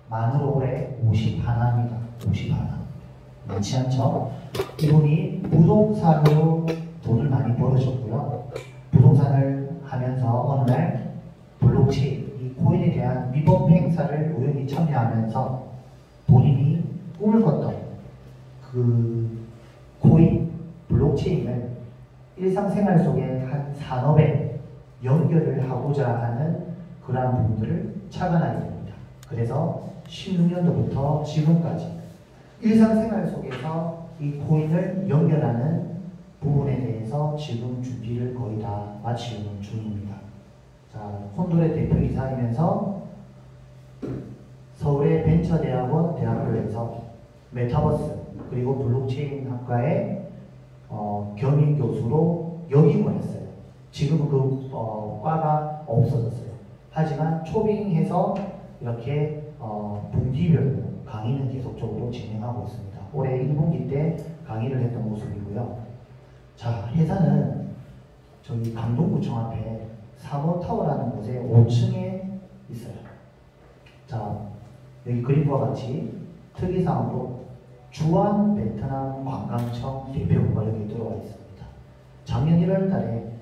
만으로 올해 51입니다. 51. 많지 않죠? 이분이 부동산으로 돈을 많이 벌으셨고요. 부동산을 하면서 어느 날 블록체인, 이 코인에 대한 위법 행사를 우연히 참여하면서 본인이 꿈을 꿨던 그 코인, 블록체인을 일상생활 속에 한 산업에 연결을 하고자 하는 그러한 부분들을 착안하게 됩니다. 그래서 16년도부터 지금까지 일상생활 속에서 이 코인을 연결하는 부분에 대해서 지금 준비를 거의 다 마치는 중입니다. 자, 콘돌의 대표이사이면서 서울의 벤처대학원 대학교에서 메타버스 그리고 블록체인 학과의 겸임 교수로 역임을 했어요. 지금은 그 과가 없어졌어요. 하지만 초빙해서 이렇게 분기별로 강의는 계속적으로 진행하고 있습니다. 올해 1분기 때 강의를 했던 모습이고요. 자, 회사는 저기 강동구청 앞에 사모타워라는 곳에 5층에 있어요. 자, 여기 그림과 같이 특이사항으로 주한 베트남 관광청 대표부가 여기 들어와 있습니다. 작년 1월 달에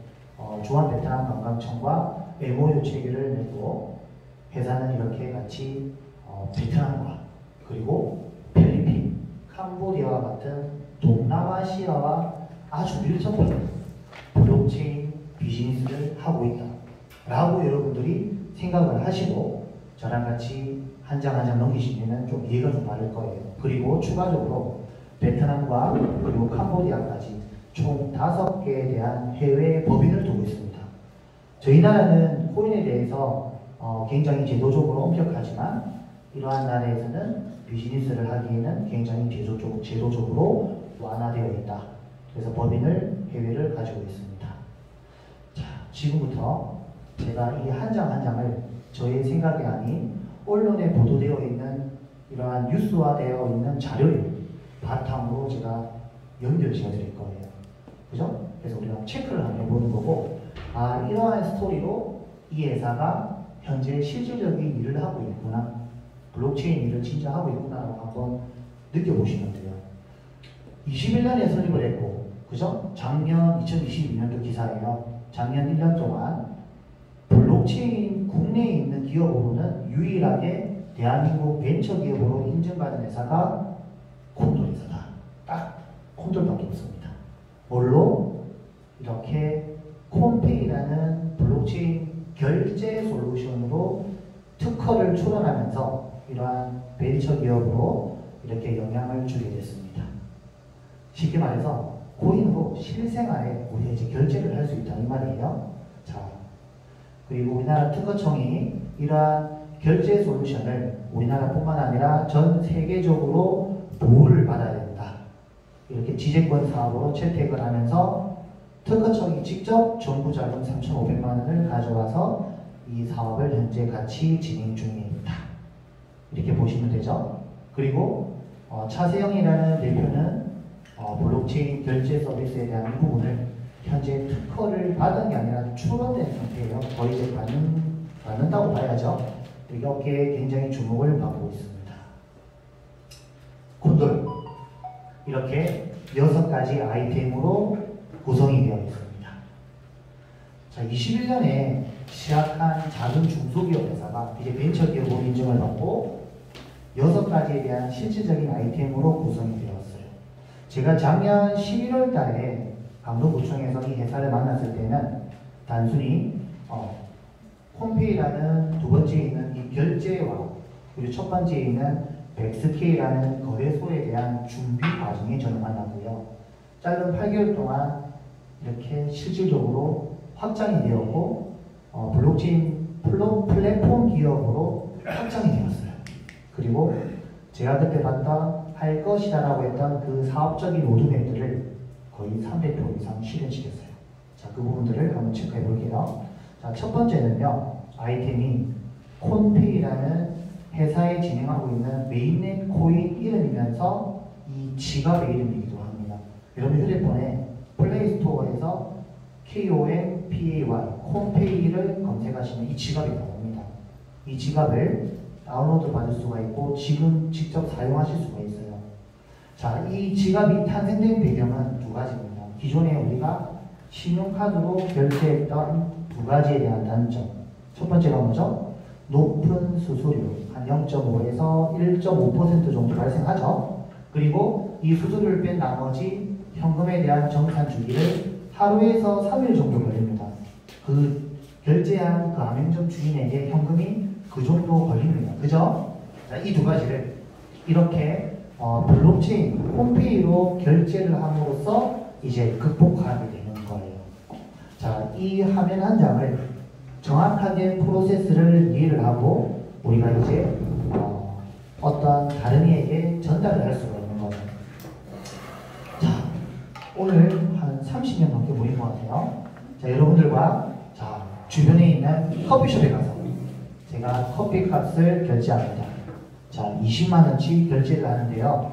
주한 베트남 관광청과 MOU 체결을 맺고 회사는 이렇게 같이 베트남과 그리고 필리핀, 캄보디아와 같은 동남아시아와 아주 밀접한 블록체인 비즈니스를 하고 있다 라고 여러분들이 생각을 하시고 저랑 같이 한 장 한 장 넘기시면 좀 이해가 좀 다를 거예요. 그리고 추가적으로 베트남과 그리고 캄보디아까지 총 5개에 대한 해외 법인을 두고 있습니다. 저희 나라는 코인에 대해서 굉장히 제도적으로 엄격하지만 이러한 나라에서는 비즈니스를 하기에는 굉장히 제도적으로 완화되어 있다. 그래서 법인을 해외를 가지고 있습니다. 자, 지금부터 제가 이 한 장 한 장을 저의 생각이 아닌 언론에 보도되어 있는 이러한 뉴스화되어 있는 자료를 바탕으로 제가 연결시켜 드릴 거예요. 그죠? 그래서 우리가 체크를 한번 해보는 거고, 아, 이러한 스토리로 이 회사가 현재 실질적인 일을 하고 있구나, 블록체인 일을 진짜 하고 있구나라고 한번 느껴보시면 돼요. 21년에 설립을 했고, 그죠? 작년 2022년도 기사예요. 작년 1년 동안 블록체인 국내에 있는 기업으로는 유일하게 대한민국 벤처기업으로 인정받은 회사가 콘돌 회사다. 딱 콘돌밖에 없습니다. 뭘로? 이렇게 콘페이라는 블록체인 결제 솔루션으로 특허를 출원하면서 이러한 벤처기업으로 이렇게 영향을 주게 됐습니다. 쉽게 말해서 코인으로 실생활에 우리가 이제 결제를 할 수 있다 이 말이에요. 자, 그리고 우리나라 특허청이 이러한 결제 솔루션을 우리나라뿐만 아니라 전 세계적으로 보호를 받아야 된다. 이렇게 지재권 사업으로 채택을 하면서 특허청이 직접 정부 자금 3,500만 원을 가져와서 이 사업을 현재 같이 진행 중입니다. 이렇게 보시면 되죠. 그리고 차세영이라는 대표는 블록체인 결제 서비스에 대한 이 부분을 현재 특허를 받은 게 아니라 출원된 상태예요. 거의 이제 받는다고 봐야죠. 이렇게 굉장히 주목을 받고 있습니다. 콘돌 이렇게 6가지 아이템으로 구성이 되어 있습니다. 자, 21년에 시작한 작은 중소기업 회사가 이제 벤처기업으로 인정을 받고 6가지에 대한 실질적인 아이템으로 구성이 되었어요. 제가 작년 11월 달에 강동구청에서 이 회사를 만났을 때는 단순히 홈페이라는 두 번째에 있는 이 결제와 그리고 첫 번째에 있는 백스케이라는 거래소에 대한 준비 과정에 저는 만났고요. 짧은 8개월 동안 이렇게 실질적으로 확장이 되었고 블록체인 플랫폼 기업으로 확장이 되었어요. 그리고 제가 그때 봤던 할 것이다라고 했던 그 사업적인 로드맵들을 거의 300표 이상 실현시켰어요. 자, 그 부분들을 한번 체크해 볼게요. 자, 첫 번째는요, 아이템이 콘페이라는 회사에 진행하고 있는 메인넷 코인 이름이면서 이 지갑의 이름이기도 합니다. 여러분 휴대폰에 플레이스토어에서 KONPAY 콘페이를 검색하시면 이 지갑이 나옵니다. 이 지갑을 다운로드 받을 수가 있고 지금 직접 사용하실 수가 있어요. 자, 이 지갑이 탄생된 배경은 두 가지입니다. 기존에 우리가 신용카드로 결제했던 두 가지에 대한 단점. 첫 번째가 뭐죠? 높은 수수료, 한 0.5에서 1.5% 정도 발생하죠. 그리고 이 수수료를 뺀 나머지 현금에 대한 정산 주기를 하루에서 3일 정도 걸립니다. 그 결제한 그 가맹점 주인에게 현금이 그 정도 걸립니다. 그죠? 자, 이 두 가지를 이렇게 블록체인, 홈페이로 결제를 함으로써 이제 극복하게 되는 거예요. 자, 이 화면 한 장을 정확하게 프로세스를 이해를 하고 우리가 이제 어떤 다른 이에게 전달을 할 수가 있는 거죠. 자, 오늘 한 30년 넘게 모인 것 같아요. 자, 여러분들과 자, 주변에 있는 커피숍에 가서 제가 커피 값을 결제합니다. 자, 20만원치 결제를 하는데요.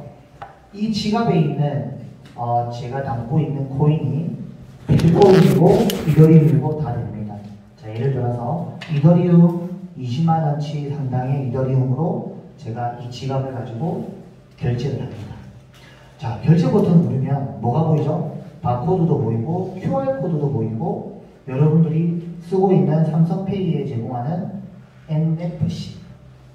이 지갑에 있는 제가 담고 있는 코인이 비트코인이고 이더리움이고 다 됩니다. 자, 예를 들어서 이더리움 20만원치 상당의 이더리움으로 제가 이 지갑을 가지고 결제를 합니다. 자, 결제 버튼을 누르면 뭐가 보이죠? 바코드도 보이고 QR코드도 보이고 여러분들이 쓰고 있는 삼성페이에 제공하는 NFC,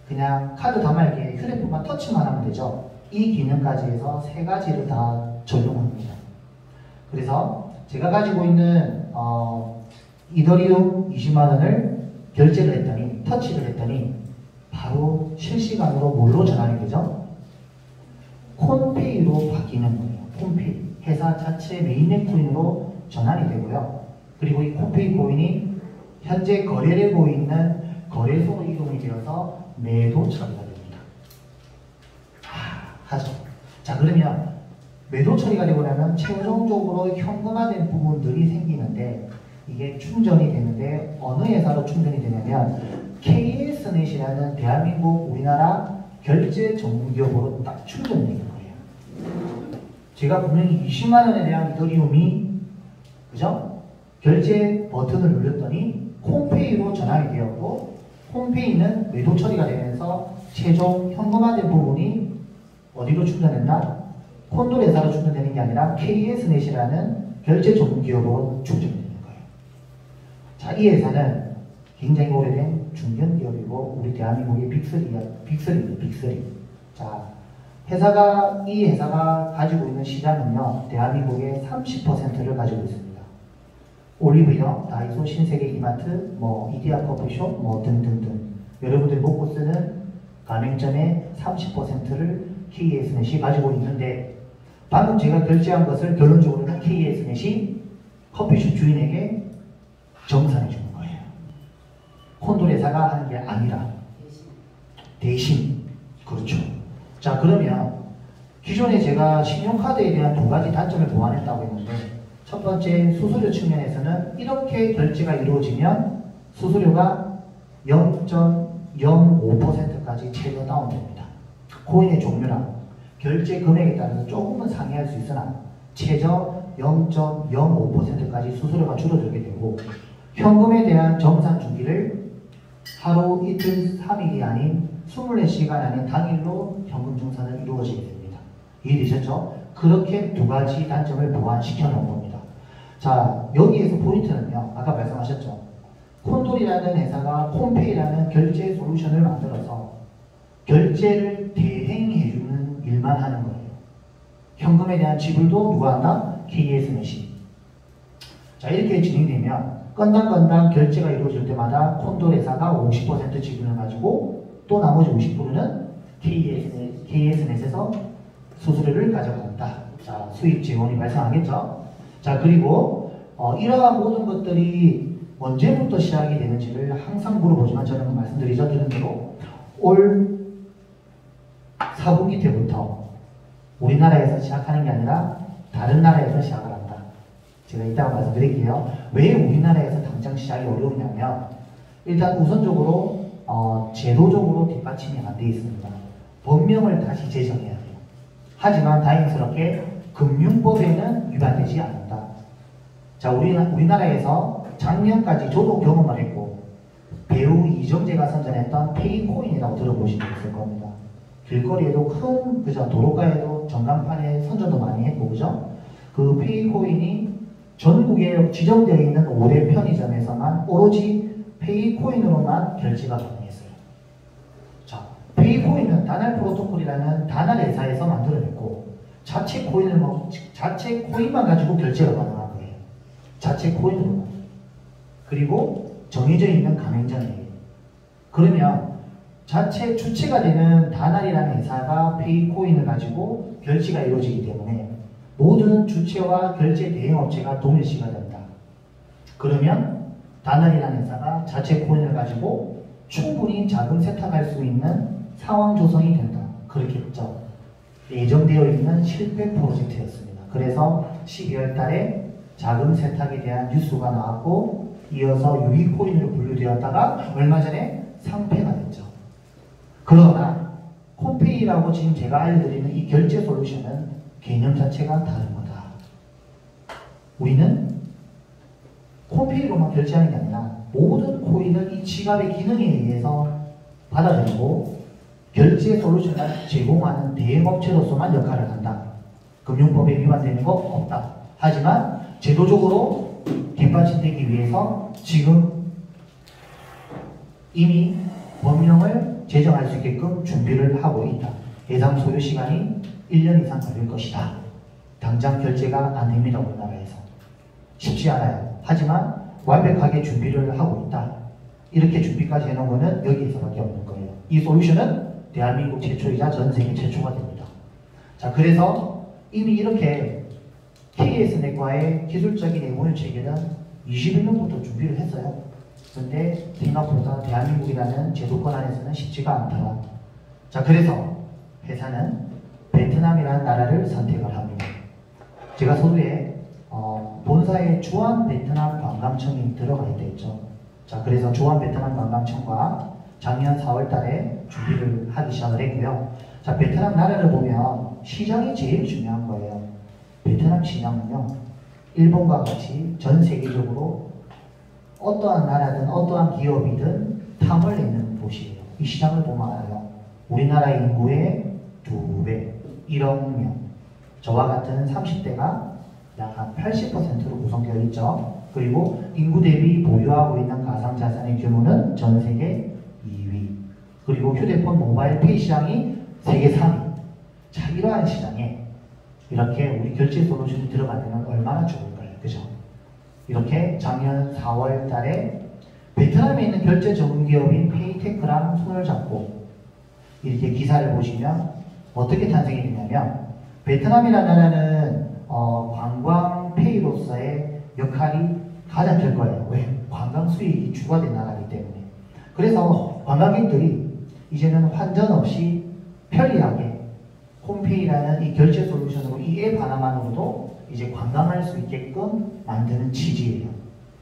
그냥 카드 단말기에 휴대폰만 터치만 하면 되죠. 이 기능까지 해서 세 가지를 다 적용합니다. 그래서 제가 가지고 있는 이더리움 20만원을 결제를 했더니, 터치를 했더니 바로 실시간으로 뭘로 전환이 되죠? 콘페이로 바뀌는 거예요. 콘페이. 회사 자체 메인넷 코인으로 전환이 되고요. 그리고 이 콘페이 코인이 현재 거래되고 있는 거래소로 이동이 되어서 매도 처리가 됩니다. 하죠. 자, 그러면 매도 처리가 되고 나면 최종적으로 현금화된 부분들이 생기는데 이게 충전이 되는데 어느 회사로 충전이 되냐면 KS넷이라는 대한민국 우리나라 결제 전문기업으로 딱 충전되는 거예요. 제가 분명히 20만원에 대한 이더리움이 그죠? 결제 버튼을 눌렀더니 콘페이로 전환이 되었고 홈페이는 매도 처리가 되면서 최종 현금화된 부분이 어디로 충전된다? 콘도 회사로 충전되는 게 아니라 KS넷이라는 결제 전문 기업으로 충전되는 거예요. 자, 이 회사는 굉장히 오래된 중견 기업이고 우리 대한민국의 빅3입니다. 빅3. 자, 이 회사가 가지고 있는 시장은요, 대한민국의 30%를 가지고 있습니다. 올리브영, 다이소, 신세계 이마트, 이디야 커피숍, 등등등. 여러분들이 먹고 쓰는 가맹점의 30%를 KS넷이 가지고 있는데 방금 제가 결제한 것을 결론적으로는 KS넷이 커피숍 주인에게 정산해 주는 거예요. 콘도 회사가 하는 게 아니라 대신. 그렇죠. 자, 그러면 기존에 제가 신용카드에 대한 두 가지 단점을 보완했다고 했는데 첫 번째 수수료 측면에서는 이렇게 결제가 이루어지면 수수료가 0.05%까지 최저 다운됩니다. 코인의 종류나 결제 금액에 따라서 조금은 상회할 수 있으나 최저 0.05%까지 수수료가 줄어들게 되고 현금에 대한 정산 주기를 하루, 이틀, 3일이 아닌 24시간 안에 당일로 현금 정산을 이루어지게 됩니다. 이해되셨죠? 그렇게 두 가지 단점을 보완시켜 놓은 겁니다. 자, 여기에서 포인트는요, 아까 말씀하셨죠? 콘돌이라는 회사가 콘페이라는 결제 솔루션을 만들어서 결제를 대행해주는 일만 하는 거예요. 현금에 대한 지불도 누가 한다? KS넷이. 자, 이렇게 진행되면 건당 결제가 이루어질 때마다 콘돌 회사가 50% 지분을 가지고 또 나머지 50%는 KS넷에서 수수료를 가져간다. 자, 수익 지원이 발생하겠죠. 자, 그리고 이러한 모든 것들이 언제부터 시작이 되는지를 항상 물어보지만 저는 말씀드리죠. 들은 대로 올 4분기 때부터 우리나라에서 시작하는 게 아니라 다른 나라에서 시작을 한다. 제가 이따가 말씀드릴게요. 왜 우리나라에서 당장 시작이 어려우냐면 일단 우선적으로 제도적으로 뒷받침이 안 돼 있습니다. 법령을 다시 제정해야 돼요. 하지만 다행스럽게 금융법에는 위반되지 않는다. 자, 우리나라에서 작년까지 저도 경험을 했고 배우 이정재가 선전했던 페이코인이라고 들어보신 적 있을 겁니다. 길거리에도 큰 그죠 도로가에도 전광판에 선전도 많이 했고 그죠? 그 페이코인이 전국에 지정되어 있는 5대 편의점에서만 오로지 페이코인으로만 결제가 가능했어요. 자, 페이코인은 다날 프로토콜이라는 다날 회사에서 만들어냈고 자체 코인만 가지고 결제가 가능한 거예요. 자체 코인으로만. 그리고 정해져 있는 가맹점이에요. 그러면 자체 주체가 되는 다날이라는 회사가 페이코인을 가지고 결제가 이루어지기 때문에 모든 주체와 결제 대행업체가 동일시가 된다. 그러면 다날이라는 회사가 자체 코인을 가지고 충분히 자금 세탁할 수 있는 상황 조성이 된다. 그렇게 했죠. 예정되어 있는 실패 프로젝트였습니다. 그래서 12월 달에 자금 세탁에 대한 뉴스가 나왔고 이어서 유의코인으로 분류되었다가 얼마 전에 상폐가 됐죠. 그러나 콤페이라고 지금 제가 알려드리는 이 결제 솔루션은 개념 자체가 다른 거다. 우리는 콤페이로만 결제하는 게 아니라 모든 코인을 이 지갑의 기능에 의해서 받아들이고 결제 솔루션을 제공하는 대행업체로서만 역할을 한다. 금융법에 위반되는 거 없다. 하지만 제도적으로 뒷받침되기 위해서 지금 이미 법령을 제정할 수 있게끔 준비를 하고 있다. 예상 소요 시간이 1년 이상 걸릴 것이다. 당장 결제가 안 됩니다. 우리나라에서. 쉽지 않아요. 하지만 완벽하게 준비를 하고 있다. 이렇게 준비까지 해놓은 거는 여기에서밖에 없는 거예요. 이 솔루션은 대한민국 최초이자 전 세계 최초가 됩니다. 자, 그래서 이미 이렇게 KSNet과의 기술적인 MOU 체계는 21년부터 준비를 했어요. 근데 생각보다 대한민국이라는 제도권 안에서는 쉽지가 않다. 자, 그래서 회사는 베트남이라는 나라를 선택을 합니다. 제가 서두에 본사에 주한 베트남 관광청이 들어가 있죠. 자, 그래서 주한 베트남 관광청과 작년 4월 달에 준비를 하기 시작을 했고요. 자, 베트남 나라를 보면 시장이 제일 중요한 거예요. 베트남 시장은요, 일본과 같이 전 세계적으로 어떠한 나라든 어떠한 기업이든 탐을 내는 곳이에요. 이 시장을 보면 알아요. 우리나라 인구의 2배, 1억 명. 저와 같은 30대가 약 한 80%로 구성되어 있죠. 그리고 인구 대비 보유하고 있는 가상자산의 규모는 전 세계 2위. 그리고 휴대폰 모바일 페이 시장이 세계 3위. 자, 이러한 시장에 이렇게 우리 결제 솔루션이 들어가면 얼마나 좋을까요? 그죠? 이렇게 작년 4월 달에 베트남에 있는 결제 전문 기업인 페이테크랑 손을 잡고 이렇게 기사를 보시면 어떻게 탄생이 되냐면 베트남이라는 나라는 관광 페이로서의 역할이 가장 클 거예요. 왜? 관광 수익이 주가 된 나라이기 때문에. 그래서 관광객들이 이제는 환전 없이 편리하게 홈페이라는 이 결제 솔루션으로 이 앱 하나만으로도 이제 관광할 수 있게끔 만드는 취지예요.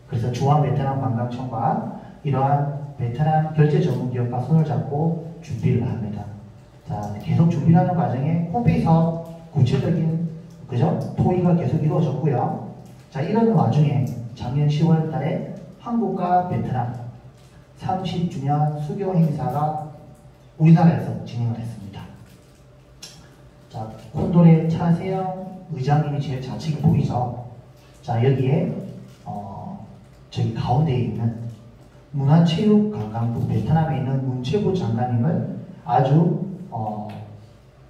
그래서 주한 베트남 관광청과 이러한 베트남 결제 전문 기업과 손을 잡고 준비를 합니다. 자, 계속 준비를 하는 과정에 홈페이지 사업 구체적인 그죠? 토의가 계속 이루어졌고요. 자, 이런 와중에 작년 10월 달에 한국과 베트남 30주년 수교 행사가 우리나라에서 진행을 했습니다. 자, 콘돌의 차세영 의장님이 제일 좌측에 보이죠? 자, 여기에 저기 가운데에 있는 문화체육관광부 베트남에 있는 문체부 장관님을 아주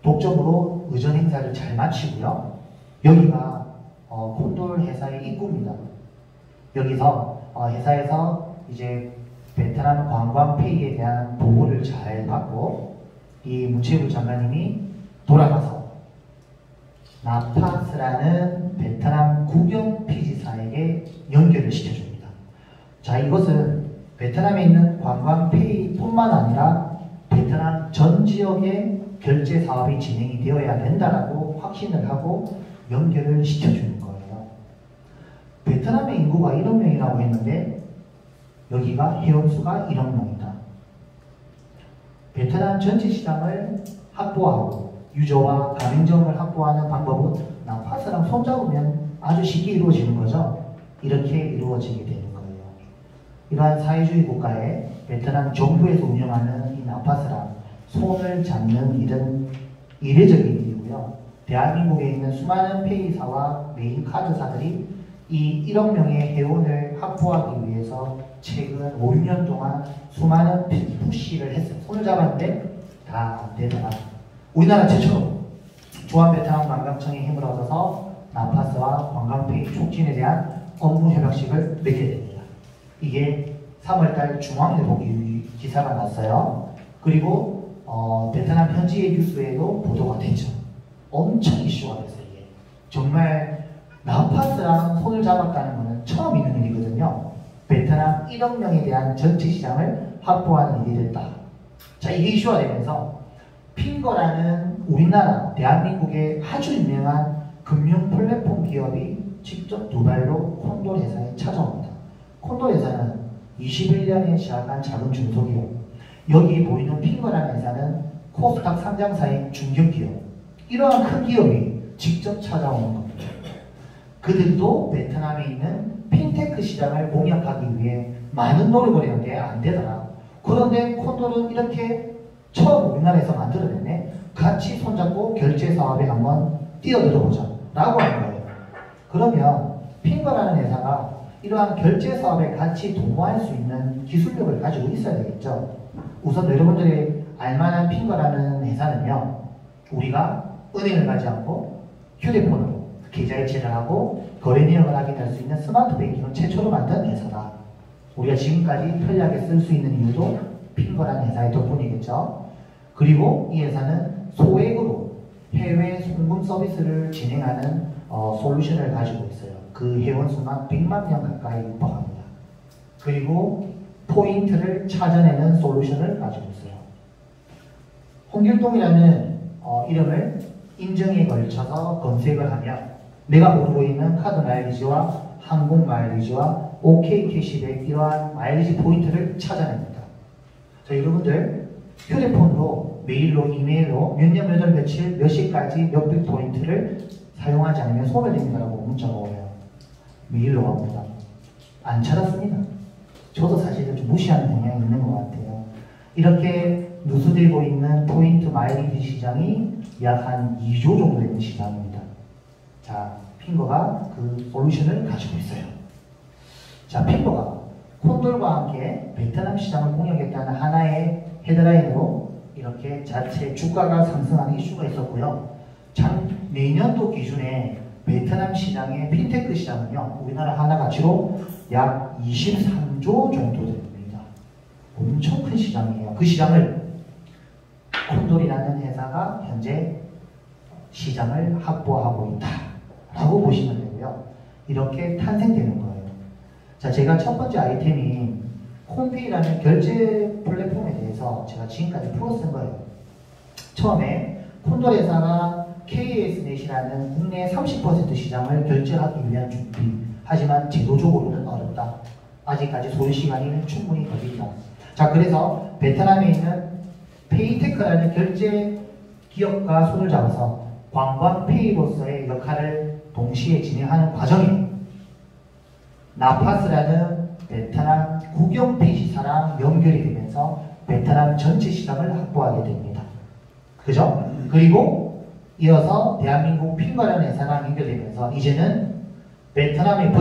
독점으로 의전 행사를 잘 마치고요. 여기가 콘돌 회사의 입구입니다. 여기서 회사에서 이제 베트남 관광페이에 대한 보고를 잘 받고 이 문체부 장관님이 돌아가서 나파스라는 베트남 국영 피지사에게 연결을 시켜줍니다. 자, 이것은 베트남에 있는 관광페이뿐만 아니라 베트남 전 지역의 결제 사업이 진행이 되어야 된다라고 확신을 하고 연결을 시켜주는 거예요. 베트남의 인구가 1억 명이라고 했는데 여기가 회원수가 1억 명이다. 베트남 전체 시장을 확보하고 유저와 가맹점을 확보하는 방법은 나파스랑 손잡으면 아주 쉽게 이루어지는 거죠. 이렇게 이루어지게 되는 거예요. 이러한 사회주의 국가에 베트남 정부에서 운영하는 이 나파스랑 손을 잡는 일은 이례적인 일이고요. 대한민국에 있는 수많은 페이사와 메인 카드사들이 이 1억 명의 회원을 확보하기 위해서 최근 5, 6년 동안 수많은 푸시를 했어요. 손을 잡았는데 다 안 되더라. 우리나라 최초로 주한베트남관광청의 힘을 얻어서 나파스와 관광페이 촉진에 대한 업무 협약식을 맺게 됩니다. 이게 3월달 중앙일보 기사가 났어요. 그리고 베트남 현지의 뉴스에도 보도가 됐죠. 엄청 이슈가 됐어요. 이게 정말 나파스랑 손을 잡았다는 것은 처음 있는 일이거든요. 베트남 1억 명에 대한 전체 시장을 확보하는 일이 됐다. 자, 이게 이슈가 되면서 핑거라는 우리나라 대한민국의 아주 유명한 금융 플랫폼 기업이 직접 두발로 콘돌 회사에 찾아옵니다. 콘돌 회사는 21년에 시작한 작은 중소기업. 여기 보이는 핑거라는 회사는 코스닥 상장사인 중견기업. 이러한 큰 기업이 직접 찾아오는 겁니다. 그들도 베트남에 있는 핀테크 시장을 공략하기 위해 많은 노력을 했는데 안 되더라. 그런데 콘돌은 이렇게 처음 우리나라에서 만들어냈네. 같이 손잡고 결제 사업에 한번 뛰어들어보자 라고 하는 거예요. 그러면 핑거라는 회사가 이러한 결제 사업에 같이 동모할 수 있는 기술력을 가지고 있어야 되겠죠. 우선 여러분들이 알만한 핑거라는 회사는요, 우리가 은행을 가지 않고 휴대폰으로 계좌이체를 하고 거래 내역을 확인할 수 있는 스마트 뱅킹을 최초로 만든 회사다. 우리가 지금까지 편리하게 쓸 수 있는 이유도 핑거라는 회사의 덕분이겠죠. 그리고 이 회사는 소액으로 해외 송금 서비스를 진행하는 솔루션을 가지고 있어요. 그 회원 수만 100만 명 가까이 육박합니다. 그리고 포인트를 찾아내는 솔루션을 가지고 있어요. 홍길동이라는 이름을 인증에 걸쳐서 검색을 하면 내가 모르고 있는 카드 마일리지와 항공 마일리지와 OK 캐시백 이러한 마일리지 포인트를 찾아냅니다. 자, 여러분들 휴대폰으로 메일로 이메일로 몇 년 몇 월 며칠 몇 시까지 몇백 포인트를 사용하지 않으면 소멸됩니다라고 문자가 오요. 메일로 옵니다. 안 찾았습니다. 저도 사실은 좀 무시하는 경향이 있는 것 같아요. 이렇게 누수되고 있는 포인트 마일리지 시장이 약 한 2조 정도 되는 시장입니다. 자, 핑거가 그 솔루션을 가지고 있어요. 자, 핑거가 콘돌과 함께 베트남 시장을 공략했다는 하나의 헤드라인으로 이렇게 자체 주가가 상승하는 이슈가 있었고요. 내년도 기준에 베트남 시장의 핀테크 시장은요, 우리나라 하나 가치로 약 23조 정도 됩니다. 엄청 큰 시장이에요. 그 시장을 콘돌이라는 회사가 현재 시장을 확보하고 있다라고 보시면 되고요. 이렇게 탄생되는 거예요. 자, 제가 첫 번째 아이템인 콘페이라는 결제 플랫폼에 대해서 제가 지금까지 풀어쓴 거예요. 처음에 콘돌 회사가 KS넷이라는 국내 30% 시장을 결제하기 위한 준비. 하지만 제도적으로는 어렵다. 아직까지 소요 시간이 충분히 걸린다. 자, 그래서 베트남에 있는 페이테크라는 결제 기업과 손을 잡아서 관광페이로서의 역할을 동시에 진행하는 과정에 나파스라는 베트남 국영 페이사랑 연결이 되면서 베트남 전체 시장을 확보하게 됩니다. 그죠? 그리고 이어서 대한민국 핑거라는 회사랑 연결되면서 이제는 베트남의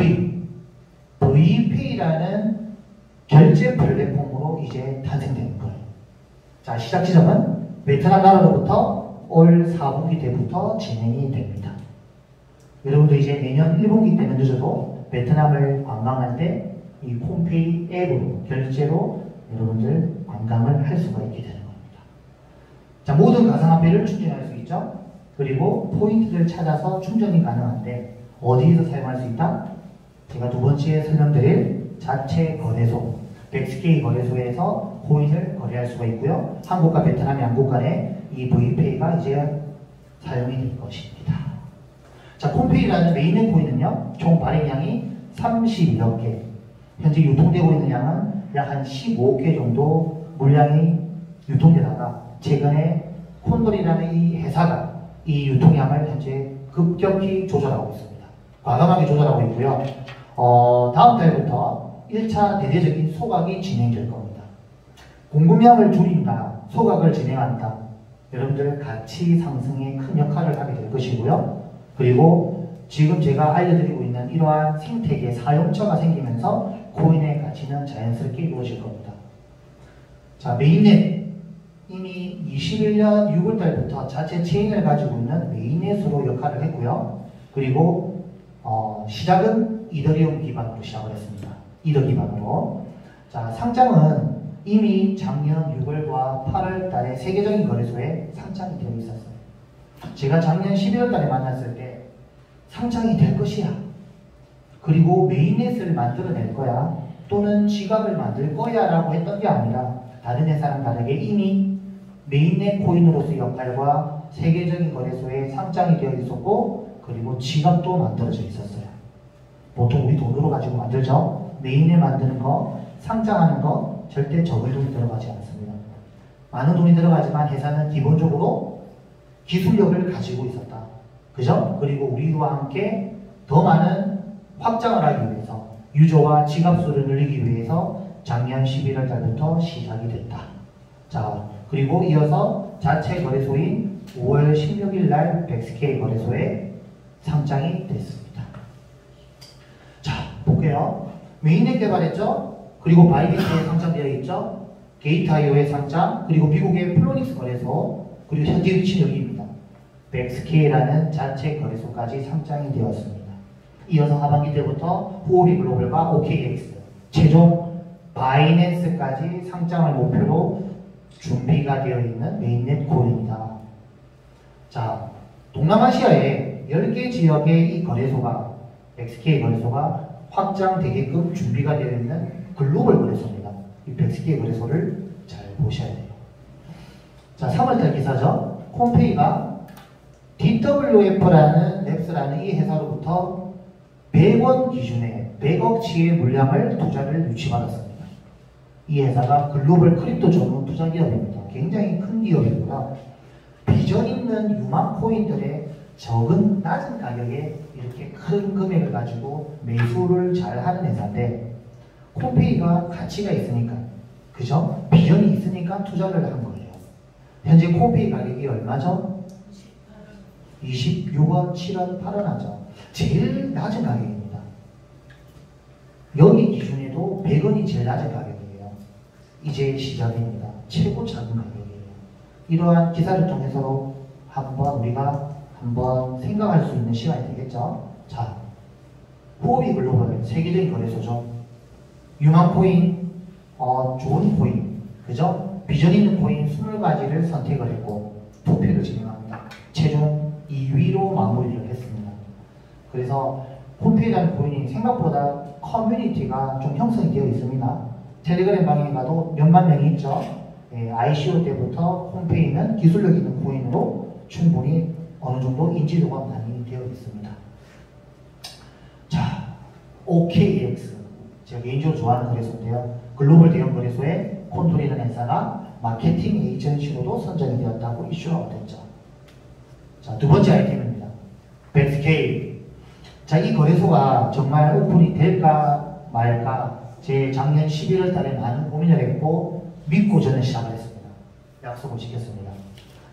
V페이라는 결제 플랫폼으로 이제 탄생되는 거예요. 자, 시작 지점은 베트남 나라로부터 올 4분기 때부터 진행이 됩니다. 여러분도 이제 내년 1분기 때는 늦어도 베트남을 관광할 때 이 콘페이 앱으로 결제로 여러분들 관광을 할 수가 있게 되는 겁니다. 자, 모든 가상화폐를 충전할 수 있죠. 그리고 포인트를 찾아서 충전이 가능한데 어디에서 사용할 수 있다? 제가 두 번째 설명드릴 자체 거래소, 백스케이 거래소에서 코인을 거래할 수가 있고요. 한국과 베트남 양국 간에 이 V페이가 이제 사용이 될 것입니다. 자, 콘페이라는 메인의 코인은요, 총 발행량이 32억 개. 현재 유통되고 있는 양은 약 한 15개 정도 물량이 유통되다가 최근에 콘돌이라는 이 회사가 이 유통량을 현재 급격히 조절하고 있습니다. 과감하게 조절하고 있고요. 다음 달부터 1차 대대적인 소각이 진행될 겁니다. 공급량을 줄인다, 소각을 진행한다. 여러분들 가치 상승에 큰 역할을 하게 될 것이고요. 그리고 지금 제가 알려드리고 있는 이러한 생태계 사용처가 생기면서 코인의 가치는 자연스럽게 이루어질 겁니다. 자, 메인넷. 이미 21년 6월달부터 자체 체인을 가지고 있는 메인넷으로 역할을 했고요. 그리고 시작은 이더리움 기반으로 시작을 했습니다. 이더 기반으로. 자, 상장은 이미 작년 6월과 8월 달에 세계적인 거래소에 상장이 되어 있었어요. 제가 작년 11월 달에 만났을 때 상장이 될 것이야. 그리고 메인넷을 만들어낼 거야. 또는 지갑을 만들 거야 라고 했던 게 아니라 다른 회사랑 다르게 이미 메인넷 코인으로서의 역할과 세계적인 거래소에 상장이 되어 있었고 그리고 지갑도 만들어져 있었어요. 보통 우리 돈으로 가지고 만들죠. 메인넷 만드는 거, 상장하는 거 절대 적은 돈이 들어가지 않습니다. 많은 돈이 들어가지만 회사는 기본적으로 기술력을 가지고 있었다. 그죠? 그리고 우리와 함께 더 많은 확장을 하기 위해서 유저와 지갑수를 늘리기 위해서 작년 11월 달부터 시작이 됐다. 자, 그리고 이어서 자체 거래소인 5월 16일 날 백스케이 거래소에 상장이 됐습니다. 자, 볼게요. 메인넷 개발했죠? 그리고 바이낸스에 상장되어 있죠? 게이트.io에 상장, 그리고 미국의 플로닉스 거래소, 그리고 현재 위치는 여기입니다. 백스케이라는 자체 거래소까지 상장이 되었습니다. 이어서 하반기 때부터 후오비 글로벌과 OKX, 최종 바이낸스까지 상장을 목표로 준비가 되어 있는 메인넷 코인이다. 자, 동남아시아의 10개 지역의 이 거래소가, 백스케이 거래소가 확장되게끔 준비가 되어 있는 글로벌 거래소입니다. 이 백스케이 거래소를 잘 보셔야 돼요. 자, 3월달 기사죠. 콤페이가 DWF라는 랩스라는 이 회사로부터 100원 기준의 100억치의 물량을 투자를 유치받았습니다. 이 회사가 글로벌 크립토 전문 투자 기업입니다. 굉장히 큰 기업이고요. 비전 있는 유망 코인들의 적은 낮은 가격에 이렇게 큰 금액을 가지고 매수를 잘 하는 회사인데 콤페이가 가치가 있으니까, 그죠? 비전이 있으니까 투자를 한 거예요. 현재 콤페이 가격이 얼마죠? 26원, 7원, 8원 하죠. 제일 낮은 가격입니다. 여기 기준에도 100원이 제일 낮은 가격이에요. 이제 시작입니다. 최고 작은 가격이에요. 이러한 기사를 통해서 우리가 한번 생각할 수 있는 시간이 되겠죠. 자, 후오비 글로벌 세계적인 거래소죠. 유망 코인, 좋은 코인, 그죠? 비전 있는 코인 20가지를 선택을 했고 투표를 진행합니다. 최종 2위로 마무리를 했습니다. 그래서 콤페이라는 코인이 생각보다 커뮤니티가 좀 형성이 되어 있습니다. 텔레그램 방에 가도 몇만 명이 있죠. ICO 때부터 콤페이는 기술력 있는 코인으로 충분히 어느 정도 인지도가 많이 되어 있습니다. 자, OKX. 제가 개인적으로 좋아하는 거래소인데요. 글로벌 대형 거래소에 콘토리라는 회사가 마케팅 에이전시로도 선정이 되었다고 이슈가 됐죠. 자, 두 번째 아이템입니다. 백스케이. 자, 이 거래소가 정말 오픈이 될까 말까 제 작년 11월 달에 많은 고민을 했고 믿고 저는 시작을 했습니다. 약속을 지켰습니다.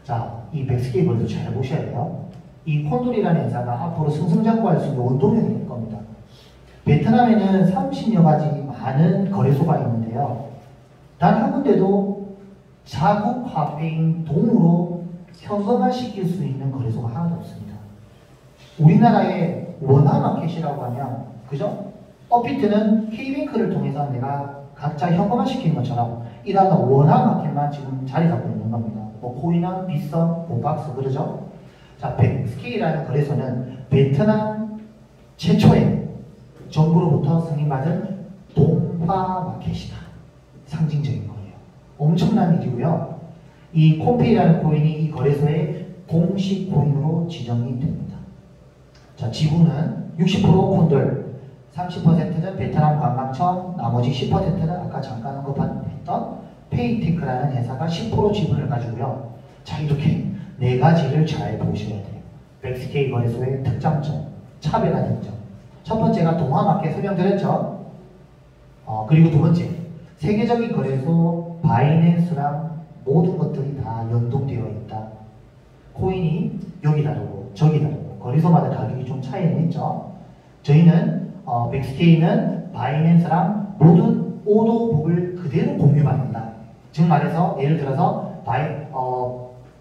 자, 이 백스케이 거래소 잘 보셔야 돼요. 이 콘돌이라는 회사가 앞으로 승승장구할 수 있는 원동력이 될 겁니다. 베트남에는 30여 가지 많은 거래소가 있는데요. 단 한 군데도 자국 화폐인 동으로 현금화시킬 수 있는 거래소가 하나도 없습니다. 우리나라의 원화마켓이라고 하면, 그죠? 업비트는 K뱅크를 통해서 내가 각자 현금화시키는 것처럼 이러한 원화마켓만 지금 자리 잡고 있는 겁니다. 뭐 코이나 비썸, 보박스 그러죠? 자, 백스케이라는 거래소는 베트남 최초의 정부로부터 승인받은 동화마켓이다. 상징적인 거예요. 엄청난 일이고요. 이 콤페이라는 코인이 이 거래소의 공식 코인으로 지정이 됩니다. 자, 지분은 60% 콘돌, 30%는 베트남 관광청, 나머지 10%는 아까 잠깐 언급했던 페이테크라는 회사가 10% 지분을 가지고요. 자, 이렇게 네 가지를 잘 보셔야 돼요. 백스케이 거래소의 특장점, 차별화 특점. 첫 번째가 동화마켓 설명드렸죠. 그리고 두 번째, 세계적인 거래소 바이낸스랑 모든 것들이 다 연동되어 있다. 코인이 여기 다르고 저기 다르고 거래소마다 가격이 좀 차이는 있죠. 저희는 백스케이는 바이낸스랑 모든 오더북을 그대로 공유받는다. 즉 말해서 예를 들어서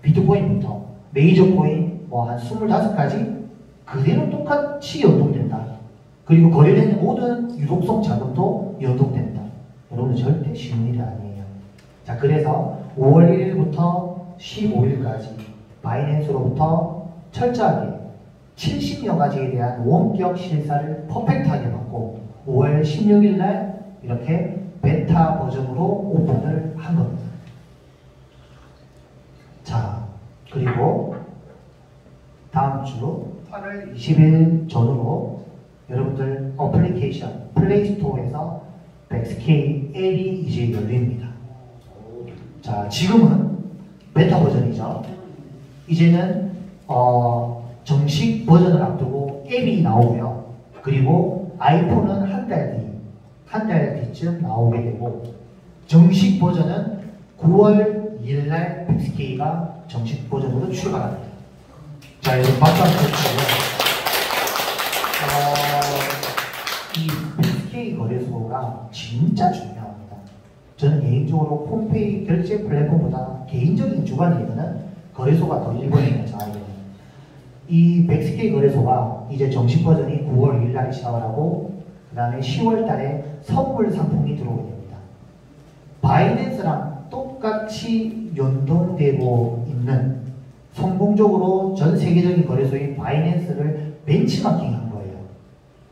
비트코인부터 메이저 코인 뭐 한 25가지 그대로 똑같이 연동된다. 그리고 거래되는 모든 유동성 자금도 연동된다. 여러분 절대 쉬운 일이 아니에요. 자, 그래서 5월 1일부터 15일까지 바이낸스로부터 철저하게 70여 가지에 대한 원격 실사를 퍼펙트하게 받고 5월 16일 날 이렇게 베타 버전으로 오픈을 한 겁니다. 자, 그리고 다음 주 8월 20일 전후로 여러분들 어플리케이션 플레이스토어에서 백스케이 앱이 이제 열립니다. 자, 지금은 베타 버전이죠. 이제는 정식 버전을 앞두고 앱이 나오고요. 그리고 아이폰은 한 달 뒤쯤 나오게 되고 정식 버전은 9월 2일 날 백스케이가 정식 버전으로 출발합니다. 자, 여러분 박수 한번 쳐주시고요. 이 백스케이 거래소가 진짜 중요합니다. 저는 개인적으로 홈페이 결제 플랫폼보다 개인적인 주관이거든 거래소가 더 일본이에요. 저에게는. 이 백스케이 거래소가 이제 정식 버전이 9월 2일 날 시작을 하고 그 다음에 10월 달에 선물 상품이 들어오게 됩니다. 바이낸스랑 똑같이 연동되고 있는 성공적으로 전 세계적인 거래소인 바이낸스를 벤치마킹한 거예요.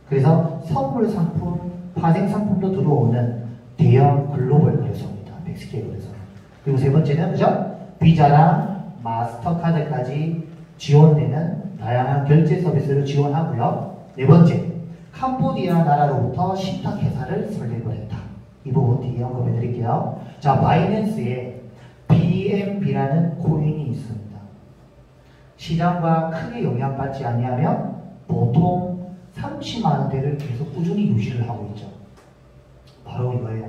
그래서 선물 상품, 파생 상품도 들어오는 대형 글로벌 거래소입니다. 백스케이 거래소. 그리고 세 번째는 그죠? 비자랑 마스터카드까지 지원되는 다양한 결제 서비스를 지원하고요. 네 번째, 캄보디아 나라로부터 신탁회사를 설립을 했다. 이 부분 뒤에 언급해 드릴게요. 자, 바이낸스에 BNB라는 코인이 있습니다. 시장과 크게 영향받지 않냐면 보통 30만 원대를 계속 꾸준히 유지를 하고 있죠. 바로 이거예요.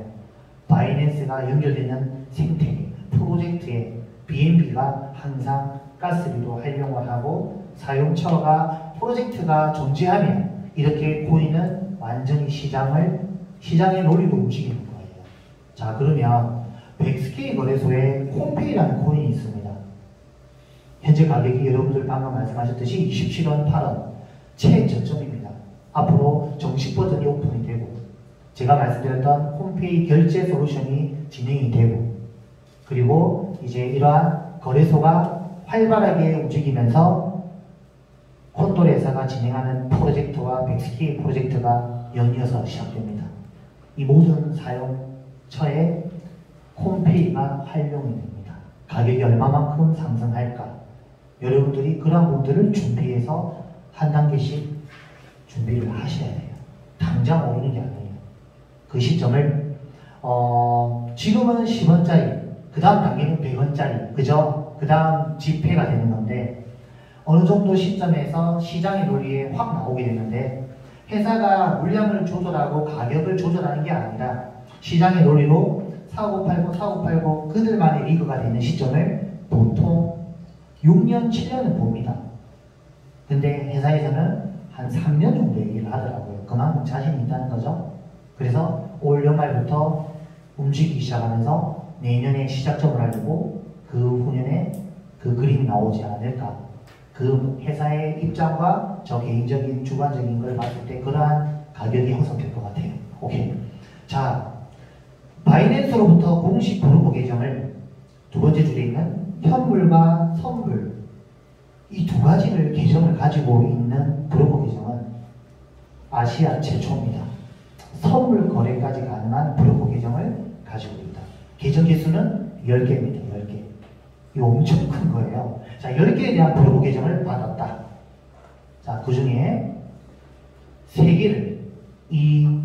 바이낸스가 연결되는 생태계, 프로젝트에 BNB가 항상 가스비로 활용을 하고 사용처가 프로젝트가 존재하면 이렇게 코인은 완전히 시장의 논리로 움직이는 거예요. 자, 그러면 백스케이 거래소에 콤페이라는 코인이 있습니다. 현재 가격이 여러분들 방금 말씀하셨듯이 27원, 8원 최저점입니다. 앞으로 정식 버전이 오픈이 되고 제가 말씀드렸던 홈페이 결제 솔루션이 진행이 되고 그리고 이제 이러한 거래소가 활발하게 움직이면서 콘도레사가 진행하는 프로젝트와 백스케이 프로젝트가 연이어서 시작됩니다. 이 모든 사용처에 홈페이가 활용이 됩니다. 가격이 얼마만큼 상승할까? 여러분들이 그런 부분들을 준비해서 한 단계씩 준비를 하셔야 돼요. 당장 오르는 게 아니에요. 그 시점을 지금은 10원짜리, 그 다음 단계는 100원짜리, 그죠? 그 다음 지폐가 되는 건데 어느 정도 시점에서 시장의 논리에 확 나오게 되는데 회사가 물량을 조절하고 가격을 조절하는 게 아니라 시장의 논리로 사고 팔고 그들만의 리그가 되는 시점을 보통 6년, 7년은 봅니다. 근데 회사에서는 한 3년 정도 얘기를 하더라고요. 그만큼 자신이 있다는 거죠. 그래서 올 연말부터 움직이기 시작하면서 내년에 시작점을 알고 그 후년에 그 그림이 나오지 않을까. 그 회사의 입장과 저 개인적인 주관적인 걸 봤을 때 그러한 가격이 형성될 것 같아요. 오케이. 자, 바이낸스로부터 공식 브로커 계정을 두 번째 줄에 있는 현물과 선물 이 두 가지를 계정을 가지고 있는 브로커 계정은 아시아 최초입니다. 선물 거래까지 가능한 브로커 계정을 가지고 있다. 계정 개수는 10개입니다. 10개. 이거 엄청 큰 거예요. 자, 10개에 대한 브로커 계정을 받았다. 자, 그 중에 3개를 이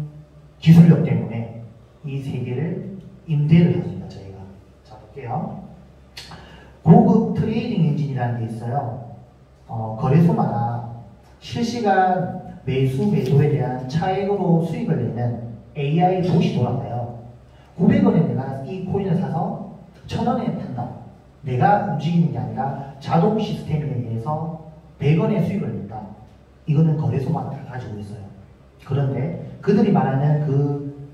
기술력 때문에 이 3개를 임대를 합니다. 저희가. 자, 볼게요. 고급 트레이딩 엔진이라는 게 있어요. 거래소마다 실시간 매수 매도에 대한 차익으로 수익을 내는 AI 봇이 돌아가요. 900원에 내가 이 코인을 사서 1000원에 판다. 내가 움직이는 게 아니라 자동 시스템에 의해서 100원의 수익을 낸다. 이거는 거래소만 다 가지고 있어요. 그런데 그들이 말하는 그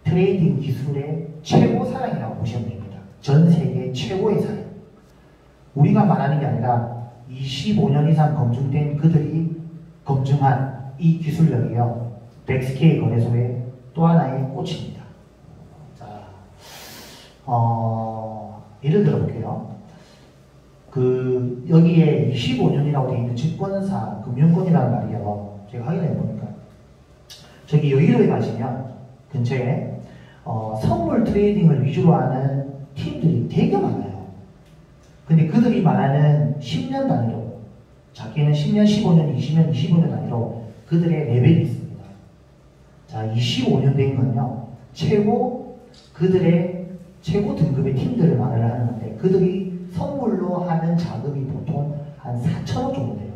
트레이딩 기술의 최고 사양이라고 보시면 됩니다. 전 세계 최고의 사양. 우리가 말하는 게 아니라 25년 이상 검증된 그들이 검증한 이 기술력이요. 백스케이 거래소의 또 하나의 꽃입니다. 자, 예를 들어 볼게요. 여기에 25년이라고 되어 있는 증권사, 금융권이라는 말이요. 제가 확인해 보니까. 저기 여의도에 가시면 근처에 선물 트레이딩을 위주로 하는 팀들이 되게 많아요. 근데 그들이 말하는 10년 단위로, 작게는 10년, 15년, 20년, 25년 단위로 그들의 레벨이 있습니다. 자, 25년 된 건요, 그들의 최고 등급의 팀들을 말을 하는 건데, 그들이 선물로 하는 자금이 보통 한 4천억 정도 돼요.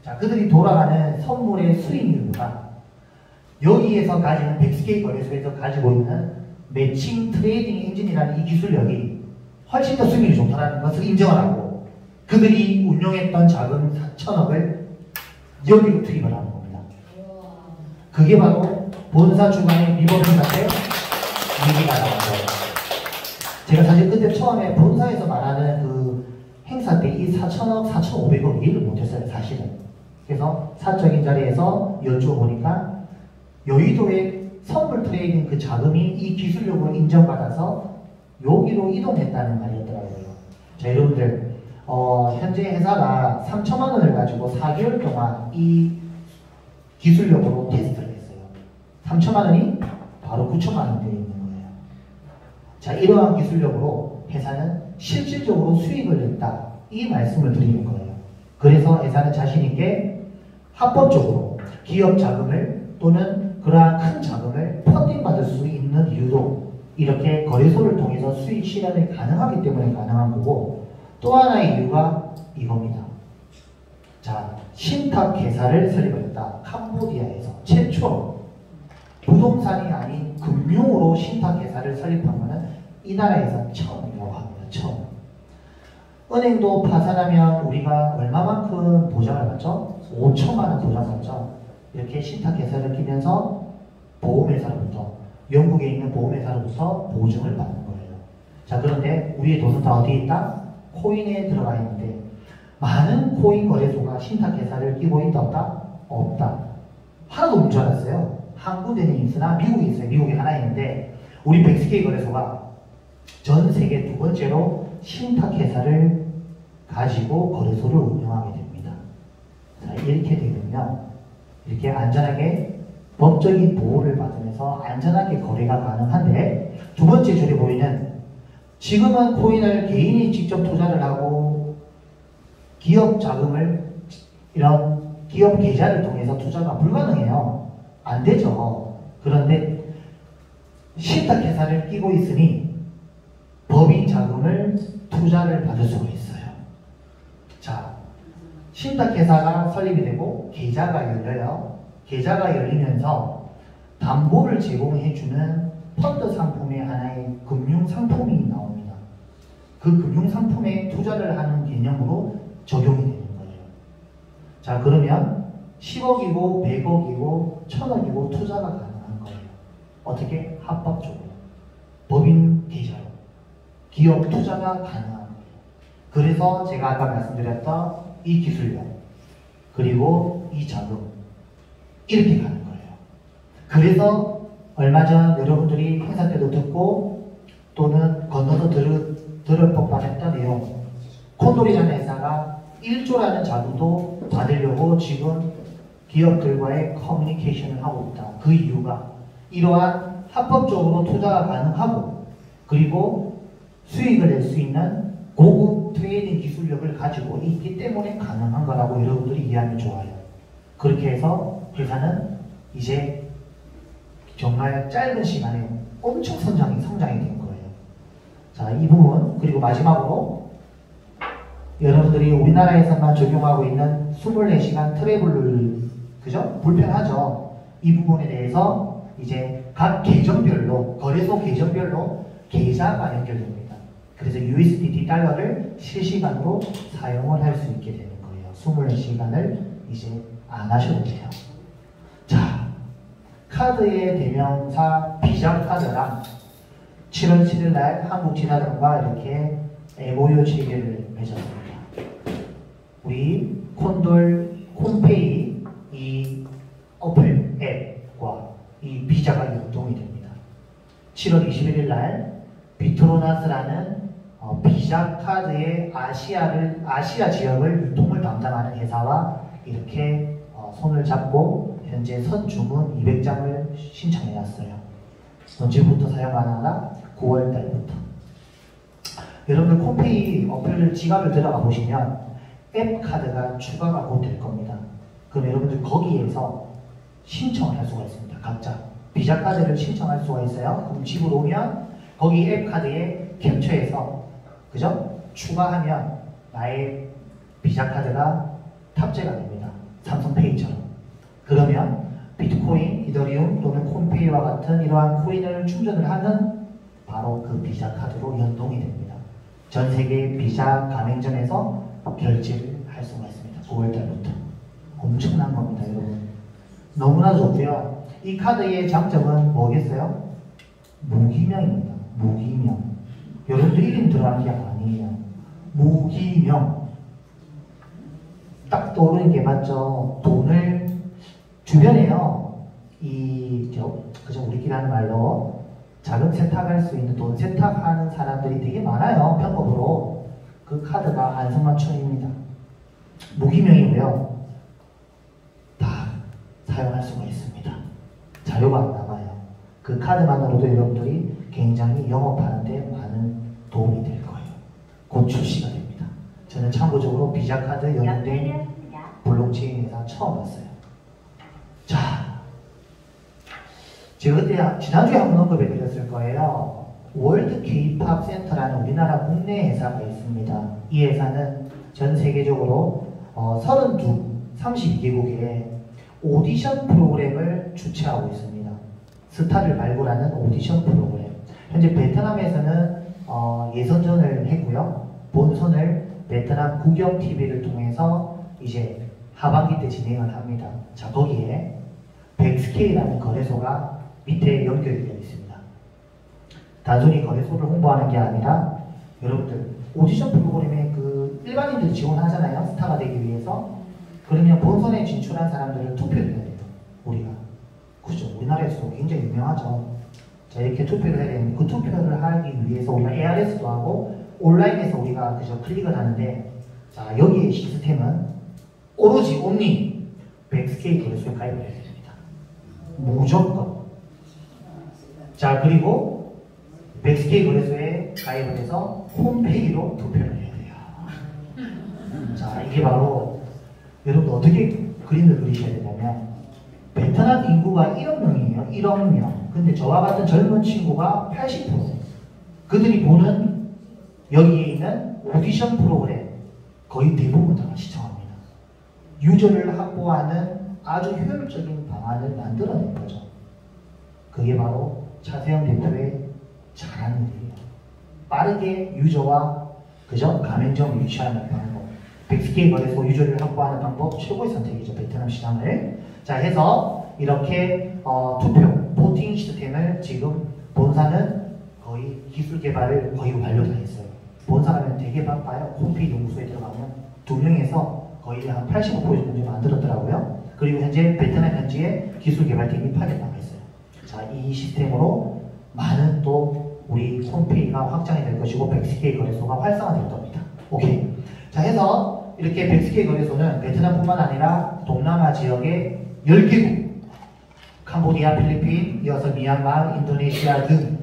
자, 그들이 돌아가는 선물의 수익률보다 여기에서 가지는 백스케이 거래소에서 가지고 있는 매칭 트레이딩 엔진이라는 이 기술력이 훨씬 더 수익률이 좋다는 것을 인정을 하고 그들이 운용했던 자금 4천억을 여기로 투입을 하는 겁니다. 그게 바로 본사 주관의 리버빙한테 얘기가 나온 거예요. 제가 사실 그때 처음에 본사에서 말하는 그 행사 때 이 4천억, 4,500억 이해를 못했어요, 사실은. 그래서 사적인 자리에서 여쭤보니까 여의도의 선물 트레이딩 그 자금이 이 기술력으로 인정받아서 여기로 이동했다는 말이었더라고요. 자, 여러분들, 현재 회사가 3천만 원을 가지고 4개월 동안 이 기술력으로 테스트를 했어요. 3천만 원이 바로 9천만 원 되어 있는 거예요. 자, 이러한 기술력으로 회사는 실질적으로 수익을 냈다. 이 말씀을 드리는 거예요. 그래서 회사는 자신있게 합법적으로 기업 자금을 또는 그러한 큰 자금을 펀딩 받을 수 있는 이유도 이렇게 거래소를 통해서 수익 실현이 가능하기 때문에 가능한 거고, 또 하나의 이유가 이겁니다. 자, 신탁회사를 설립했다. 캄보디아에서 최초로 부동산이 아닌 금융으로 신탁회사를 설립한 것은 이 나라에서 처음이라고 합니다. 처음. 은행도 파산하면 우리가 얼마만큼 보장을 받죠? 5천만 원 보장받죠. 이렇게 신탁회사를 끼면서 보험회사로부터, 영국에 있는 보험회사로부터 보증을 받는 거예요. 자, 그런데 우리의 돈은 다 어디에 있다? 코인에 들어가 있는데 많은 코인 거래소가 신탁회사를 끼고 있다 없다? 없다. 하나도 없는 줄 알았어요. 한 군데는 있으나 미국에 있어요. 미국에 하나 있는데 우리 백스케이 거래소가 전 세계 두 번째로 신탁회사를 가지고 거래소를 운영하게 됩니다. 자, 이렇게 되면요, 이렇게 안전하게 법적인 보호를 받으면서 안전하게 거래가 가능한데, 두 번째 줄에 보이는, 지금은 코인을 개인이 직접 투자를 하고 기업 자금을, 이런 기업 계좌를 통해서 투자가 불가능해요. 안 되죠. 그런데 신탁회사를 끼고 있으니 법인 자금을 투자를 받을 수가 있어요. 자, 신탁회사가 설립이 되고 계좌가 열려요. 계좌가 열리면서 담보를 제공해주는 펀드 상품의 하나의 금융상품이 나옵니다. 그 금융상품에 투자를 하는 개념으로 적용이 되는 거예요. 자, 그러면 10억이고 100억이고 1000억이고 투자가 가능한 거예요. 어떻게? 합법적으로. 법인 계좌로. 기업 투자가 가능한 거예요. 그래서 제가 아까 말씀드렸던 이 기술력, 그리고 이 자금, 이렇게 가는 거예요. 그래서 얼마 전 여러분들이 행사 때도 듣고 또는 건너서 들을 법만 했던 내용, 콘돌이라는 회사가 1조라는 자금도 받으려고 지금 기업들과의 커뮤니케이션을 하고 있다. 그 이유가 이러한 합법적으로 투자가 가능하고 그리고 수익을 낼 수 있는 고급 트레이딩 기술력을 가지고 있기 때문에 가능한 거라고 여러분들이 이해하면 좋아요. 그렇게 해서 회사는 이제 정말 짧은 시간에 엄청 성장이 된 거예요. 자, 이 부분, 그리고 마지막으로 여러분들이 우리나라에서만 적용하고 있는 24시간 트래블, 그죠? 불편하죠? 이 부분에 대해서 이제 각 계정별로, 거래소 계정별로 계좌가 연결됩니다. 그래서 USDT 달러를 실시간으로 사용을 할 수 있게 되는 거예요. 24시간을 이제 안 하셔도 돼요. 자, 카드의 대명사 비자 카드랑 7월 7일 날 한국진화당과 이렇게 MOU 체결을 맺었습니다. 우리 콘돌 콘페이 이 어플 앱과 이 비자가 연동이 됩니다. 7월 21일 날 비트로나스라는 비자 카드의 아시아 지역을 유통을 담당하는 회사와 이렇게 손을 잡고 현재 선 주문 200장을 신청해 놨어요. 언제부터 사용 안 하나? 9월 달부터. 여러분들 콤페이 어플 지갑을 들어가 보시면 앱 카드가 추가가 곧 될 겁니다. 그럼 여러분들 거기에서 신청을 할 수가 있습니다. 각자 비자 카드를 신청할 수가 있어요. 그럼 집으로 오면 거기 앱 카드에 캡처해서 그죠? 추가하면 나의 비자 카드가 탑재가 됩니다. 삼성페이처럼. 그러면 비트코인, 이더리움 또는 콤페이와 같은 이러한 코인을 충전을 하는 바로 그 비자 카드로 연동이 됩니다. 전 세계 비자 가맹점에서 결제를 할 수가 있습니다. 9월 달부터. 엄청난 겁니다, 여러분. 너무나 좋고요. 이 카드의 장점은 뭐겠어요? 무기명입니다. 무기명. 여러분들 이름 들어간 게 아니에요. 무기명. 딱 떠오르는 게 맞죠? 돈을 주변에요. 그죠? 우리끼리 하는 말로 자금 세탁할 수 있는 돈 세탁하는 사람들이 되게 많아요. 편법으로. 그 카드가 안성맞춤입니다. 무기명이고요. 다 사용할 수가 있습니다. 자료가 안 남아요. 그 카드만으로도 여러분들이 굉장히 영업하는데 많은 도움이 될 거예요. 곧 출시가 됩니다. 저는 참고적으로 비자 카드 연동된 블록체인 회사 처음 봤어요. 자, 제가 그때 지난주에 한번 언급해 드렸을 거예요. 월드 K-팝 센터라는 우리나라 국내 회사가 있습니다. 이 회사는 전 세계적으로 32개국의 오디션 프로그램을 주최하고 있습니다. 스타를 발굴하는 오디션 프로그램. 현재 베트남에서는 예선전을 했고요. 본선을 베트남 국영TV를 통해서 이제 하반기 때 진행을 합니다. 자, 거기에 백스케이라는 거래소가 밑에 연결이 되어 있습니다. 단순히 거래소를 홍보하는 게 아니라 여러분들 오디션 프로그램에 그 일반인들이 지원하잖아요. 스타가 되기 위해서. 그러면 본선에 진출한 사람들을 투표를 해야 돼요. 우리가. 그죠? 우리나라에서도 굉장히 유명하죠. 자, 이렇게 투표를 해야 되는데 그 투표를 하기 위해서 우리가 ARS도 하고 온라인에서 우리가 그저 클릭을 하는데 자, 여기의 시스템은 오로지 온리 백스케이 거래소에 가입을 해야 됩니다. 무조건. 자, 그리고 백스케이 거래소에 가입을 해서 홈페이로 투표를 해야 돼요. 자, 이게 바로 여러분 어떻게 그림을 그리셔야 되냐면 베트남 인구가 1억 명이에요. 1억 명. 근데 저와 같은 젊은 친구가 80%. 그들이 보는 여기에 있는 오디션 프로그램 거의 대부분 다 시청합니다. 유저를 확보하는 아주 효율적인 방안을 만들어낸 거죠. 그게 바로 차세영 대표의 잘하는 일이에요. 빠르게 유저와 그죠? 가맹점을 유치하는 방법. 백스케이 거래소 유저를 확보하는 방법 최고의 선택이죠. 베트남 시장을. 자, 해서 이렇게 투표, 보팅 시스템을 지금 본사는 거의 기술 개발을 거의 완료 다 했어요. 본사라면 되게 바빠요. 홈페이지 연구소에 들어가면 2명에서 거의 한 85% 정도 만들었더라고요. 그리고 현재 베트남 현지에 기술 개발팀이 파견나가 있어요. 자, 이 시스템으로 많은 또 우리 홈페이지가 확장이 될 것이고 백스케이 거래소가 활성화될 겁니다. 오케이. 자, 해서 이렇게 백스케이 거래소는 베트남뿐만 아니라 동남아 지역의 10개국, 캄보디아, 필리핀, 이어서 미얀마, 인도네시아 등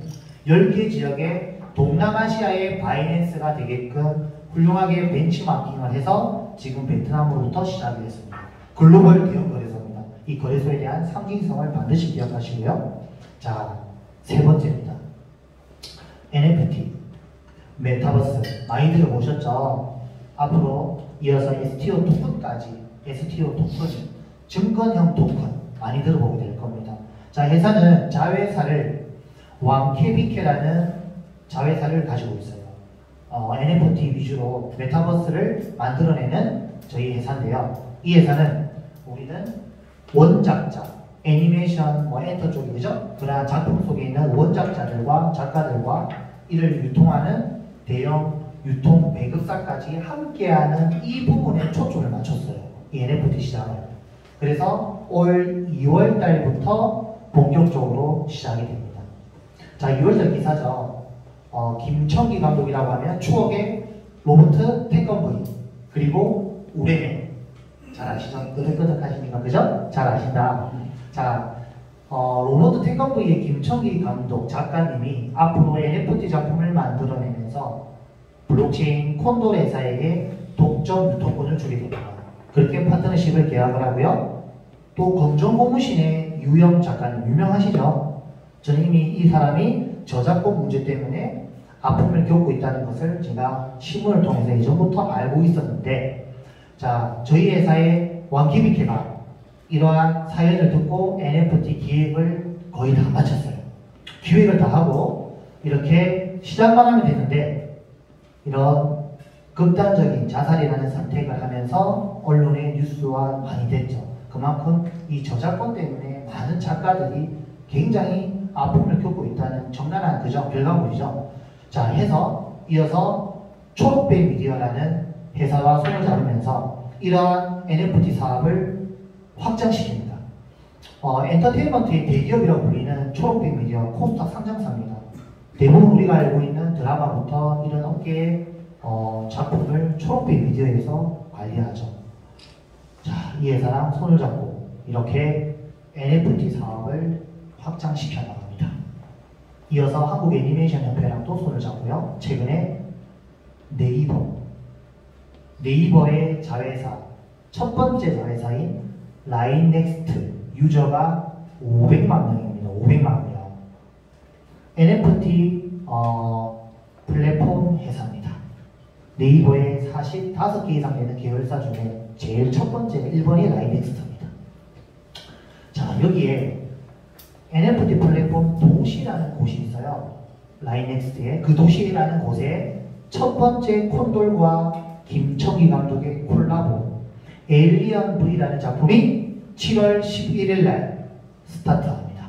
10개 지역의 동남아시아의 바이낸스가 되게끔 훌륭하게 벤치마킹을 해서 지금 베트남으로부터 시작이 됐습니다. 글로벌 대형 거래소입니다. 이 거래소에 대한 상징성을 반드시 기억하시고요. 자, 세 번째입니다. NFT, 메타버스 많이 들어보셨죠? 앞으로 이어서 STO 토큰까지, STO 토큰, 증권형 토큰, 많이 들어보게 될 겁니다. 자, 회사는 자회사를 왕케비케라는 자회사를 가지고 있어요. NFT 위주로 메타버스를 만들어내는 저희 회사인데요. 이 회사는 우리는 원작자, 애니메이션, 엔터 쪽이 그죠? 그러한 작품 속에 있는 원작자들과 작가들과 이를 유통하는 대형 유통 배급사까지 함께하는 이 부분에 초점을 맞췄어요. 이 NFT 시장을. 그래서 올 2월 달부터 본격적으로 시작이 됩니다. 자, 2월달 기사죠. 김청기 감독이라고 하면 추억의 로버트 태권브이 그리고 우레메 잘 아시죠? 끄덕끄덕 하시니까 그죠? 잘 아신다. 자, 로버트 태권브이의 김청기 감독 작가님이 앞으로 NFT 작품을 만들어내면서 블록체인 콘돌 회사에게 독점 유통권을 주게 됩니다. 그렇게 파트너십을 계약을 하고요. 또 검정고무신의 유영 작가님 유명하시죠? 저는 이미 이 사람이 저작권 문제 때문에 아픔을 겪고 있다는 것을 제가 신문을 통해서 예전부터 알고 있었는데, 자, 저희 회사의 왕키비케가 이러한 사연을 듣고 NFT 기획을 거의 다 마쳤어요. 기획을 다 하고 이렇게 시작만 하면 되는데 이런 극단적인 자살이라는 선택을 하면서 언론의 뉴스화 많이 됐죠. 그만큼 이 저작권 때문에 많은 작가들이 굉장히 아픔을 겪고 있다는 적나라한 그저 결과물이죠. 자, 해서 이어서 초록빛 미디어라는 회사와 손을 잡으면서 이러한 NFT 사업을 확장시킵니다. 엔터테인먼트의 대기업이라고 불리는 초록빛 미디어 코스닥 상장사입니다. 대부분 우리가 알고 있는 드라마부터 이런 업계의 작품을 초록빛 미디어에서 관리하죠. 자, 이 회사랑 손을 잡고 이렇게 NFT 사업을 확장시켜 나갑니다. 이어서 한국 애니메이션 협회랑도 손을 잡고요. 최근에 네이버의 자회사, 첫 번째 자회사인 라인넥스트 유저가 500만 명입니다. 500만 명. NFT 플랫폼 회사입니다. 네이버의 45개 이상 되는 계열사 중에 제일 첫 번째 1번이 라인넥스트입니다. 자, 여기에 NFT 플랫폼 도시라는 곳이 있어요. 라인넥스트에 그 도시라는 곳에 첫 번째 콘돌과 김청기 감독의 콜라보 에일리언 V라는 작품이 7월 11일 날 스타트합니다.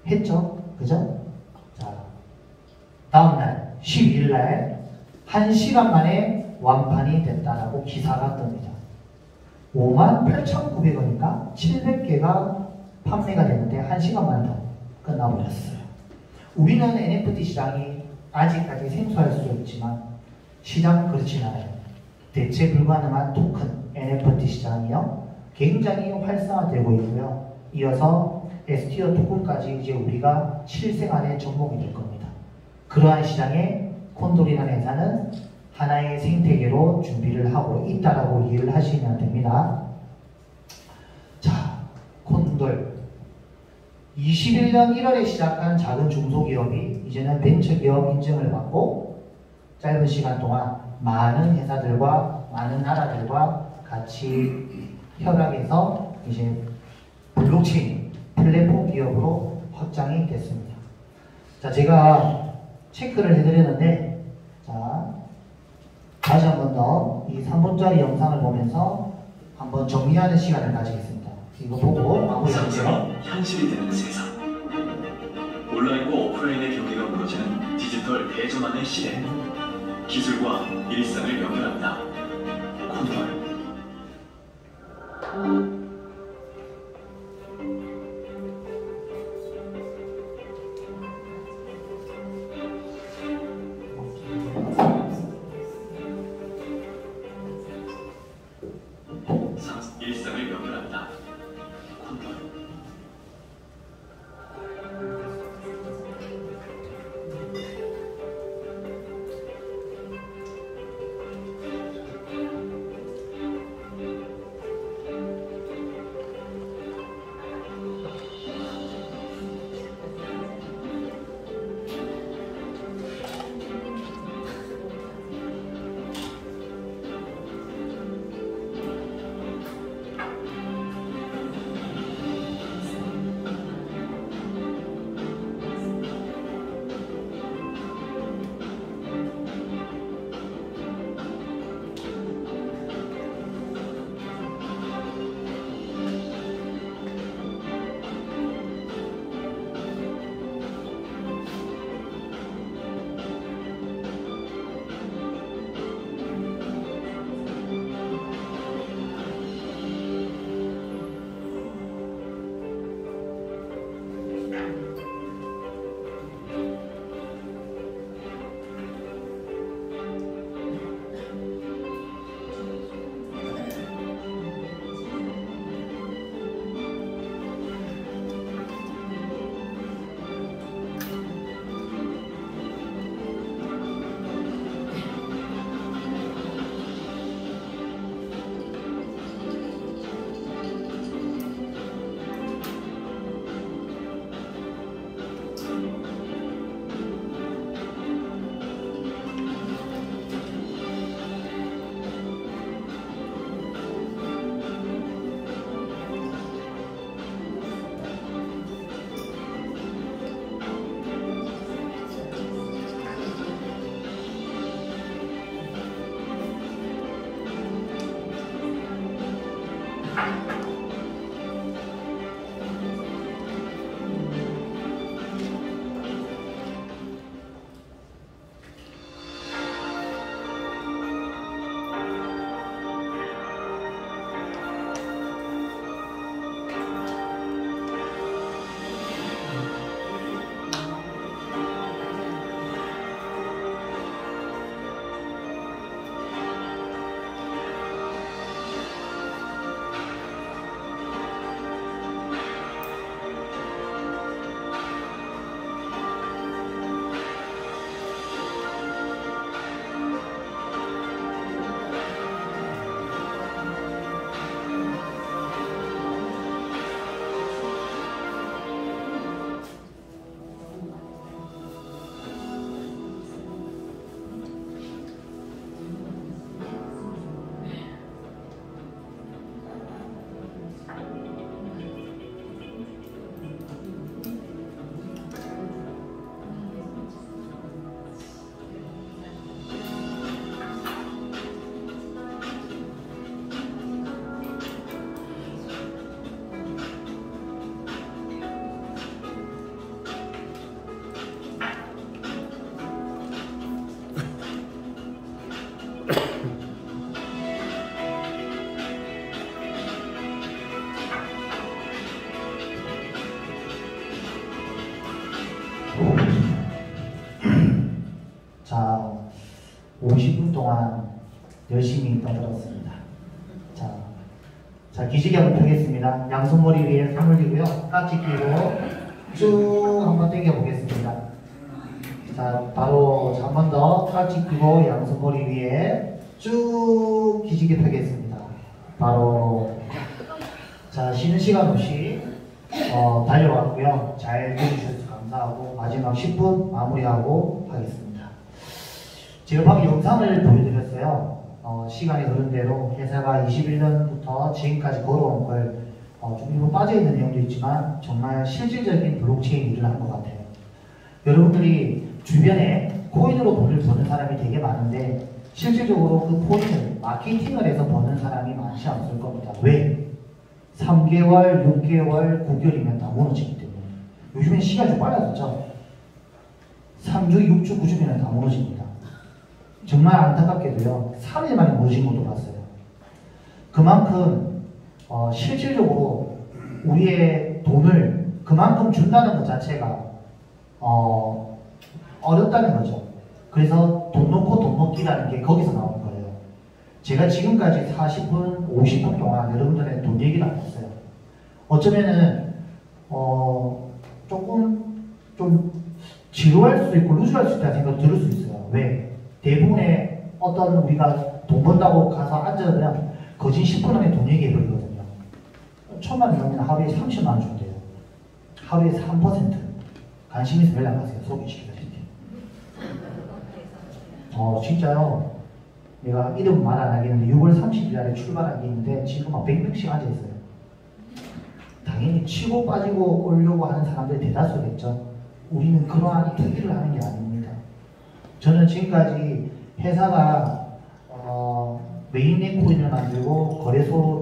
했죠? 그죠? 자, 다음날 12일 날 1시간 만에 완판이 됐다라고 기사가 뜹니다. 58,900원인가 700개가 판매가 됐는데 1시간 만에 끝나버렸어요. 우리는 NFT 시장이 아직까지 생소할 수 있지만 시장은 그렇진 않아요. 대체 불가능한 토큰 NFT 시장이요 굉장히 활성화되고 있고요. 이어서 S티어 토큰까지 이제 우리가 실생활의 전공이 될 겁니다. 그러한 시장에 콘돌이라는 회사는 하나의 생태계로 준비를 하고 있다라고 이해를 하시면 됩니다. 자, 콘돌 21년 1월에 시작한 작은 중소기업이 이제는 벤처기업 인증을 받고 짧은 시간 동안 많은 회사들과 많은 나라들과 같이 협약해서 이제 블록체인 플랫폼 기업으로 확장이 됐습니다. 자, 제가 체크를 해드렸는데, 자, 다시 한 번 더 이 3분짜리 영상을 보면서 한번 정리하는 시간을 가지겠습니다. 이거 보고 마무리할게요. 현실이 되는 세상. 온라인과 오프라인의 경계가 무너지는 디지털 대전환의 시대. 기술과 일상을 연결합니다. 콘돌. 일상을 연결합니다. 콘돌. 열심히 떠들었습니다. 자, 기지개 한번 펴겠습니다. 양손머리 위에 손 올리고요. 깍지 끼고 쭉 한번 당겨 보겠습니다. 자, 바로 한 번 더 깍지 끼고 양손머리 위에 쭉 기지개 펴겠습니다. 바로 자, 쉬는 시간 없이 달려왔고요. 잘 들어주셔서 감사하고 마지막 10분 마무리하고 하겠습니다. 제가 방금 영상을 보여드렸어요. 시간이 흐른 대로 회사가 21년부터 지금까지 걸어온 걸 좀 일부 빠져있는 내용도 있지만 정말 실질적인 블록체인 일을 한 것 같아요. 여러분들이 주변에 코인으로 돈을 버는 사람이 되게 많은데 실질적으로 그 코인을 마케팅을 해서 버는 사람이 많지 않을 겁니다. 왜? 3개월, 6개월, 9개월이면 다 무너지기 때문에. 요즘엔 시간이 좀 빨라졌죠? 3주, 6주, 9주면 다 무너집니다. 정말 안타깝게도요, 3일 만에 무너진 것도 봤어요. 그만큼 실질적으로 우리의 돈을 그만큼 준다는 것 자체가 어렵다는 거죠. 그래서 돈 놓고 돈 먹기라는 게 거기서 나오는 거예요. 제가 지금까지 40분, 50분 동안 여러분들의 돈 얘기를 안 했어요. 어쩌면은 조금 좀 지루할 수도 있고 루즈할 수 있다는 생각 들을 수 있어요. 왜? 대부분의 어떤 우리가 돈 번다고 가서 앉으면 거진 10분 안에 돈 얘기해버리거든요. 1,000만 원 이면 하루에 30만 원 준대요. 하루에 3%. 관심 있으면 연락하세요. 소개시켜드릴게요. 진짜요. 내가 이름 말 안 하겠는데 6월 30일 날에 출발한 게 있는데 지금 막 100명씩 앉아있어요. 당연히 치고 빠지고 오려고 하는 사람들이 대다수겠죠. 우리는 그러한 투기를 하는 게 아닙니다. 저는 지금까지 회사가 메인넷 코인을 만들고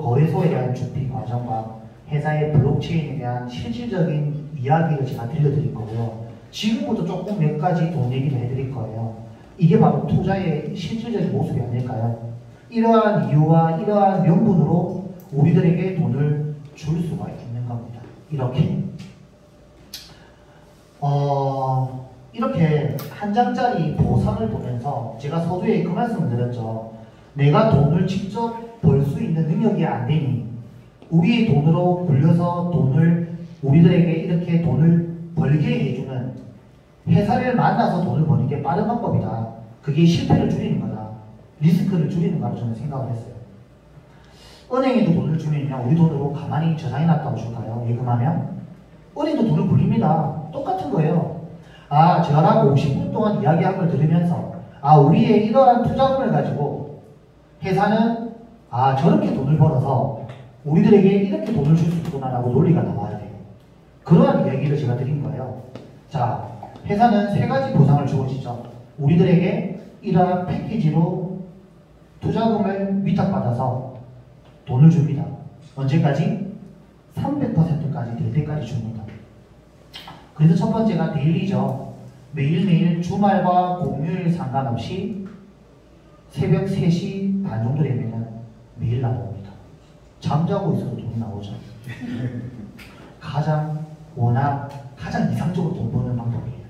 거래소에 대한 준비 과정과 회사의 블록체인에 대한 실질적인 이야기를 제가 들려드릴 거고요. 지금부터 조금 몇 가지 돈 얘기를 해드릴 거예요. 이게 바로 투자의 실질적인 모습이 아닐까요? 이러한 이유와 이러한 명분으로 우리들에게 돈을 줄 수가 있는 겁니다. 이렇게 한 장짜리 보상을 보면서 제가 서두에 그 말씀을 드렸죠. 내가 돈을 직접 벌 수 있는 능력이 안 되니 우리의 돈으로 굴려서 우리들에게 이렇게 돈을 벌게 해주는 회사를 만나서 돈을 버는 게 빠른 방법이다. 그게 실패를 줄이는 거다. 리스크를 줄이는 거라고 저는 생각을 했어요. 은행에도 돈을 주면 우리 돈으로 가만히 저장해놨다고 줄까요? 예금하면? 은행도 돈을 굴립니다. 똑같은 거예요. 저랑 50분 동안 이야기한 걸 들으면서 우리의 이러한 투자금을 가지고 회사는 저렇게 돈을 벌어서 우리들에게 이렇게 돈을 줄 수 있구나 라고 논리가 나와야 돼요. 그러한 이야기를 제가 드린 거예요. 자, 회사는 3가지 보상을 주어지죠. 우리들에게 이러한 패키지로 투자금을 위탁받아서 돈을 줍니다. 언제까지? 300%까지 될 때까지 줍니다. 그래서 첫 번째가 데일리죠. 매일매일 주말과 공휴일 상관없이 새벽 3시 반 정도 되면 매일 나옵니다. 잠자고 있어도 돈이 나오죠. 가장 이상적으로 돈 버는 방법이에요.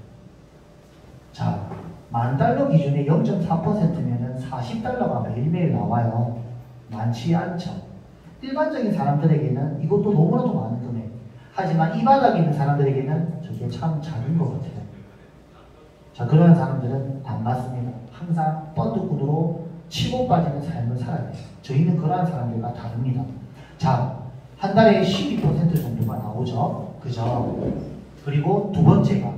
자, $10,000 기준에 0.4%면은 $40가 매일매일 나와요. 많지 않죠. 일반적인 사람들에게는 이것도 너무나도 많은 금액. 하지만 이 바닥에 있는 사람들에게는 저게 참 작은 것 같아요. 자, 그런 사람들은 안 맞습니다. 항상 펀드꾼으로 치고 빠지는 삶을 살아야 돼요. 저희는 그러한 사람들과 다릅니다. 자, 한 달에 12% 정도가 나오죠. 그죠? 그리고 두 번째가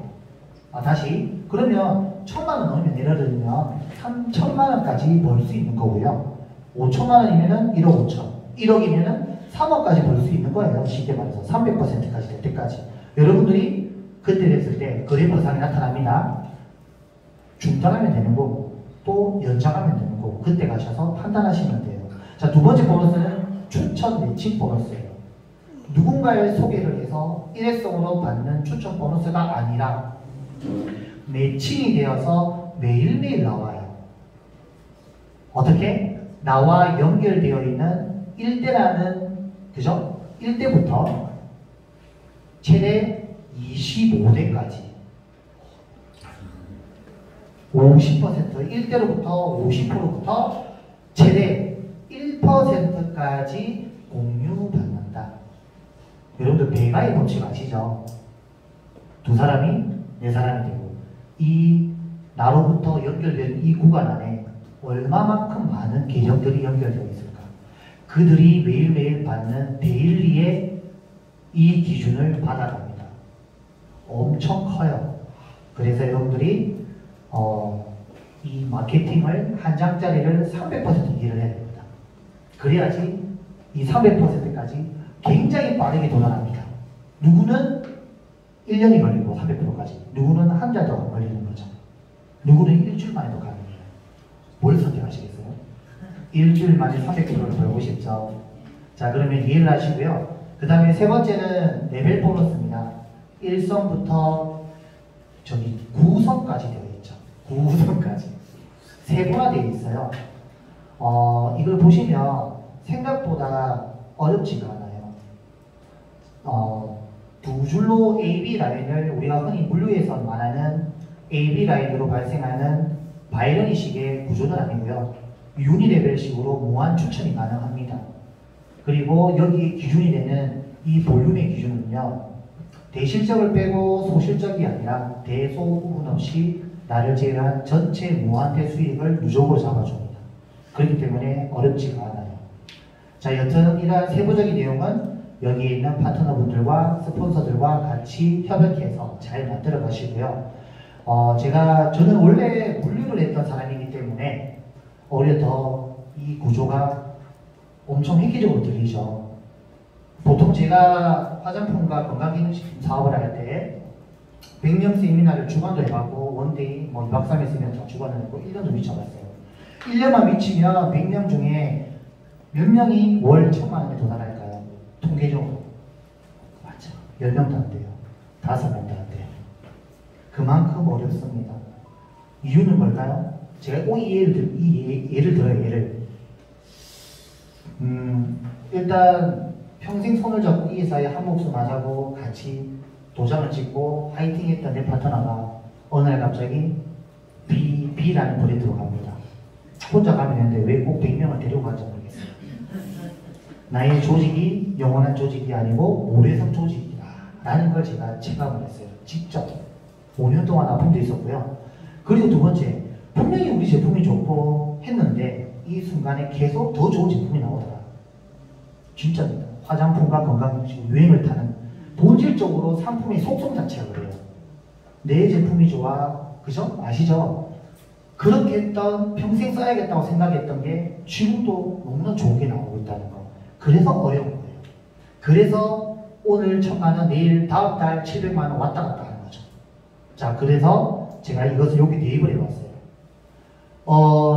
그러면 1,000만 원 넣으면 예를 들면 3,000만 원까지 벌 수 있는 거고요. 5천만 원이면은 1억 5천, 1억이면은 3억까지 벌 수 있는 거예요. 쉽게 말해서 300%까지 될 때까지. 여러분들이 그때 됐을 때 거래보상이 나타납니다. 중단하면 되는 거고 또 연장하면 되는 거고 그때 가셔서 판단하시면 돼요. 자, 두 번째 보너스는 추천 매칭 보너스예요. 누군가의 소개를 해서 일회성으로 받는 추천 보너스가 아니라 매칭이 되어서 매일매일 나와요. 어떻게? 나와 연결되어 있는 1대라는, 그죠? 1대부터 최대 25대까지 50%, 1대로부터 50%부터 최대 1%까지 공유받는다. 여러분들 배가의 법칙 아시죠? 두 사람이 네 사람이 되고 이 나로부터 연결된 이 구간 안에 얼마만큼 많은 계정들이 연결되어 있을까? 그들이 매일매일 받는 데일리의 이 기준을 받아갑니다. 엄청 커요. 그래서 여러분들이 이 마케팅을 한 장짜리를 300% 이해를 해야 됩니다. 그래야지 이 300%까지 굉장히 빠르게 도달합니다. 누구는 1년이 걸리고 300%까지, 누구는 한 달도 안 걸리는 거죠. 누구는 일주일 만에도 가능해요. 뭘 선택하시겠어요? 일주일 만에 300%를 벌고 싶죠. 자, 그러면 이해를 하시고요. 그 다음에 세 번째는 레벨 보너스입니다. 1성부터 저기 9성까지 되어 있죠. 9성까지. 세분화되어 있어요. 이걸 보시면 생각보다 어렵지가 않아요. 두 줄로 AB 라인을 우리가 흔히 물류에서 말하는 AB 라인으로 발생하는 바이너리식의 구조는 아니고요. 유니레벨식으로 무한 추천이 가능합니다. 그리고 여기 기준이 되는 이 볼륨의 기준은요. 대실적을 빼고 소실적이 아니라 대소 부분 없이 나를 제외한 전체 무한대 수익을 누적으로 잡아줍니다. 그렇기 때문에 어렵지가 않아요. 자, 여튼 이러한 세부적인 내용은 여기에 있는 파트너분들과 스폰서들과 같이 협력해서 잘 만들어 가시고요. 저는 원래 물류를 했던 사람이기 때문에 오히려 더 이 구조가 엄청 획기적으로 들리죠. 보통 제가 화장품과 건강기능식품 사업을 할 때 100명 세미나를 주관도 해봤고 원데이 뭐 2박 3일 세미나 주관을 했고 1년도 미쳐봤어요. 1년만 미치면 100명 중에 몇 명이 월 1,000만 원에 도달할까요? 통계적으로. 맞죠. 10명도 안 돼요. 5명도 안 돼요. 그만큼 어렵습니다. 이유는 뭘까요? 제가 이 예를 들어요. 예를. 일단 평생 손을 잡고 이 회사에 한 목숨 하자고 같이 도장을 찍고 화이팅 했던 내 파트너가 어느 날 갑자기 B라는 브랜드로 갑니다. 혼자 가면 되는데 왜 꼭 100명을 데리고 간지 모르겠어요. 나의 조직이 영원한 조직이 아니고 오래성 조직이다 라는 걸 제가 체감을 했어요. 직접 5년 동안 아픔도 있었고요. 그리고 두 번째, 분명히 우리 제품이 좋고 했는데 이 순간에 계속 더 좋은 제품이 나오더라. 진짜입니다. 화장품과 건강식품 유행을 타는 본질적으로 상품의 속성 자체가 그래요. 내 제품이 좋아. 그죠? 아시죠? 그렇게 했던 평생 써야겠다고 생각했던 게 지금도 너무나 좋은 게 나오고 있다는 거. 그래서 어려운 거예요. 그래서 오늘 1,000만 원, 내일 다음 달 700만 원 왔다 갔다 하는 거죠. 자, 그래서 제가 이것을 여기 대입을 해봤어요.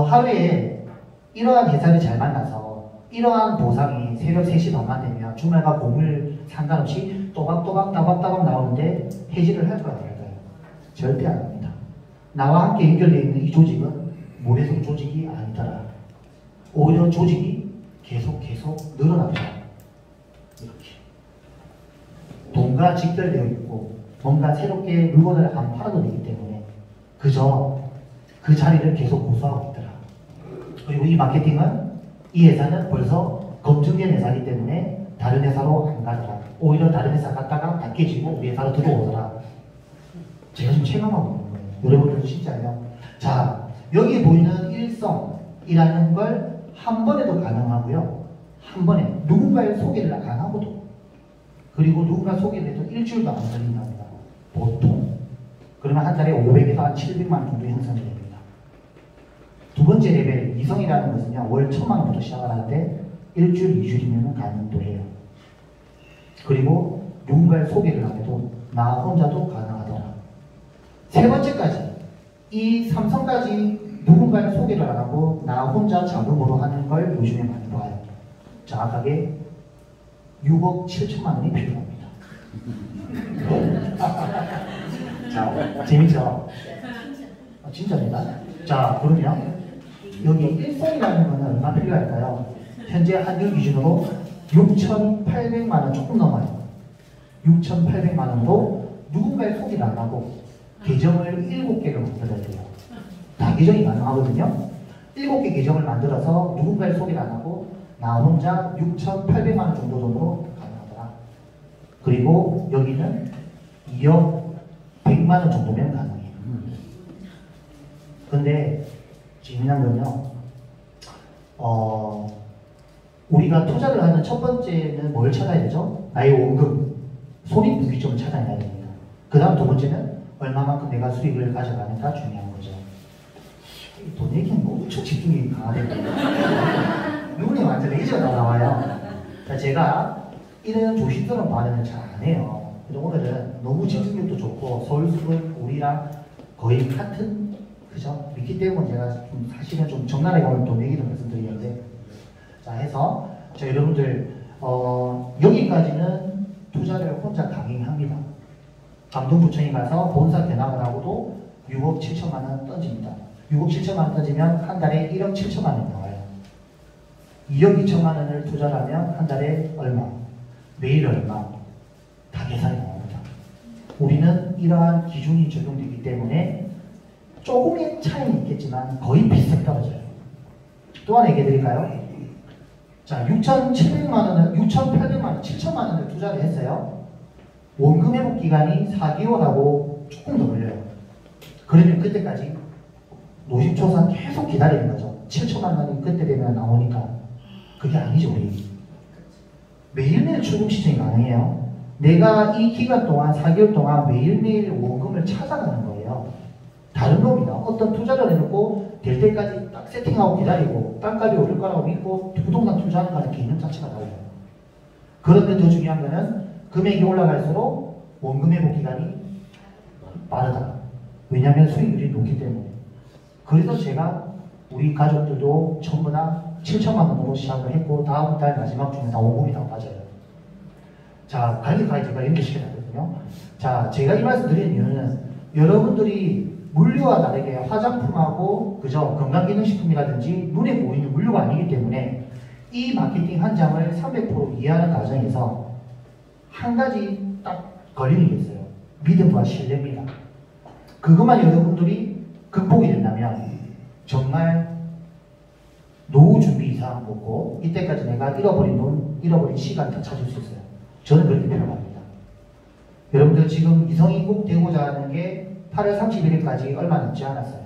하루에 이러한 회사를 잘 만나서 이러한 보상이 새벽 3시 반만 되면 주말과 공휴일 상관없이 또박또박 따박따박 나오는데 해지를 할 거야, 할까요? 절대 안 합니다. 나와 함께 연결되어 있는 이 조직은 모래성 조직이 아니더라. 오히려 조직이 계속 늘어납니다. 이렇게. 돈과 직결되어 있고 뭔가 새롭게 물건을 안 팔아도 되기 때문에 그저 그 자리를 계속 고수하고 있더라. 그리고 이 마케팅은 이 회사는 벌써 검증된 회사이기 때문에 다른 회사로 안 가더라. 오히려 다른 회사 갔다가 다 깨지고 우리 회사로 들어오더라. 제가 지금 체감하고 있는 거예요. 여러분들도 진짜예요. 자, 여기 보이는 일성이라는 걸 한 번에도 가능하고요. 한 번에 누군가의 소개를 안 하고도, 그리고 누군가 소개를 해도 일주일도 안 걸린답니다. 보통. 그러면 한 달에 500에서 한 700만 원 정도 형성이 됩니다. 두 번째 레벨 이성이라는 것은요, 월 1,000만 원부터 시작을 하는데 일주일, 2주이면 가능도 해요. 그리고 누군가의 소개를 안 해도 나 혼자도 가능하더라. 세 번째까지, 이 삼성까지 누군가의 소개를 안 하고 나 혼자 자금으로 하는 걸 요즘에 많이 봐요. 정확하게 6억 7천만 원이 필요합니다. 자, 재밌죠? 진짜입니다. 자, 그러면 여기 일성이라는 거는 얼마 필요할까요? 현재 한율 기준으로 6,800만 원 조금 넘어요. 6,800만 원으로 누군가의 소개를 안 하고 계정을 7개를 만들어야 돼요. 다 계정이 가능하거든요. 7개 계정을 만들어서 누군가를 소개를 안 하고 나 혼자 6,800만 원 정도 돈으로 가능하더라. 그리고 여기는 2억 100만 원 정도면 가능해요. 근데 재미난 건요, 우리가 투자를 하는 첫 번째는 뭘 찾아야 되죠? 나의 원금, 손익분기점을 찾아내야 됩니다. 그 다음 두 번째는 얼마만큼 내가 수익을 가져가는가 중요한 거죠. 돈 얘기는 엄청 집중이 강하거든요. 눈이 완전 레이저가 나와요. 제가 이런 조심스러운 발언을 잘 안 해요. 그래서 오늘은 너무 집중력도 좋고 서울숲은 우리랑 거의 같은, 그죠? 믿기 때문에 제가 좀 사실은 좀 적나라하게 오늘 돈 얘기를 말씀드리는데, 자 해서 여러분들 여기까지는 투자를 혼자 강행합니다. 감동부청에 가서 본사 견학을 하고도 6억 7천만 원 던집니다. 6억 7천만 원 던지면 한 달에 1억 7천만 원 나와요. 2억 2천만 원을 투자하면 한 달에 얼마? 매일 얼마? 다 계산이 나옵니다. 우리는 이러한 기준이 적용되기 때문에 조금의 차이는 있겠지만 거의 비슷하게 떨어져요. 또 하나 얘기해 드릴까요? 자, 6,700만 원을, 6,800만 원, 7천만 원을 투자를 했어요. 원금 회복 기간이 4개월하고 조금 더 걸려요. 그러면 그때까지 노심초사 계속 기다리는 거죠. 7천만 원이 그때 되면 나오니까. 그게 아니죠, 우리. 매일매일 출금 시청이 가능해요. 내가 이 기간 동안, 4개월 동안 매일매일 원금을 찾아가는 거예요. 다른 겁니다. 어떤 투자를 해놓고 될 때까지 딱 세팅하고 기다리고 땅값이 오를 거라고 믿고 부동산 투자하는 거는 개념 자체가 달라요. 그런데 더 중요한 거는 금액이 올라갈수록 원금 회복 기간이 빠르다. 왜냐하면 수익률이 높기 때문에. 그래서 제가 우리 가족들도 전부 다 7천만 원으로 시작을 했고 다음 달 마지막 주면 다 원금이 다 빠져요. 자, 관리까지 제가 연결시켜놨거든요. 자, 제가 이 말씀 드리는 이유는 여러분들이 물류와 다르게 화장품하고 그저 건강기능식품이라든지 눈에 보이는 물류가 아니기 때문에 이 마케팅 한 장을 300% 이해하는 과정에서 한 가지 딱 걸리는 게 있어요. 믿음과 신뢰입니다. 그것만 여러분들이 극복이 된다면 정말 노후 준비 이상 먹고 이때까지 내가 잃어버린 돈, 잃어버린 시간 다 찾을 수 있어요. 저는 그렇게 표현합니다. 여러분들 지금 이성이 꼭 되고자 하는 게 8월 31일까지 얼마 남지 않았어요.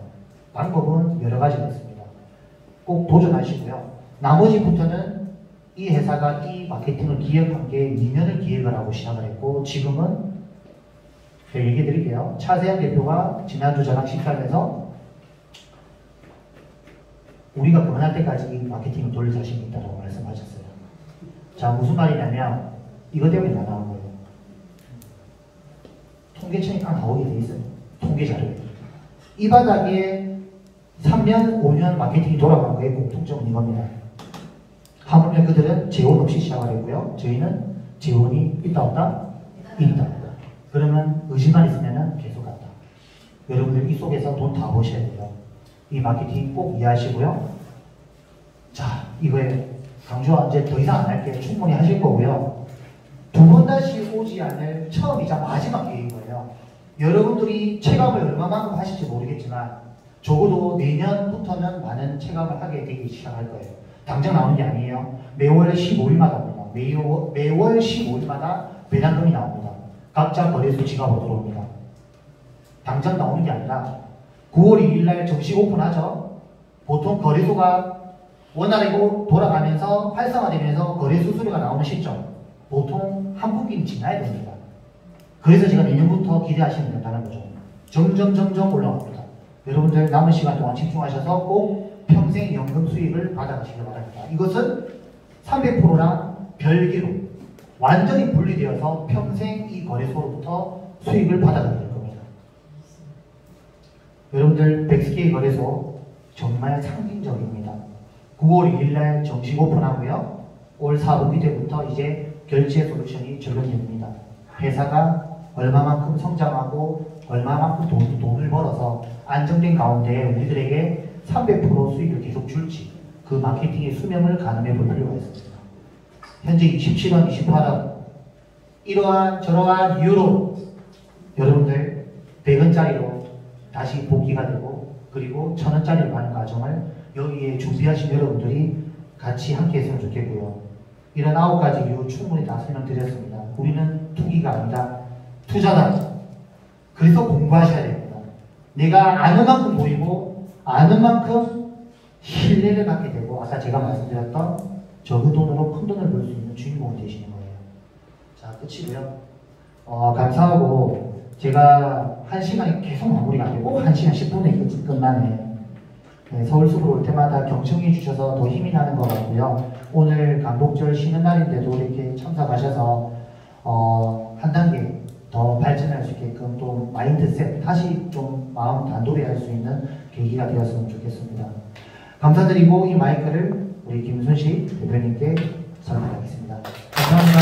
방법은 여러 가지가 있습니다. 꼭 도전하시고요. 나머지부터는 이 회사가 이 마케팅을 기획한 게 2년을 기획을 하고 시작을 했고 지금은 제가 얘기해 드릴게요. 차세현 대표가 지난주 저랑 식사하면서 우리가 그만할 때까지 이 마케팅을 돌릴 자신이 있다고 말씀하셨어요. 자, 무슨 말이냐면 이것 때문에 다 나온 거예요. 통계청이 딱 나오게 돼 있어요. 통계 자료. 이 바닥에 3년, 5년 마케팅이 돌아간 거에 공통점은 이겁니다. 하물며 그들은 재원 없이 시작을 했고요. 저희는 재원이 있다 없다? 있다. 그러면 의지만 있으면 계속 간다. 여러분들 이 속에서 돈 다 버셔야 돼요. 이 마케팅 꼭 이해하시고요. 자, 이거에 강조한 이제 더 이상 안 할게요. 충분히 하실 거고요. 두 번 다시 오지 않을 처음이자 마지막 기회인 거예요. 여러분들이 체감을 얼마만큼 하실지 모르겠지만 적어도 내년부터는 많은 체감을 하게 되기 시작할 거예요. 당장 나오는 게 아니에요. 매월 15일마다 옵니다. 매월 15일마다 배당금이 나옵니다. 각자 거래소 지갑으로 들어옵니다. 당장 나오는 게 아니라 9월 2일날 정식 오픈하죠. 보통 거래소가 원활하게 돌아가면서 활성화되면서 거래 수수료가 나오는 시점 보통 한 분기는 지나야 됩니다. 그래서 제가 내년부터 기대하시면 된다는 거죠. 점점 올라갑니다. 여러분들 남은 시간 동안 집중하셔서 꼭 평생 연금 수익을 받아가시길 바랍니다. 이것은 300%랑 별개로 완전히 분리되어서 평생 이 거래소로부터 수익을 받아가게 될 겁니다. 여러분들 백스케이 거래소 정말 상징적입니다. 9월 2일날 정식 오픈하고요. 올 4분기 때부터 이제 결제 솔루션이 적용됩니다. 회사가 얼마만큼 성장하고 얼마만큼 돈을 벌어서 안정된 가운데 우리들에게 300% 수익을 계속 줄지 그 마케팅의 수명을 가늠해 볼 필요가 있습니다. 현재 27원, 28원 이러한 저러한 이유로 여러분들 100원짜리로 다시 복귀가 되고 그리고 1000원짜리로 가는 과정을 여기에 준비하신 여러분들이 같이 함께 했으면 좋겠고요. 이런 9가지 이유 충분히 다 설명드렸습니다. 우리는 투기가 아니다. 투자다. 그래서 공부하셔야 됩니다. 내가 아는 만큼 보이고 아는 만큼 신뢰를 갖게 되고 아까 제가 말씀드렸던 적은 돈으로 큰 돈을 벌 수 있는 주인공이 되시는 거예요. 자, 끝이고요. 감사하고 제가 1시간이 계속 마무리가 안 되고 1시간 10분에 끝나네. 네, 서울숲으로 올 때마다 경청해 주셔서 더 힘이 나는 것 같고요. 오늘 강복절 쉬는 날인데도 이렇게 참석하셔서 한 단계 더 발전할 수 있게끔 또 마인드셋 다시 좀 마음 단도리할 수 있는 계기가 되었으면 좋겠습니다. 감사드리고 이 마이크를 우리 김순식 대표님께 전달하겠습니다. 감사합니다.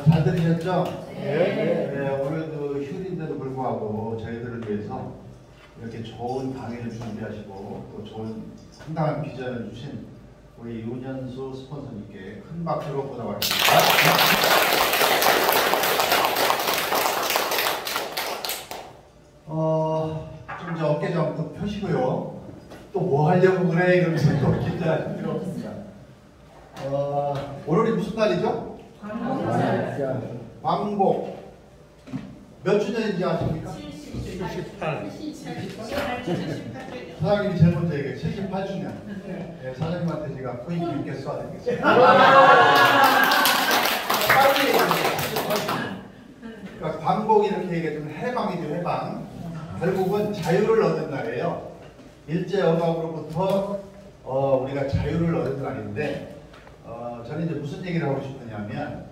잘 들으셨죠? 네. 오늘 그 휴일인데도 불구하고 저희들을 위해서 이렇게 좋은 강의를 준비하시고 또 좋은 상당한 비전을 주신 우리 윤현수 스폰서님께 큰 박수로 보답하겠습니다. 좀 이제 어깨 좀 펴시고요. 또 뭐 하려고 그래? 이러면서 또 긴장하실 필요 없습니다. 오늘이 무슨 날이죠? 광복. 몇 주년인지 아십니까? 78. 사장님이 제일 먼저 얘기해 78주년. 네, 사장님한테 제가 포인트 있게 쏴드리겠습니다. 그러니까 광복이 이렇게 얘기하면 해방이죠, 해방. 결국은 자유를 얻은 날이에요. 일제어각으로부터 우리가 자유를 얻은 날인데 저는 이제 무슨 얘기를 하고 싶으냐면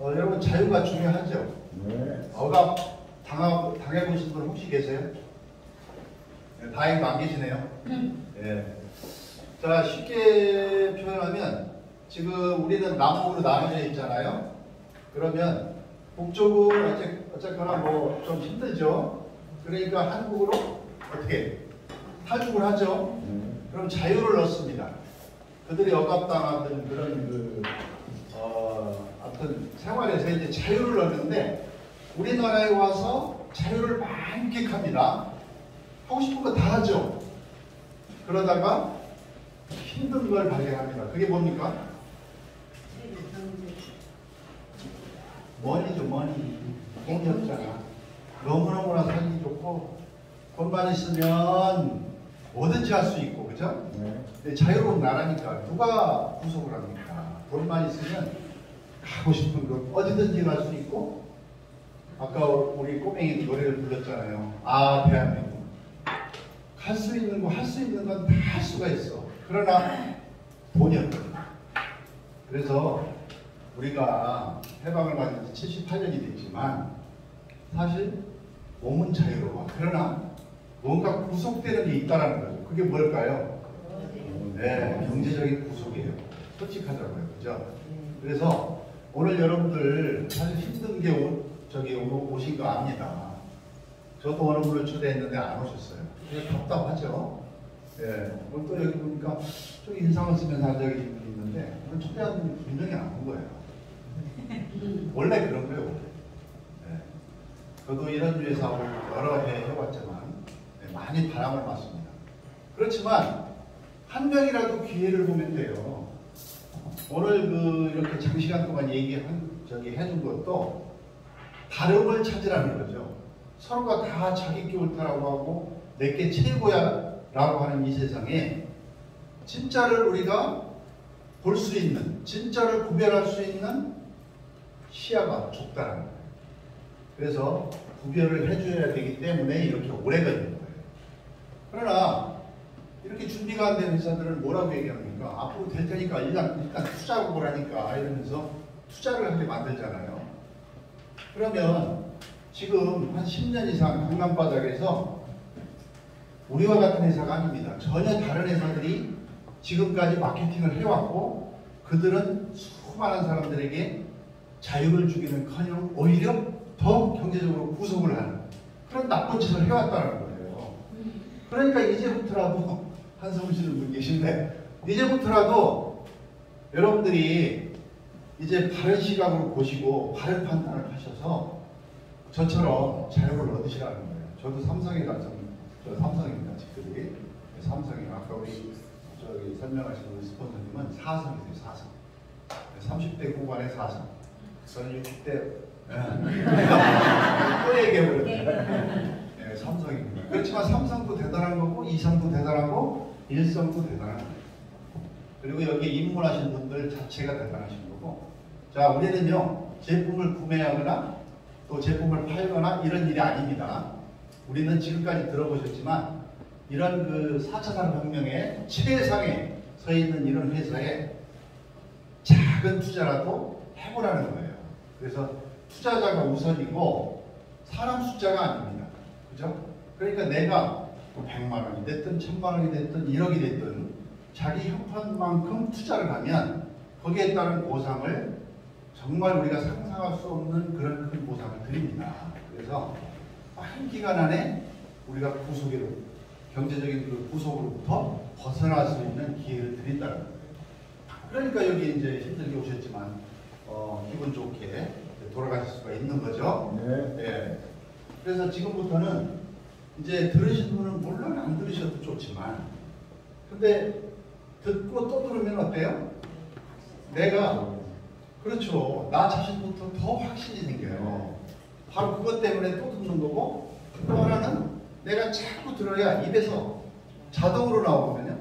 여러분 자유가 중요하죠. 네. 억압 당해보신 분 혹시 계세요? 네, 다행히도 안 계시네요. 네. 자, 쉽게 표현하면 지금 우리는 남북으로 나눠져 있잖아요. 그러면 북쪽은 어쨌거나 뭐 좀 힘들죠. 그러니까 한국으로 어떻게 탈북을 하죠. 그럼 자유를 얻습니다. 그들이 억압당하던 그런 어떤 생활에서 이제 자유를 얻는데 우리나라에 와서 자유를 만끽합니다. 하고 싶은 거 다 하죠. 그러다가 힘든 걸 발견합니다. 그게 뭡니까? 머니죠, 머니. 돈이 없잖아. 너무너무나 살기 좋고 돈만 있으면 뭐든지 할 수 있고, 그죠? 네. 자유로운 나라니까 누가 구속을 합니까? 돈만 있으면 하고 싶은 거 어디든지 갈 수 있고, 아까 우리 꼬맹이 노래를 불렀잖아요. 아, 대한민국. 할 수 있는 거, 할 수 있는 건 다 할 수가 있어. 그러나 돈이 없거든. 그래서 우리가 해방을 받은 지 78년이 됐지만 사실 몸은 자유로워. 그러나 뭔가 구속되는 게 있다는 거죠. 그게 뭘까요? 네, 경제적인 구속이에요. 솔직하자고요. 그죠? 그래서 오늘 여러분들 사실 힘든 게 오신 거 압니다. 저도 어느 분을 초대했는데 안 오셨어요. 되게 답답하죠? 예. 오늘 또 여기 보니까 좀 인상을 쓰면서 앉아 계신 분이 있는데 오늘 초대한 분이 분명히 안 온 거예요. 원래 그런 거예요. 예. 저도 이런 주에 사업을 여러 해 해봤지만 많이 바람을 맞습니다. 그렇지만 한 명이라도 기회를 보면 돼요. 오늘 이렇게 장시간 동안 해준 것도 다름을 찾으라는 거죠. 서로가 다 자기 게 옳다라고 하고 내게 최고야 라고 하는 이 세상에 진짜를 우리가 볼 수 있는, 진짜를 구별할 수 있는 시야가 좁다는 거예요. 그래서 구별을 해줘야 되기 때문에 이렇게 오래 걸리는 거예요. 그러나 이렇게 준비가 안 된 회사들은 뭐라고 얘기합니까? 앞으로 될 테니까 일단 투자하고 보라니까 이러면서 투자를 하게 만들잖아요. 그러면 지금 한 10년 이상 강남바닥에서 우리와 같은 회사가 아닙니다. 전혀 다른 회사들이 지금까지 마케팅을 해왔고 그들은 수많은 사람들에게 자유를 주기는커녕 오히려 더 경제적으로 구속을 하는 그런 나쁜 짓을 해왔다는 거예요. 그러니까 이제부터라도 한성우 씨는 분 계신데 이제부터라도 여러분들이 이제 바른 시각으로 보시고 바른 판단을 하셔서 저처럼 자유를 얻으시라는 거예요. 저도 삼성에 갔죠. 저 삼성입니다, 직급이. 삼성이 아까 우리 저기 설명하신 우리 스폰서님은 4성이세요, 4성. 30대 후반에 4성. 저는 60대 또 얘기해버렸네. 네, 삼성입니다. 그렇지만 삼성도 대단한 거고, 이성도 대단하고, 일성도 대단한 거예요. 그리고 여기 입문하신 분들 자체가 대단하신 거고, 자, 우리는요, 제품을 구매하거나 또 제품을 팔거나 이런 일이 아닙니다. 우리는 지금까지 들어보셨지만, 이런 그 4차 산업혁명의 최상에 서 있는 이런 회사에 작은 투자라도 해보라는 거예요. 그래서 투자자가 우선이고 사람 숫자가 아닙니다. 그죠? 그러니까 내가 100만 원이 됐든 1000만 원이 됐든 1억이 됐든 자기 형편만큼 투자를 하면 거기에 따른 보상을 정말 우리가 상상할 수 없는 그런 큰 보상을 드립니다. 그래서 빠른 기간 안에 우리가 구속으로 경제적인 그 구속으로부터 벗어날 수 있는 기회를 드린다는 거예요. 그러니까 여기 이제 힘들게 오셨지만 기분 좋게 돌아가실 수가 있는 거죠. 네. 예. 그래서 지금부터는 이제 들으신 분은 물론 안 들으셔도 좋지만, 근데 듣고 또 들으면 어때요? 내가 그렇죠. 나 자신부터 더 확신이 생겨요. 바로 그것 때문에 또 듣는 거고, 또 하나는 내가 자꾸 들어야 입에서 자동으로 나오거든요.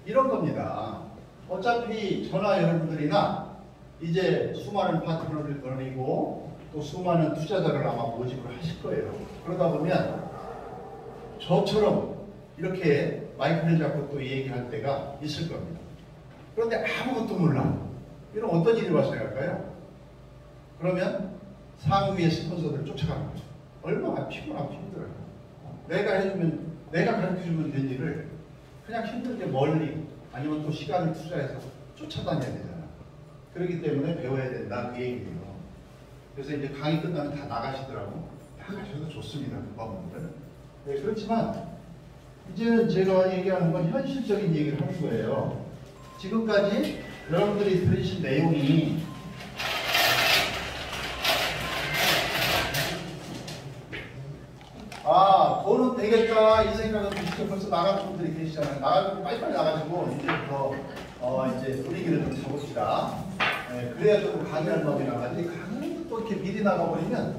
이런 겁니다. 어차피 저나 여러분들이나 이제 수많은 파트너를 거느리고 또 수많은 투자자를 아마 모집을 하실 거예요. 그러다 보면 저처럼 이렇게 마이크를 잡고 또 얘기할 때가 있을 겁니다. 그런데 아무것도 몰라. 이런 어떤 일이 발생할까요? 그러면 상위의 스폰서들을 쫓아가는 거죠. 얼마나 피곤하고 힘들어요. 내가 가르쳐주면 된 일을 그냥 힘들게 멀리 아니면 또 시간을 투자해서 쫓아다녀야 되잖아. 그렇기 때문에 배워야 된다, 그 얘기예요. 그래서 이제 강의 끝나면 다 나가시더라고. 나가셔도 좋습니다, 그 부분들은. 네, 그렇지만 이제는 제가 얘기하는 건 현실적인 얘기를 하는 거예요. 지금까지 여러분들이 들으신 내용이 돈은 되겠다 이 생각은 드시죠. 벌써 나가는 분들이 계시잖아요. 나가면 빨리빨리 나가시고 이제부터 이제 분위기를 좀 잡읍시다. 네, 그래야 좀 강의할 마음이 나가지. 강의는 또 이렇게 미리 나가버리면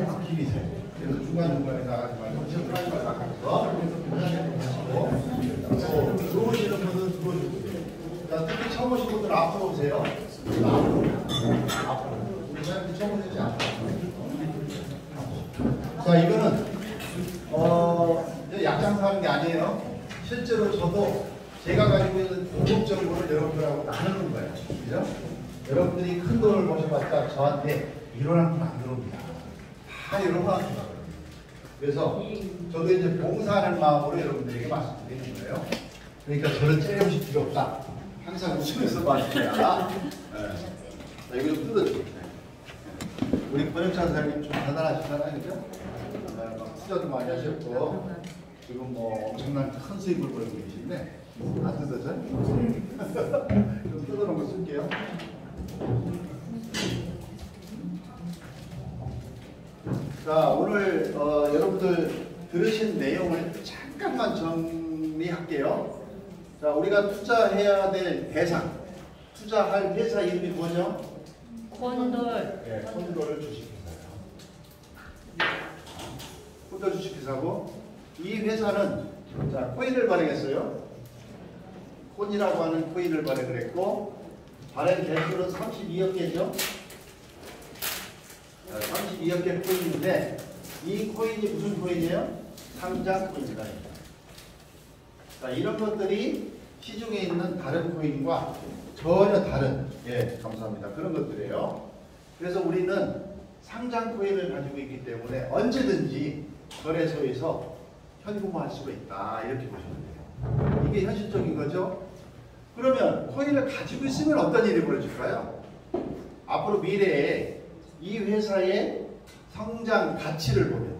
막 길이 새. 그래서 중간중간에 나가지 말고 지금 빨리빨리 나가서 들어오시는 분들은 들어오시고, 자, 특히 처음 오신 분들은 앞으로 오세요. 앞으로. 우리 사람들이 처음 오시지 않아요. 자, 이거는 약장사하는 게 아니에요. 실제로 저도 제가 가지고 있는 고급 정보를 여러분들하고 나누는 거예요. 그죠? 여러분들이 큰 돈을 버셔봤자 저한테 이론한 돈 안 들어옵니다. 다 이론한 돈. 그래서 저도 이제 봉사하는 마음으로 여러분들에게 말씀드리는 거예요. 그러니까 저를 째려보실 필요 없다. 항상 웃으면서 마시야. 자, 이거 좀 뜯어줘. 우리 번역차 사장님 좀 대단하시잖아요. 그죠? 투자도 많이 하셨고 지금 뭐 엄청난 큰 수익을 벌고 계신데 안 뜯어져? 좀 뜯어놓은 거 쓸게요. 자, 오늘 여러분들 들으신 내용을 잠깐만 정리할게요. 자, 우리가 투자해야 될 대상, 투자할 회사 이름이 뭐죠? 콘돌. 네, 콘돌 주식회사예요. 콘돌 주식회사고, 이 회사는 자, 코인을 발행했어요. 콘이라고 하는 코인을 발행을 했고, 발행 개수는 32억 개죠. 32억 개 코인인데, 이 코인이 무슨 코인이에요? 상장 코인이다. 자, 이런 것들이 시중에 있는 다른 코인과 전혀 다른, 예, 감사합니다. 그런 것들이에요. 그래서 우리는 상장 코인을 가지고 있기 때문에 언제든지 거래소에서 현금화할 수가 있다. 이렇게 보시면 돼요. 이게 현실적인 거죠. 그러면 코인을 가지고 있으면 어떤 일이 벌어질까요? 앞으로 미래에 이 회사의 성장 가치를 보면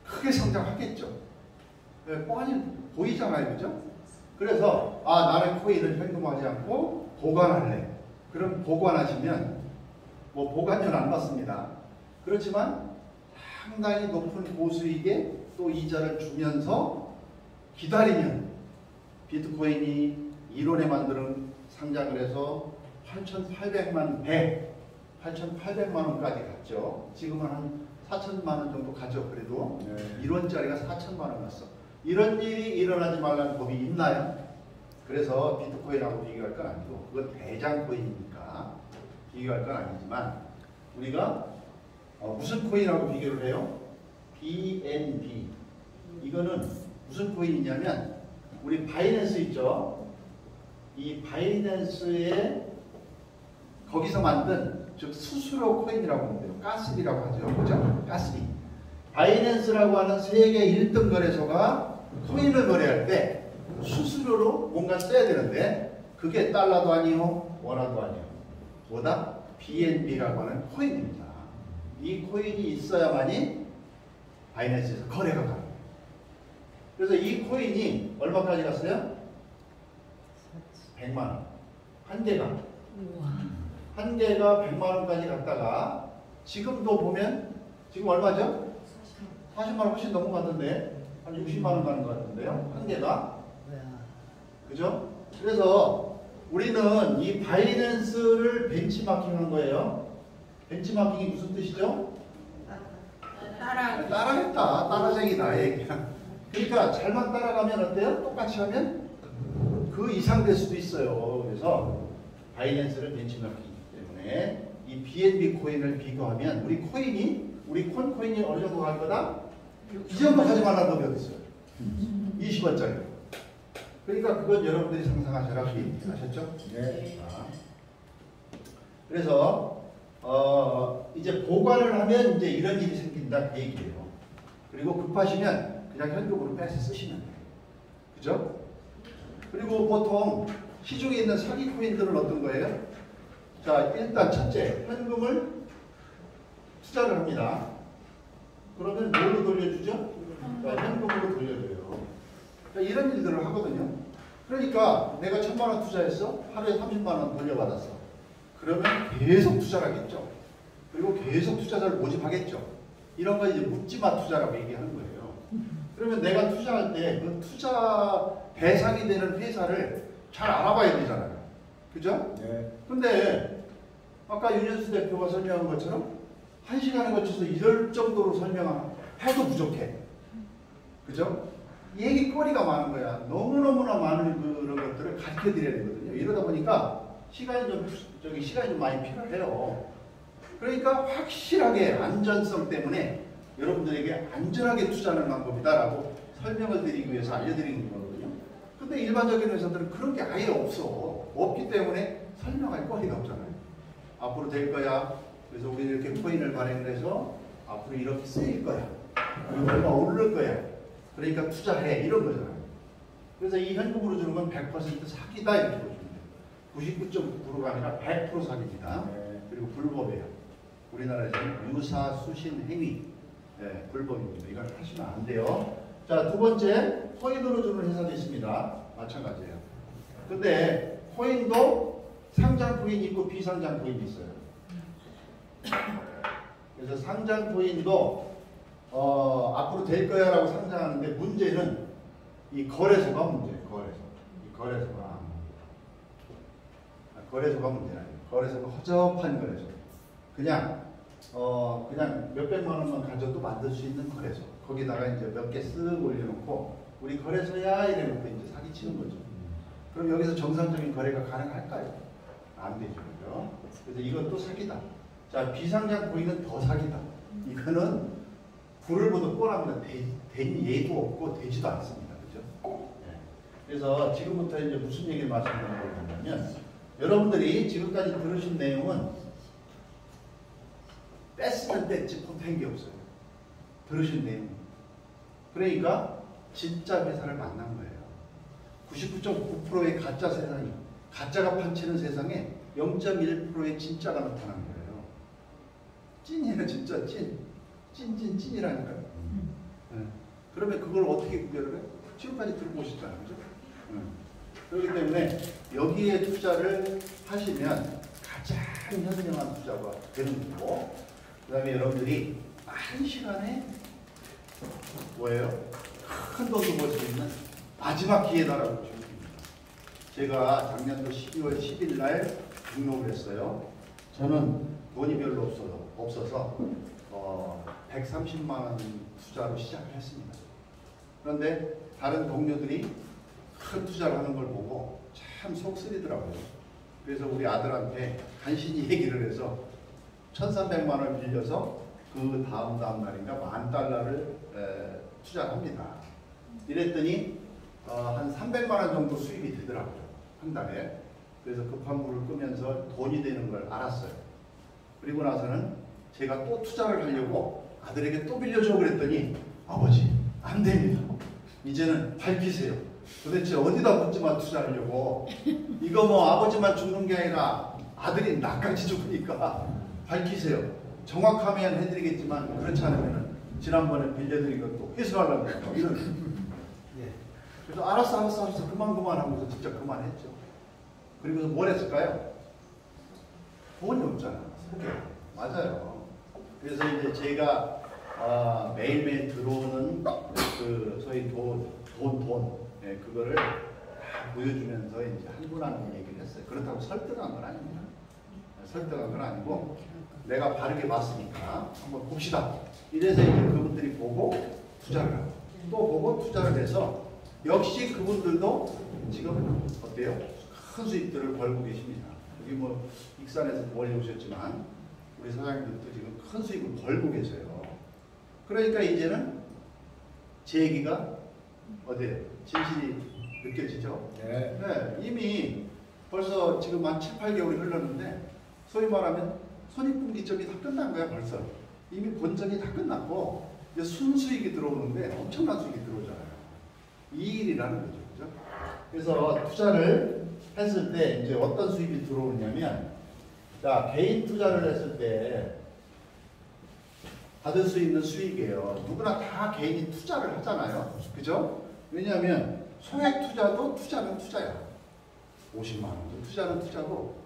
크게 성장하겠죠. 뻔히 보이잖아요. 그죠? 그래서 나는 코인을 현금화하지 않고 보관할래. 그럼 보관하시면 뭐 보관료는 안 받습니다. 그렇지만 상당히 높은 고수익에 또 이자를 주면서 기다리면 비트코인이 1원에 만드는 상장을 해서 8,800만 원까지 갔죠. 지금은 한 4천만 원 정도 가죠. 그래도 1원짜리가 4천만 원 갔어. 이런 일이 일어나지 말라는 법이 있나요? 그래서 비트코인하고 비교할 건 아니고 그건 대장코인이니까 비교할 건 아니지만 우리가 무슨 코인하고 비교를 해요? BNB. 이거는 무슨 코인이냐면 우리 바이낸스 있죠? 이 바이낸스에 거기서 만든 즉 수수료 코인이라고 하면 돼요. 가스비라고 하죠. 그죠? 가스비. 바이낸스라고 하는 세계 1등 거래소가 코인을 거래할 때 수수료로 뭔가 써야 되는데 그게 달러도 아니요 원화도 아니요. 뭐다? BNB라고 하는 코인입니다. 이 코인이 있어야만이 바이낸스에서 거래가 가능해요. 그래서 이 코인이 얼마까지 갔어요? 100만 원. 한 개가. 한 개가 100만 원까지 갔다가 지금도 보면 지금 얼마죠? 40만 원 훨씬 넘어갔는데 한 60만 원 가는 것 같은데요. 한 개가. 그죠? 그래서 우리는 이 바이낸스를 벤치마킹한 거예요. 벤치마킹이 무슨 뜻이죠? 따라했다. 따라쟁이다. 얘기야. 그러니까 잘만 따라가면 어때요? 똑같이 하면 그 이상 될 수도 있어요. 그래서 바이낸스를 벤치마킹이기 때문에 이 BNB 코인을 비교하면 우리 코인이 어느 정도 갈 거다? 이 정도 가지 말라는 법이 어디 있어요? 20원짜리. 그러니까 그건 여러분들이 상상하셔라. 아셨죠? 네. 그래서 이제 보관을 하면 이제 이런 일이 생긴다 그 얘기예요. 그리고 급하시면 그냥 현금으로 빼서 쓰시면 돼요. 그죠? 그리고 보통 시중에 있는 사기 코인들은 어떤 거예요? 자, 일단 첫째, 현금을 투자를 합니다. 그러면 뭘로 돌려주죠? 현금으로 돌려줘요. 이런 일들을 하거든요. 그러니까 내가 1,000만 원 투자했어. 하루에 30만 원 돌려받았어. 그러면 계속 투자를 하겠죠. 그리고 계속 투자자를 모집하겠죠. 이런 거 이제 묻지마 투자라고 얘기하는 거예요. 그러면 내가 투자할 때 그 투자 대상이 되는 회사를 잘 알아봐야 되잖아요. 그죠? 네. 근데 아까 윤현수 대표가 설명한 것처럼 1시간에 거쳐서 이럴 정도로 설명해도 부족해. 그죠? 얘기거리가 많은 거야. 너무너무나 많은 그런 것들을 가르쳐 드려야 되거든요. 이러다 보니까 시간이 좀 많이 필요해요. 그러니까 확실하게 안전성 때문에 여러분들에게 안전하게 투자하는 방법이다라고 설명을 드리기 위해서 알려드리는 거거든요. 근데 일반적인 회사들은 그런 게 아예 없어. 없기 때문에 설명할 거리가 없잖아요. 앞으로 될 거야. 그래서 우리 이렇게 코인을 발행해서 앞으로 이렇게 쓰일 거야. 그리고 얼마 오를 거야. 그러니까 투자해. 이런 거잖아요. 그래서 이 현금으로 주는 건 100% 사기다 이렇게 보시면 돼요. 99.9%가 아니라 100% 사기입니다. 그리고 불법이에요. 우리나라에서는 유사 수신 행위 불법입니다. 이걸 하시면 안 돼요. 자, 두 번째 코인으로 주는 회사도 있습니다. 마찬가지예요. 근데 코인도 상장 코인이 있고 비상장 코인이 있어요. 그래서 상장 코인도 앞으로 될 거야 라고 상장하는데 문제는 이 거래소가 문제예요. 거래소가 문제는 아니에요. 거래소가 허접한 거래소. 그냥 몇백만 원만 가져도 만들 수 있는 거래소. 거기다가 이제 몇 개 쓱 올려놓고 우리 거래소야 이래놓고 이제 사기치는 거죠. 그럼 여기서 정상적인 거래가 가능할까요? 안 되죠. 그죠? 그래서 이것도 사기다. 자, 비상장 코인은 더 사기다. 이거는 불을 보듯 뻔합니다. 된 예도 없고 되지도 않습니다. 그죠? 네. 그래서 지금부터 이제 무슨 얘기를 말씀드리냐면 여러분들이 지금까지 들으신 내용은 뺐으면 뺐지 못한 게 없어요. 들으신 내용. 그러니까 진짜 회사를 만난 거예요. 99.9%의 가짜 세상이, 가짜가 판치는 세상에 0.1%의 진짜가 나타난 거예요. 찐이에요, 진짜 찐. 찐이라니까요. 네. 그러면 그걸 어떻게 구별을 해? 지금까지 들어보셨잖아요. 그죠? 그렇기 때문에 여기에 투자를 하시면 가장 현명한 투자가 되는 거고, 그 다음에 여러분들이 한 시간에 뭐예요? 큰 돈도 벌 수 있는 마지막 기회다라고 생각합니다. 제가 작년도 12월 10일 날 등록을 했어요. 저는 돈이 별로 없어서 130만 원 투자로 시작을 했습니다. 그런데 다른 동료들이 큰 투자를 하는 걸 보고 참 속쓰리더라고요. 그래서 우리 아들한테 간신히 얘기를 해서 1,300만 원을 빌려서 그 다음 날인가 $10,000를 투자합니다. 이랬더니 한 300만 원 정도 수입이 되더라고요. 한 달에. 그래서 급한 불을 끄면서 돈이 되는 걸 알았어요. 그리고 나서는 제가 또 투자를 하려고 아들에게 또 빌려줘 그랬더니 아버지 안 됩니다. 이제는 밝히세요. 도대체 어디다 묻지마 투자하려고. 이거 뭐 아버지만 죽는 게 아니라 아들이 나까지 죽으니까 밝히세요. 정확하면 해드리겠지만 그렇지 않으면 지난번에 빌려드린 것도 회수하려고 이런. 예. 그래서 알았어 그만 하면서 진짜 그만했죠. 그리고 뭘 했을까요? 돈이 없잖아. 속에. 맞아요. 그래서 이제 제가 매일매일 들어오는 그 소위 돈 예, 그거를 다 보여주면서 이제 한 분 한 분 얘기를 했어요. 그렇다고 설득한 건 아닙니다. 설득한 건 아니고 내가 바르게 봤으니까 한번 봅시다. 이래서 이제 그분들이 보고 투자를 하고 또 보고 투자를 해서 역시 그분들도 지금 어때요? 큰 수익들을 벌고 계십니다. 여기 뭐 익산에서 멀리 오셨지만 우리 사장님들도 지금 큰 수익을 벌고 계세요. 그러니까 이제는 제 얘기가 어때요? 진실이 느껴지죠? 네. 네, 이미 벌써 지금 한 7, 8개월이 흘렀는데 소위 말하면 손익분기점이 다 끝난 거야 벌써. 이미 본전이 다 끝났고 이제 순수익이 들어오는데 엄청난 수익이 들어오잖아요. 이 일이라는 거죠. 그죠? 그래서 투자를 했을 때 이제 어떤 수익이 들어오냐면 자, 개인 투자를 했을 때 받을 수 있는 수익이에요. 누구나 다 개인이 투자를 하잖아요. 그죠? 왜냐하면 소액 투자도 투자는 투자야. 50만 원도 투자는 투자고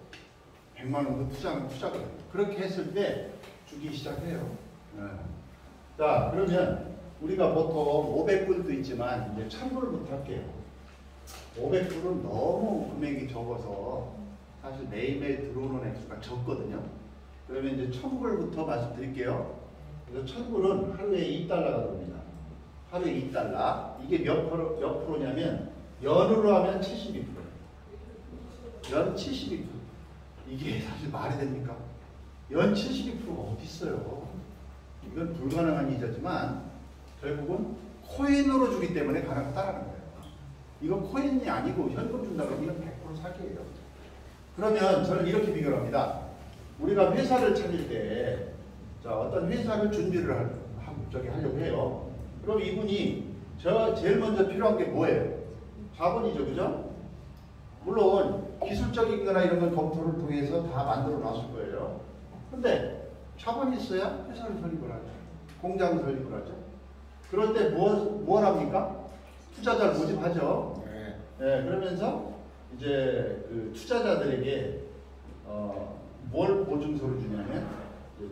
100만 원도 투자는 투자거든요. 그렇게 했을 때 주기 시작해요. 네. 자, 그러면 우리가 보통 500불도 있지만 이제 1000불부터 할게요. 500불은 너무 금액이 적어서 사실 매일매일 들어오는 액수가 적거든요. 그러면 이제 1000불부터 말씀드릴게요. 그래서 1000불은 하루에 $2가 됩니다. 하루에 $2. 이게 몇 프로냐면 연으로 하면 72%. 연 72%. 이게 사실 말이 됩니까? 연 72%가 어디 있어요? 이건 불가능한 이자지만 결국은 코인으로 주기 때문에 가능하다라는 거예요. 이거 코인이 아니고 현금 준다 그러면 이건 100% 사기예요. 그러면 저는 이렇게 비교합니다. 우리가 회사를 찾을 때 자, 어떤 회사를 준비를 하려고 해요. 그럼 이분이 제일 먼저 필요한 게 뭐예요? 자본이죠. 그죠? 물론 기술적인 거나 이런 건 검토를 통해서 다 만들어 놨을 거예요. 근데 자본이 있어야 회사를 설립을 하죠. 공장을 설립을 하죠. 그럴 때 뭘 합니까? 투자자를 모집하죠. 네, 그러면서 이제 그 투자자들에게 뭘 보증서를 주냐면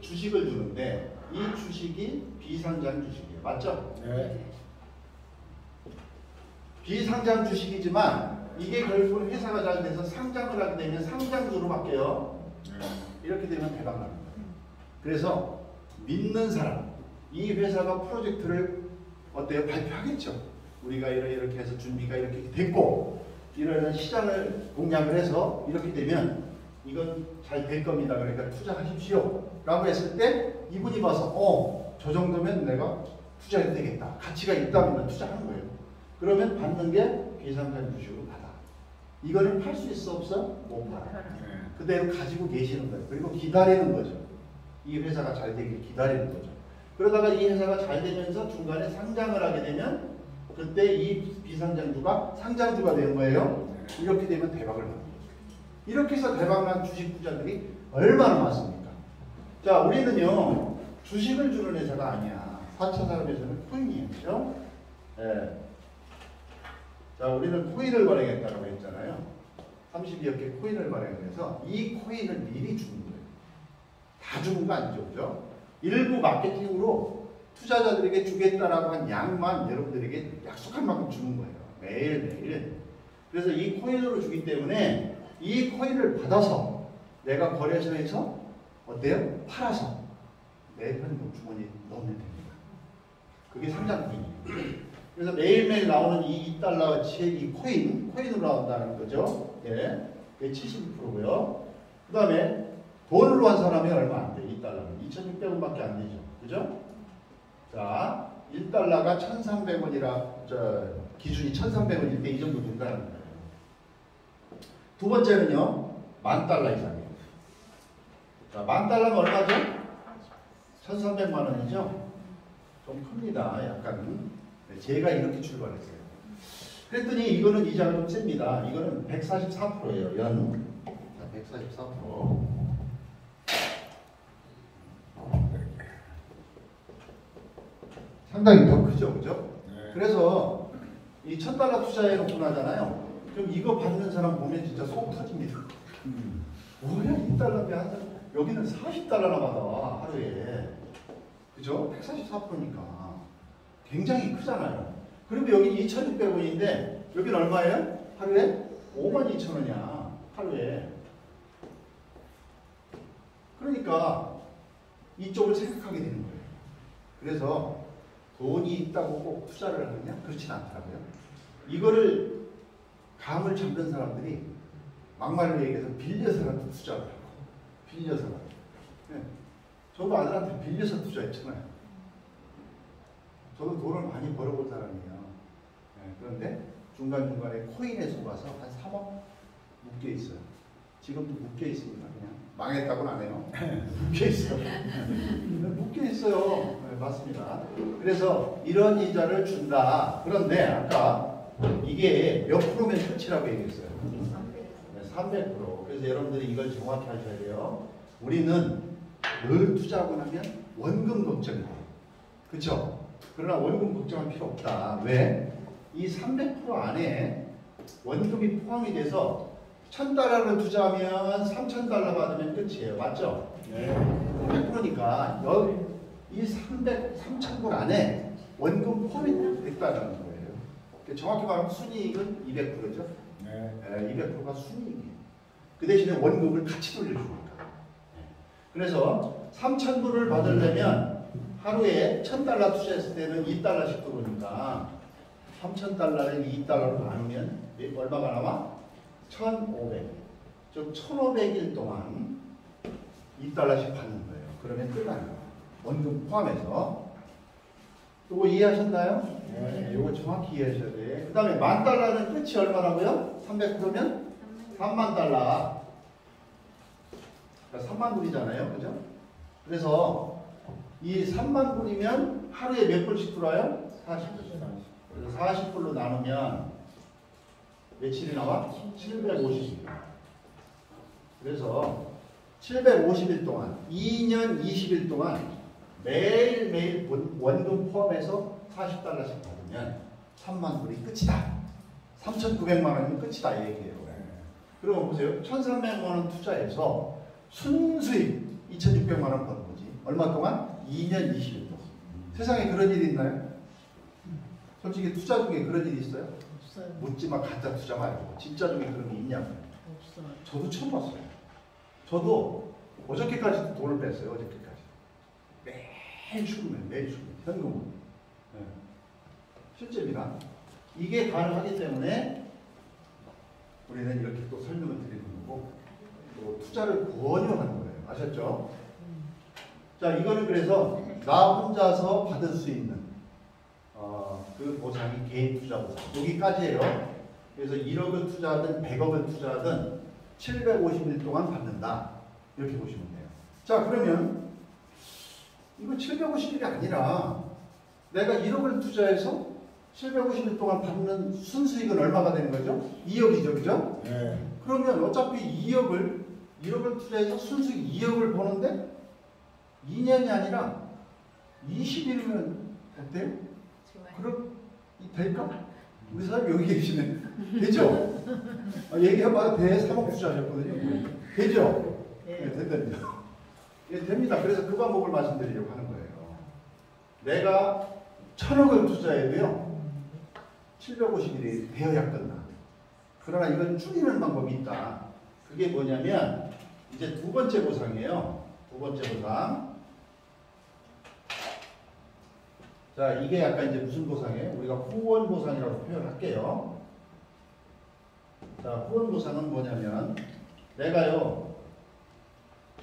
주식을 주는데 이 주식이 비상장 주식이에요. 맞죠? 네. 비상장 주식이지만 이게 결국은 회사가 잘 돼서 상장을 하게 되면 상장주로 바뀌어요. 이렇게 되면 대박 나는 거예요. 그래서 믿는 사람, 이 회사가 프로젝트를 어때요? 발표하겠죠. 우리가 이렇게 해서 준비가 이렇게 됐고 이런 시장을 공략을 해서 이렇게 되면 이건 잘 될 겁니다. 그러니까 투자하십시오. 라고 했을 때 이분이 봐서 저 정도면 내가 투자해도 되겠다. 가치가 있다면 투자하는 거예요. 그러면 받는 게 비상장 주식으로 받아. 이거는 팔 수 있어 없어? 못 팔아. 그대로 가지고 계시는 거예요. 그리고 기다리는 거죠. 이 회사가 잘 되길 기다리는 거죠. 그러다가 이 회사가 잘 되면서 중간에 상장을 하게 되면 그때 이 비상장주가 상장주가 되는 거예요. 이렇게 되면 대박을 받는 거죠. 이렇게 해서 대박난 주식 투자들이 얼마나 많습니까? 자, 우리는요 주식을 주는 회사가 아니야. 4차 산업에서는 코인이에요. 그렇죠? 네. 자, 우리는 코인을 발행했다고 했잖아요. 32억 개 코인을 발행해서 이 코인을 미리 주는 거예요. 다 주는 거 아니죠. 그죠? 일부 마케팅으로 투자자들에게 주겠다라고 한 양만 여러분들에게 약속한 만큼 주는 거예요. 매일매일. 그래서 이 코인으로 주기 때문에 이 코인을 받아서 내가 거래소에서 어때요? 팔아서 내 현금 주머니에 넣으면 됩니다. 그게 상장코인이에요. 그래서 매일매일 나오는 이 2달러어치의 이 코인으로 나온다는 거죠. 예, 그게 72%고요. 그 다음에 돈으로 한 사람이 얼마 안 돼. 2달러는 2,600원밖에 안 되죠. 그죠? 자, 1달러가 1,300원이라 기준이 1,300원일 때 이 정도 된다는 거예요. 두 번째는요, 10,000달러 이상이에요. 자, 10,000달러면 얼마죠? 1,300만 원이죠? 좀 큽니다. 약간. 네, 제가 이렇게 출발했어요. 그랬더니 이거는 이자가 좀 셉니다. 이거는 144%예요. 연. 자, 144%. 상당히 더 크죠, 그죠? 네. 그래서 이 1,000달러 투자해놓고 나잖아요. 그럼 이거 받는 사람 보면 진짜 속 터집니다. 뭐야, 2달러인데 한 사람 여기는 40달러나 받아 하루에. 그죠? 144%니까 굉장히 크잖아요. 그리고 여기 2,600원인데 여기는 얼마예요? 하루에 52,000원이야. 하루에. 그러니까 이쪽을 생각하게 되는 거예요. 그래서 돈이 있다고 꼭 투자를 하느냐? 그렇진 않더라고요. 이거를 감을 잡는 사람들이 막말로 얘기해서 빌려서라도 투자를 하고 빌려서라도. 네. 저도 아들한테 빌려서 투자했잖아요. 저도 돈을 많이 벌어본 사람이에요. 네. 그런데 중간중간에 코인에 속아서 한 3억 묶여 있어요. 지금도 묶여 있습니다. 그냥 망했다고는 안 해요. 묶여 있어요. 묶여 있어요. 네, 맞습니다. 그래서 이런 이자를 준다. 그런데 아까 이게 몇 프로면 끝이라고 얘기했어요. 네, 300%. 그래서 여러분들이 이걸 정확히 하셔야 돼요. 우리는 늘 투자하고 나면 원금 걱정이 돼요. 그렇죠? 그러나 원금 걱정할 필요 없다. 왜? 이 300% 안에 원금이 포함이 돼서 1,000달러를 투자하면 3,000달러 받으면 끝이에요. 맞죠? 네. 100%니까 이 3,000불 안에 원금 포함이 됐다는 거예요. 정확히 말하면 순이익은 200%죠? 네. 200%가 순이익이에요. 그 대신에 원금을 같이 돌려주니까. 그래서 3,000불을 받으려면 하루에 1,000달러 투자했을 때는 2달러씩 들어오니까 3,000달러를 2달러로 나누면 얼마가 나와? 1,500. 즉 1,500일 동안 2달러씩 받는 거예요. 그러면 끝나는 거예요. 원금 포함해서. 이거 이해하셨나요? 네. 이거 정확히 이해하셔야 돼. 그 다음에 10,000달러는 끝이 얼마라고요? 300%면 30,000달러. 그러니까 30,000불이잖아요. 그죠? 그래서 이 30,000불이면 하루에 몇 불씩 들어와요? 40불. 그래서 40불로 나누면 며칠이 나와? 750일. 그래서 750일 동안 2년 20일 동안 매일매일 원금 포함해서 40달러씩 받으면 30,000불이 끝이다. 3,900만 원이면 끝이다 이 얘기예요. 그럼 보세요. 1,300만 원 투자해서 순수익 2,600만 원 버는 거지. 얼마 동안? 2년 20일 동안. 세상에 그런 일이 있나요? 솔직히 투자 중에 그런 일이 있어요? 없어요. 묻지마. 가짜 투자 말고 진짜 중에 그런 게 있냐고요. 없어요. 저도 처음 봤어요. 저도 어저께까지 돈을 뺐어요. 어저께까지. 매일 출근해. 매일 출근. 현금으로. 네. 실제입니다. 이게 가능하기 때문에 우리는 이렇게 또 설명을 드리는 거고 또 투자를 권유하는 거예요. 아셨죠? 자, 이거는 그래서 나 혼자서 받을 수 있는 그 보상이 개인 투자 보상. 여기까지예요. 그래서 1억을 투자하든 100억을 투자하든 750일 동안 받는다. 이렇게 보시면 돼요. 자, 그러면 이거 750일이 아니라 내가 1억을 투자해서 750일 동안 받는 순수익은 얼마가 되는 거죠? 2억이죠. 그죠? 네. 그러면 어차피 1억을 투자해서 순수익 2억을 버는데 2년이 아니라 20일이면 어때요? 그럼 될까? 우리 사람이 여기 계시네. 되죠? 얘기해봐야 돼. 3억 투자하셨거든요. 되죠? 네, 된답니다. 예, 됩니다. 그래서 그 방법을 말씀드리려고 하는 거예요. 내가 1,000억을 투자해도요, 750일이 되어야 끝나. 그러나 이건 줄이는 방법이 있다. 그게 뭐냐면, 이제 두 번째 보상이에요. 두 번째 보상. 자, 이게 약간 이제 무슨 보상이에요? 우리가 후원 보상이라고 표현할게요. 자, 후원 보상은 뭐냐면, 내가요,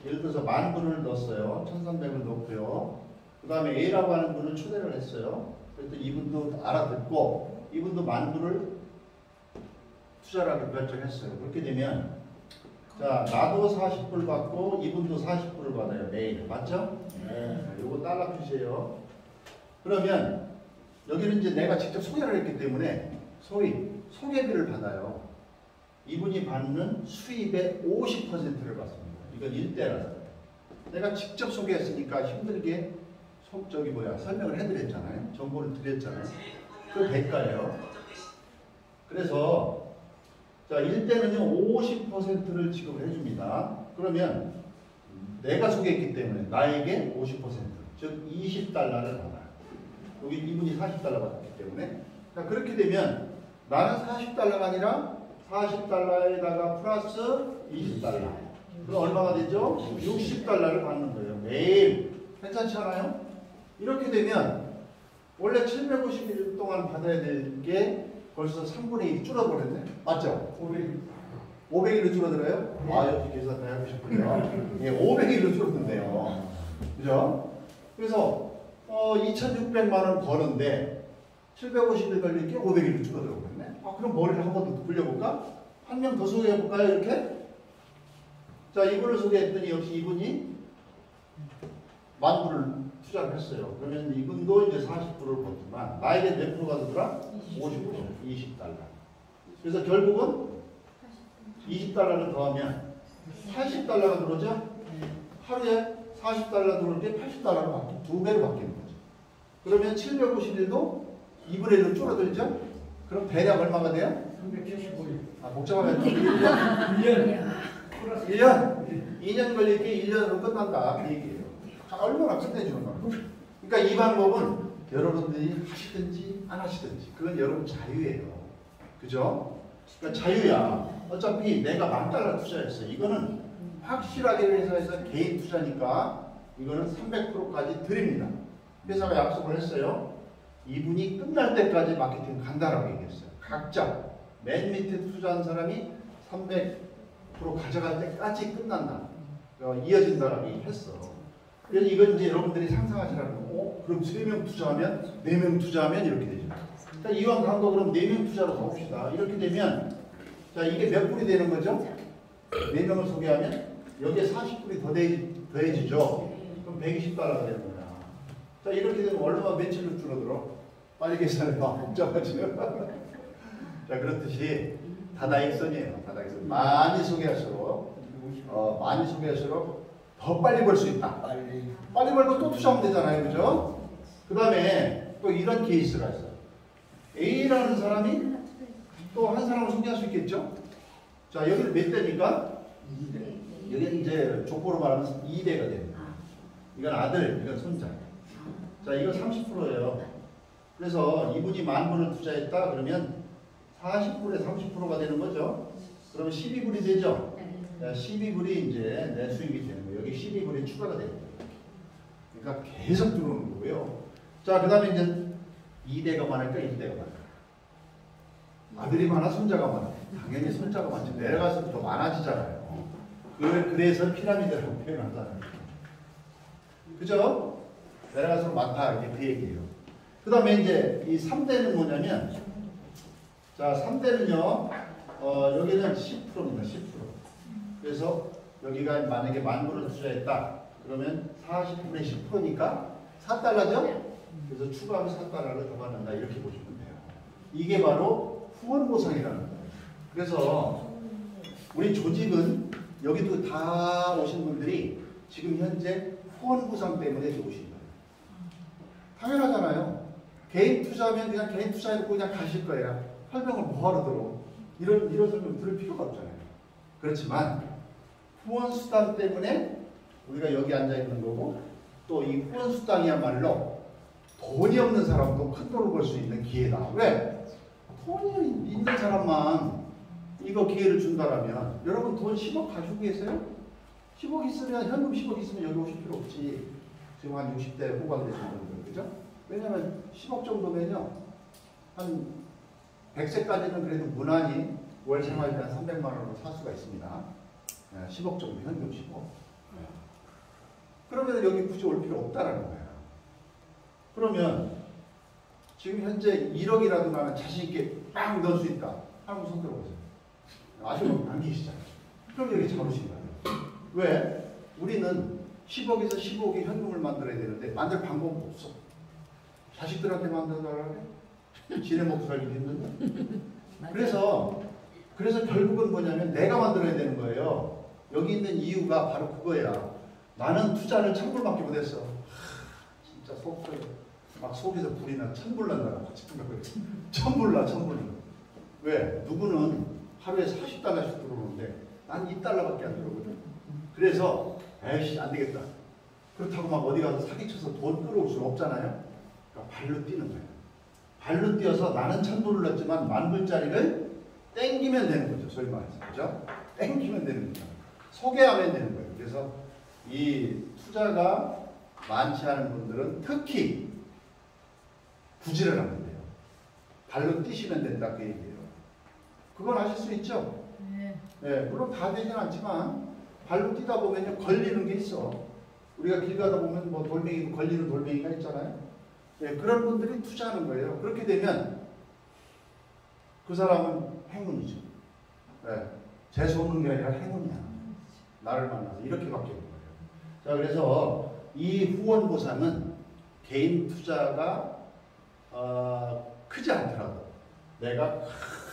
예를 들어서 10,000분을 넣었어요. 1,300을 넣고요. 그 다음에 A라고 하는 분을 초대를 했어요. 그래서 이분도 알아듣고, 이분도 10,000분을 투자라고 결정했어요. 그렇게 되면, 자, 나도 40불 받고, 이분도 40불을 받아요. 매일. 맞죠? 네. 요거 달러 표시예요. 그러면, 여기는 이제 내가 직접 소개를 했기 때문에, 소위 소개비를 받아요. 이분이 받는 수입의 50%를 받습니다. 이건 1대라서. 내가 직접 소개했으니까 힘들게 설명을 해드렸잖아요. 정보를 드렸잖아요. 그 대가예요. 그래서, 자, 1대는요, 50%를 지급을 해줍니다. 그러면, 내가 소개했기 때문에 나에게 50%, 즉 20달러를 받아요. 여기 이분이 40달러 받았기 때문에. 자, 그렇게 되면, 나는 40달러가 아니라 40달러에다가 플러스 20달러. 그럼 얼마가 되죠? 60달러를 받는 거예요. 매일. 괜찮지 않아요? 이렇게 되면 원래 750일 동안 받아야 될 게 벌써 3분의 1이 줄어버렸네. 맞죠? 500일로 줄어들어요? 아, 역시 계산 다 해보셨군요. 예, 500일로 줄어든대요. 그죠? 그래서 2,600만 원 버는데 750일 걸릴 게 500일로 줄어들어버렸네. 아, 그럼 머리를 한 번 더 굴려볼까? 한 명 더 소개해볼까요? 이렇게? 자, 이분을 소개했더니 역시 이분이 10,000불을 투자를 했어요. 그러면 이분도 이제 40불을 벌지만 나에게 몇 프로가 되더라? 50%, 20달러. 그래서 결국은 20달러를 더하면 80달러가 들어오죠? 하루에 40달러 들어올 때 80달러로 바뀌고 2배로 바뀌는 거죠. 그러면 750일도 2분의 1로 줄어들죠? 그럼 대략 얼마가 돼요? 375일. 아, 복잡하게 1년. 1년. 2년 걸릴 게 1년으로 끝난다. 그 얘기예요. 자, 얼마나 끝내주는 거야. 그러니까 이 방법은 여러분들이 하시든지 안 하시든지 그건 여러분 자유예요. 그죠? 그러니까 자유야. 어차피 내가 10,000달러 투자했어. 이거는 확실하게 회사에서 개인 투자니까 이거는 300%까지 드립니다. 회사가 약속을 했어요. 이분이 끝날 때까지 마케팅 간다라고 얘기했어요. 각자 맨 밑에 투자한 사람이 300% 가져갈 때까지 끝난다. 이어진다라고 했어. 그래서 이건 이제 여러분들이 상상하시라는 거. 그럼 3명 투자하면 4명 투자하면 이렇게 되죠. 자, 이왕 간 거 그럼 4명 투자로 가봅시다. 이렇게 되면 자, 이게 몇 불이 되는 거죠? 4명을 소개하면 여기에 40불이 더해지죠. 그럼 120달러가 되는 거야. 자, 이렇게 되면 얼마 며칠로 줄어들어? 빨리 계산해봐. 복잡하지? 자, 그렇듯이 다다익선이에요. 다다익선. 많이 소개할수록 더 빨리 벌 수 있다. 빨리 벌고 또 투자하면 되잖아요. 그죠? 그 다음에 또 이런 케이스가 있어요. A라는 사람이 또 한 사람을 소개할 수 있겠죠? 자, 여기는 몇 대입니까? 2대. 여기는 이제 족보로 말하면 2대가 됩니다. 이건 아들, 이건 손자. 자, 이건 30%예요. 그래서 이분이 10,000불을 투자했다 그러면 40불에 30%가 되는 거죠. 그러면 12불이 되죠. 12불이 이제 내 수익이 되는 거예요. 여기 12불이 추가가 되는 거예요. 그러니까 계속 들어오는 거고요. 자, 그 다음에 이제 2대가 많을까, 1대가 많을까? 아들이 많아, 손자가 많아? 당연히 손자가 많지. 내려가서 더 많아지잖아요. 그래서 피라미드라고 표현하잖아요. 그죠? 내려가서 많다, 이렇게 그 얘기예요. 그 다음에 이제 이 3대는 뭐냐면, 자, 3대는요, 여기는 10%입니다, 10%. 그래서 여기가 만약에 10,000불을 투자했다. 그러면 40분의 10%니까 4달러죠? 그래서 추가하면 4달러를 더 받는다. 이렇게 보시면 돼요. 이게 바로 후원 보상이라는 거예요. 그래서 우리 조직은 여기도 다 오신 분들이 지금 현재 후원 보상 때문에 오신 거예요. 당연하잖아요. 개인 투자하면 그냥 개인 투자해놓고 그냥 가실 거예요. 설명을 뭐하러 들어? 이런 설명 들을 필요가 없잖아요. 그렇지만 후원 수단 때문에 우리가 여기 앉아 있는 거고, 또 이 후원수당이야말로 돈이 없는 사람도 큰 돈을 벌 수 있는 기회다. 왜? 돈이 있는 사람만 이거 기회를 준다라면, 여러분 돈 10억 가지고 계세요? 10억 있으면, 현금 10억 있으면 여기 오실 필요 없지. 지금 한 60대 후반 되신 분들, 그죠? 왜냐면 10억 정도면요, 한 100세까지는 그래도 무난히 월 생활비 한 300만 원으로 살 수가 있습니다. 10억 정도, 현금 10억. 그러면 여기 굳이 올 필요 없다라는 거예요. 그러면 지금 현재 1억이라도 나는 자신있게 빵 넣을 수 있다. 한번 손 들어보세요. 아직 안 계시잖아요. 그럼 여기 잡으신 거예요. 왜? 우리는 10억에서 15억의 현금을 만들어야 되는데 만들 방법은 없어. 자식들한테 만들어달라 그래? 지네 먹고 살기 힘든데? 그래서 결국은 뭐냐면 내가 만들어야 되는 거예요. 여기 있는 이유가 바로 그거야. 나는 투자를 천불밖에 못했어. 진짜 속 터져. 막 속에서 불이 나. 천불 난다고 같이 생각해요. 천불 나. 왜? 누구는 하루에 40달러씩 들어오는데 난 2달러밖에 안 들어오거든. 그래서 에이씨 안 되겠다. 그렇다고 막 어디 가서 사기쳐서 돈 끌어올 수는 없잖아요. 그러니까 발로 뛰는 거예요. 발로 뛰어서 나는 천불을 넣었지만 만불짜리를 땡기면 되는 거죠. 소위 말해서. 그죠? 땡기면 되는 거죠. 소개하면 되는 거예요. 그래서 이 투자가 많지 않은 분들은 특히 부지런을 하면 돼요. 발로 뛰시면 된다 그 얘기예요. 그건 아실 수 있죠? 네, 물론 다 되진 않지만 발로 뛰다 보면 걸리는 게 있어. 우리가 길 가다 보면 뭐 돌멩이 걸리는 돌멩이가 있잖아요. 네, 그런 분들이 투자하는 거예요. 그렇게 되면 그 사람은 행운이죠. 네, 재수 없는 게 아니라 행운이야. 나를 만나서 이렇게 바뀌는 거예요. 자, 그래서 이 후원 보상은 개인 투자가 크지 않더라도 내가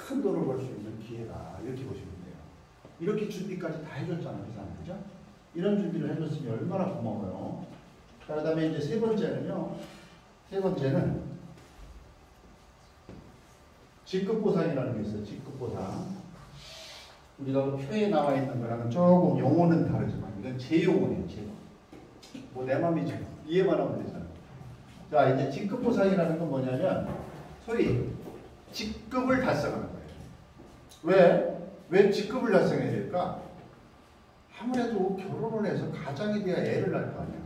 큰 돈을 벌 수 있는 기회다. 이렇게 보시면 돼요. 이렇게 준비까지 다 해줬잖아요. 그 사람. 그죠? 이런 준비를 해줬으면 얼마나 고마워요. 자, 그 다음에 이제 세 번째는요. 세 번째는 직급보상이라는 게 있어요. 직급보상. 우리가 그 표에 나와 있는 거랑은 조금 용어는 다르지만 이건 제 용어예요. 제 용어. 뭐 내 맘이죠. 이해만 하면 되잖아요. 자, 이제 직급보상이라는 건 뭐냐면 소위 직급을 달성하는 거예요. 왜 직급을 달성해야 될까? 아무래도 결혼을 해서 가장이 돼야 애를 낳을 거 아니야.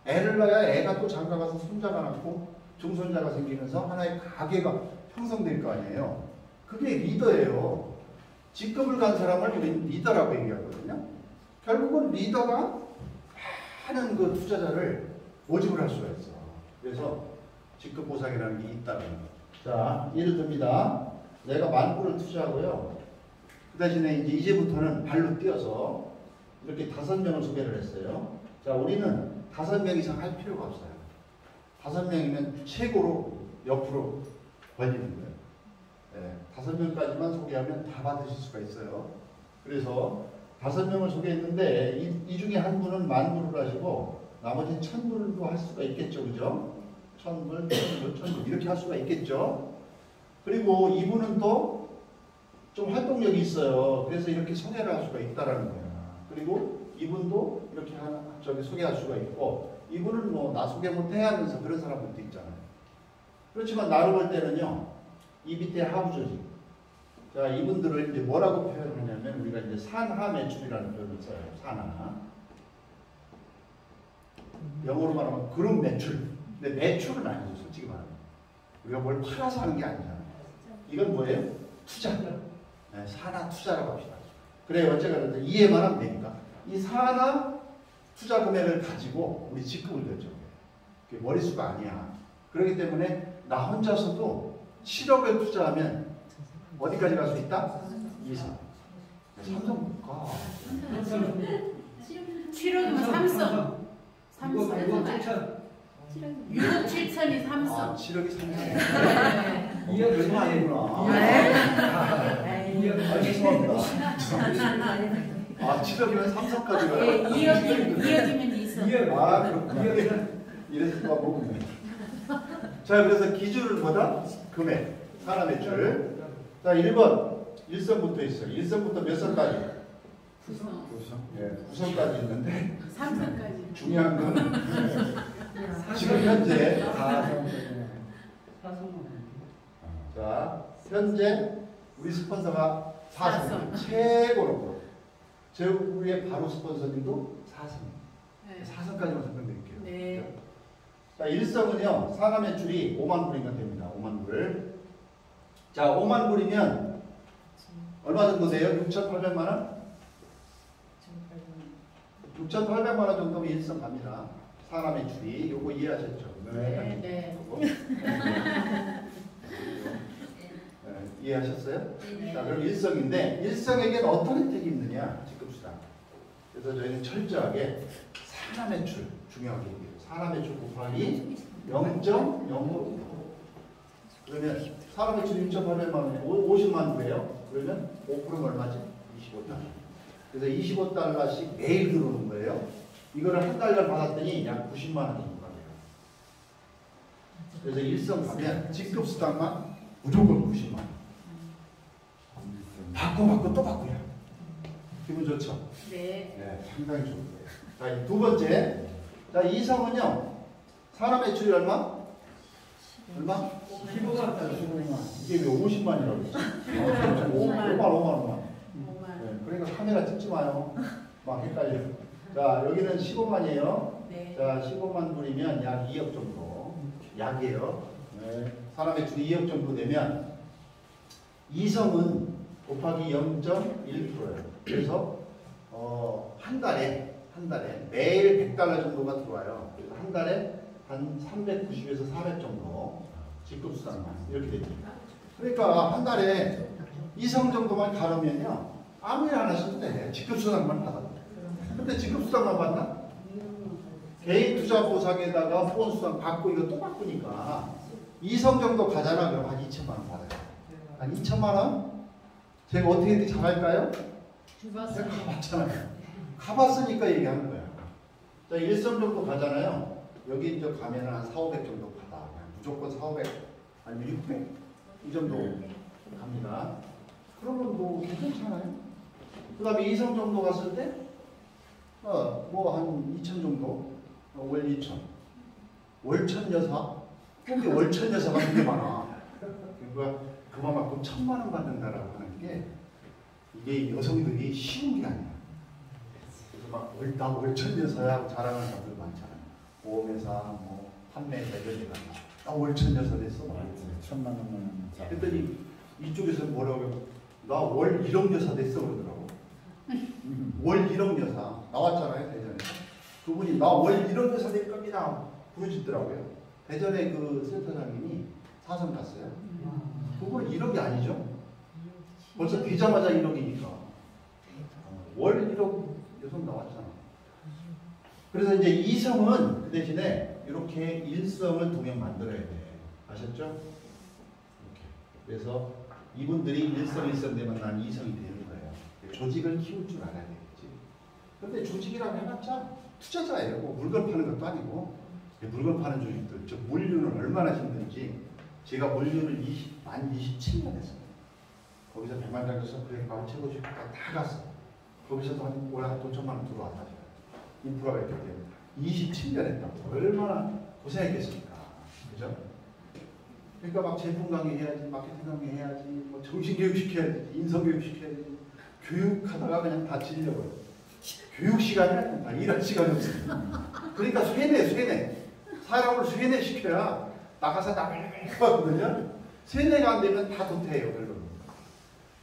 애를 낳아야 애가 또 장가가서 손자가 낳고 중손자가 생기면서 하나의 가게가 형성될 거 아니에요. 그게 리더예요. 직급을 간 사람을 우리는 리더라고 얘기하거든요. 결국은 리더가 많은 그 투자자를 모집을 할 수가 있어. 그래서 직급 보상이라는 게 있다는 거예요. 자, 예를 듭니다. 내가 10,000불을 투자하고요. 그 대신에 이제부터는 발로 뛰어서 이렇게 5명을 소개를 했어요. 자, 우리는 5명 이상 할 필요가 없어요. 5명이면 최고로 옆으로 벌리는 거예요. 네, 5명까지만 소개하면 다 받으실 수가 있어요. 그래서 5명을 소개했는데 이 중에 한 분은 10,000불을 하시고 나머지는 1,000불도 할 수가 있겠죠. 그죠? 1,000불, 1,000불 이렇게 할 수가 있겠죠. 그리고 이분은 또 좀 활동력이 있어요. 그래서 이렇게 소개를 할 수가 있다라는 거예요. 그리고 이분도 이렇게 소개할 수가 있고 이분은 뭐 나 소개 못해 하면서 그런 사람들도 있잖아요. 그렇지만 나로 볼 때는요. 이 밑에 하부 조직. 자, 이분들을 이제 뭐라고 표현하냐면 우리가 이제 산하 매출이라는 표현을 써요. 산하. 영어로 말하면 그룹 매출. 근데 매출은 아니죠. 솔직히 말하면. 우리가 뭘 팔아서 하는 게 아니잖아요. 이건 뭐예요? 투자. 네, 산하 투자라고 합시다. 그래, 어쨌든 이해만 하면 되니까. 이 산하 투자 금액을 가지고 우리 직급을 결정해요. 그게 머릿수가 아니야. 그렇기 때문에 나 혼자서도 7억을 투자하면 어디까지 갈 수 있다? 2선. 삼성 못 가. 7억이면 삼성. 6억 7천. 6억 7천이 삼성. 아, 7억이 3선. 2억 얼마 아니구나. 아, 죄송합니다. 아, 7억이면 3선까지 가요? 예, 2억이면 2선. 2억. 아, 그렇구나. 이래서 누가 먹으면. 자, 그래서 기준은 뭐다? 금액. 산하 매출. 자, 1번. 1선부터 있어요. 1선부터 몇 선까지? 예, 구성까지 있는데 삼성까지. 중요한 건 지금 현재 자 현재 우리 스폰서가 4선 최고로 제 우리의 바로 스폰서님도 4선 네. 4선까지만 설명드릴게요. 네. 자 1성은요 상하 매출이 5만 불인가 됩니다. 5만 불. 자 5만 불이면 얼마 정도 돼요? 6,800만 원? 6,800만 원 정도면 1성 갑니다. 상하 매출이 요거 이해하셨죠? 네. 네. 이해하셨어요? 네. 자, 그럼 일성인데 일성에게는 어떤 혜택이 있느냐? 직급수당. 그래서 저희는 철저하게 산하 매출 중요하게 얘기해요. 산하 매출 곱하기 0.05. 그러면 산하 매출 6,800만 원에 50만 불이에요. 그러면 5%는 얼마지? 25달러. 그래서 25달러씩 매일 들어오는 거예요. 이거를 한 달간 받았더니 약 90만 원 정도가 돼요. 그래서 일성 가면 직급수당만 무조건 90만 원. 받고 또 받고요. 기분 좋죠? 네. 네, 상당히 좋은 거예요. 자, 두 번째. 자, 이성은요. 산하 매출이 얼마? 얼마? 15만. 이게 왜 50만이라고 그랬지? 5만. 5만. 네, 그러니까 카메라 찍지 마요. 막 헷갈려. 자, 여기는 15만이에요. 네. 자, 15만 불이면 약 2억 정도. 약이에요. 네. 산하 매출이 2억 정도 되면 이성은 곱하기 0.1%예요. 그래서 한 달에 매일 100달러 정도가 들어와요. 그래서 한 달에 한 390에서 400 정도 직급수당만 이렇게 되죠. 그러니까 한 달에 이성 정도만 가르면요 아무 일 안 하셔도 돼. 직급수당만 받아. 근데 직급수당만 받나? 개인 투자 보상에다가 보너스수당 받고 이거 또 바꾸니까 이성 정도 가잖아. 그럼 한 2천만 원 받아요. 한 2천만 원? 제가 어떻게 잘할까요? 제가 가봤잖아요. 가봤으니까 얘기하는 거야. 자, 1선 정도 가잖아요. 여기 이제 가면은 한 4, 500 정도 가다. 그냥 무조건 4, 500 아니면 600 이 정도 갑니다. 그러면 뭐 괜찮잖아요. 그 다음에 2성 정도 갔을 때 뭐 한 2천 정도 월 2천 월천 여사 근데 월천 여사가 되게 많아. 그러니까 그만큼 1,000만 원 받는다라고 하는 게 이게 여성들이 쉬운 게 아니야. 그래서 막 나 월천 여사야 하고 자랑하는 사람들 많잖아요. 보험회사, 뭐 판매회사 이런 데가 나 월천 여사 됐어. 1,000만 원만. 그랬더니 이쪽에서 뭐라고 해요? 나 월 1억 여사 됐어 그러더라고. 월 1억 여사 나왔잖아요 대전에. 그분이 나 월 1억 여사 될 겁니다 보여주더라고요. 대전에 그 센터장님이 사선 갔어요. 그건 1억이 아니죠. 벌써 되자마자 1억이니까 월 1억 여성 나왔잖아. 그래서 이제 이성은 그 대신에 이렇게 일성을 동행 만들어야 돼. 아셨죠? 이렇게. 그래서 이분들이 일성 되면 난 이성이 되는 거예요. 조직을 키울 줄 알아야 되겠지. 근데 조직이라고 해봤자 투자자예요. 뭐 물건 파는 것도 아니고. 물건 파는 조직들, 저 물류는 얼마나 힘든지 제가 물류를 만 27년 했어요. 거기서 백만장에서 그래가고 최고주식 다 갔어. 거기서도 한 올 한 돈 1,000만 원 들어왔다. 인프라가 있기 때문에 27년 했다고. 얼마나 고생했겠습니까? 그죠? 그러니까 막 제품 강의해야지, 마케팅 강의해야지, 뭐 정신교육 시켜야지, 인성교육 시켜야지. 교육하다가 그냥 다 질려버려. 교육 시간이 아니야. 다 일할 시간이 없어. 그러니까 쇠뇌. 사람을 쇠뇌시켜야 나가서 나가거든요. 쇠뇌가 안 되면 다 도태해요. 결국은.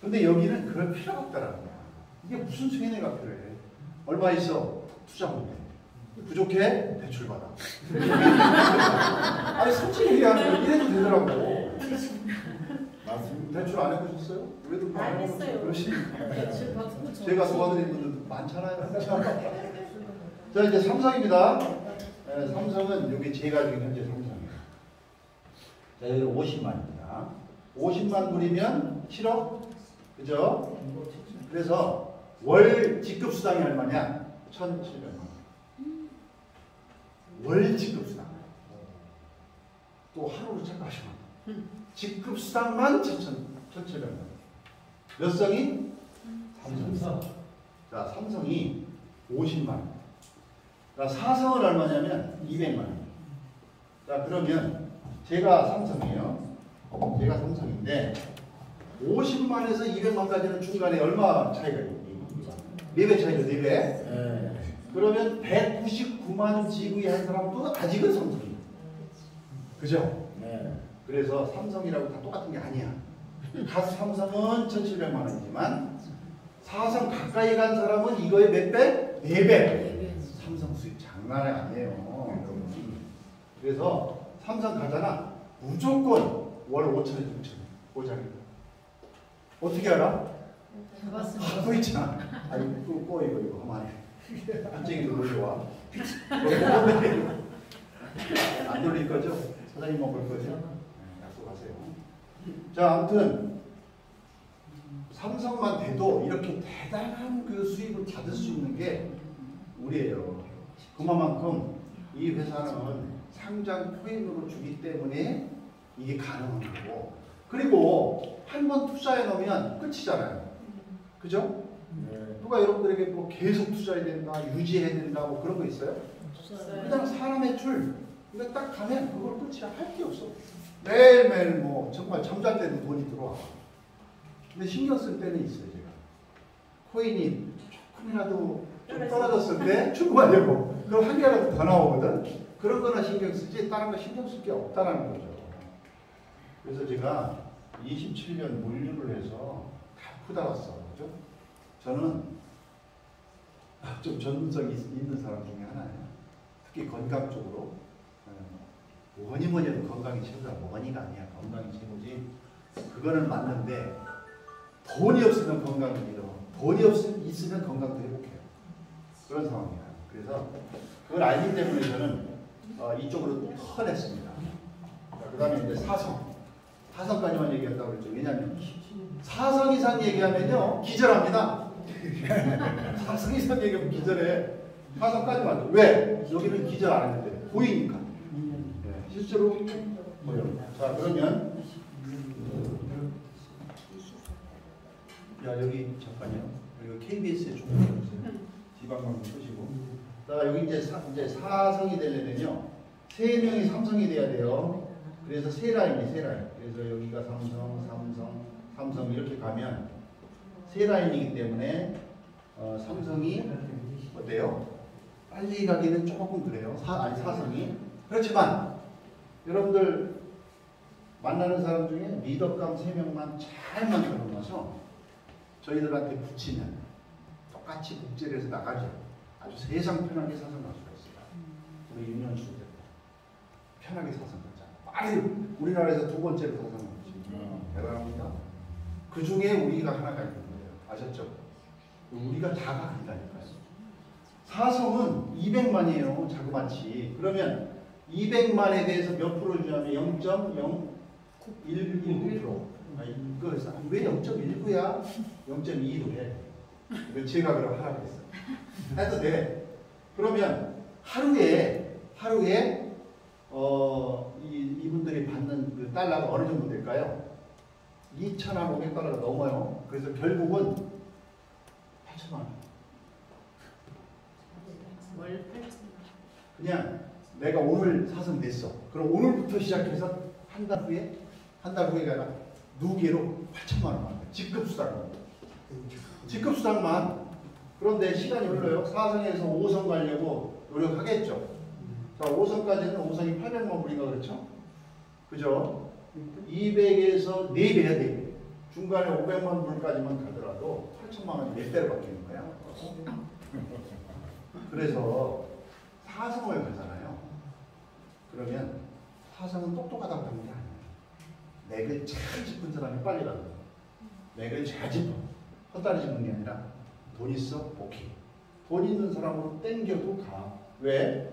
근데 여기는 그럴 필요가 없다라는 거야. 이게 무슨 쇠뇌가 필요해. 얼마 있어? 투자 못해. 부족해? 대출받아. 아니 솔직히 얘기하면 이래도 되더라고. 맞습니다. 대출 안 해보셨어요? 왜도 안 했어요. 그러시니까. 대출 받고 제가 도와드린 분들 많잖아요. 자 이제 삼성입니다. 네, 삼성은 여기 제가 지금 현재 삼성이에요. 자 여기 50만입니다. 50만 불이면 7억? 그죠? 그래서 월 직급수당이 얼마냐? 1,700만 원. 월 직급수당. 또 하루로 체크하시면 직급수당만 1,700만 원. 몇 성이? 3성. 자, 삼성이 50만 원. 자, 사성은 얼마냐면 200만 원. 자, 그러면 제가 삼성이에요. 제가 삼성인데 50만에서 200만까지는 중간에 얼마 차이가 있니? 4배 차이죠, 4배. 네. 그러면 199만 지구의 한 사람도 아직은 삼성이에요. 그죠? 네. 그래서 삼성이라고 다 똑같은 게 아니야. 갓 삼성은 1,700만 원이지만 사성 가까이 간 사람은 이거의 몇 배? 4배. 삼성 수익 장난이 아니에요, 여러분. 그래서 삼성 가잖아. 무조건 월 5천에 6천 보장이다. 어떻게 알아? 잡았습니다. 하고 있잖아. 아니 또 이거 하면 갑자기 놀려와. 안 놀릴 거죠? 사장님만 볼 거죠? 네, 약속하세요. 자, 아무튼 삼성만 돼도 이렇게 대단한 그 수익을 받을 수 있는 게 우리예요. 그만큼 이 회사는 상장 코인으로 주기 때문에 이게 가능한 거고, 그리고 한 번 투자해 놓으면 끝이잖아요. 그죠? 네. 누가 여러분들에게 뭐 계속 투자해야 된다, 유지해야 된다, 뭐 그런 거 있어요? 그냥 사람의 줄, 이거 딱 가면 그걸 끝이야. 할 게 없어. 매일매일 뭐 정말 잠잘 때도 돈이 들어와. 근데 신경 쓸 때는 있어요, 제가. 코인이 조금이라도 좀 떨어졌을 때 출금하려고. 그럼 한 개라도 더 나오거든. 그런 거나 신경 쓰지 다른 거 신경 쓸 게 없다라는 거죠. 그래서 제가 27년 물류를 해서 다 풀어왔어. 그죠? 저는 좀 전문성이 있는 사람 중에 하나예요. 특히 건강 쪽으로. 뭐니 뭐니 해도 건강이 최고다. 뭐니가 아니야. 건강이 최고지. 그거는 맞는데 돈이 없으면 건강을 잃어. 돈이 있으면 건강도 회복해요. 그런 상황이에요. 그래서 그걸 알기 때문에 저는 이쪽으로 턴했습니다. 그 다음에 이제 사성까지만 얘기한다고 그랬죠. 왜냐하면 사성 이상 얘기하면요 기절합니다. 사성 이상 얘기하면 기절해. 사성까지만. 왜? 여기는 기절 안 했는데 보이니까. 네, 실제로 보여요. 자, 그러면 야, 여기 잠깐요. 여기 KBS에 좀 보여주세요. 지방방송 끄시고. 자, 여기 이제 사성이 되려면요 3명이 삼성이 돼야 돼요. 그래서 세 라인이 세 라인. 그래서 여기가 삼성 이렇게 가면 세 라인이기 때문에 삼성이 어때요? 빨리 가기는 조금 그래요. 사성이. 그렇지만 여러분들 만나는 사람 중에 리더감 3명만 잘 만들어 놔서 저희들한테 붙이면 똑같이 국제를 해서 나가죠. 아주 세상 편하게 사성 갈 수가 있어요. 우리 윤현수 대표 편하게 사성 가자. 빨리 우리나라에서 2번째로 사성 가지. 대단합니다. 그 중에 우리가 하나가 있는 거예요. 아셨죠? 우리가 다가 아니라니까요. 사성은 200만이에요. 자그마치. 그러면 200만에 대해서 몇 프로를 주냐면 0.019%. 그래서 왜 0.19야? 0.2로 해. 제가 그럼 하라고 했어요. 해도 돼. 그러면 하루에 이분들이 받는 그 달러가 어느 정도 될까요? 2,500달러가 넘어요. 그래서 결국은 8천만 원. 월 8천. 그냥 내가 오늘 사성 냈어. 그럼 오늘부터 시작해서 한 달 후에가 누계로 8천만 원만 직급수당만. 그런데 시간이 흘러요. 4성에서 5성 가려고 노력하겠죠. 자, 5성까지는 5성이 800만 불인가 그렇죠? 그죠? 200에서 4배야, 4배. 중간에 500만 불까지만 가더라도 8천만 원이 몇 배로 바뀌는 거야. 그래서 4성을 가잖아요. 그러면 4성은 똑똑하다고 하는 게 아니에요. 맥을 잘 짚은 사람이 빨리 가거든. 맥을 잘 짚어. 헛다리 짚는 게 아니라 돈 있어? 오케이. 돈 있는 사람으로 땡겨도 가. 왜?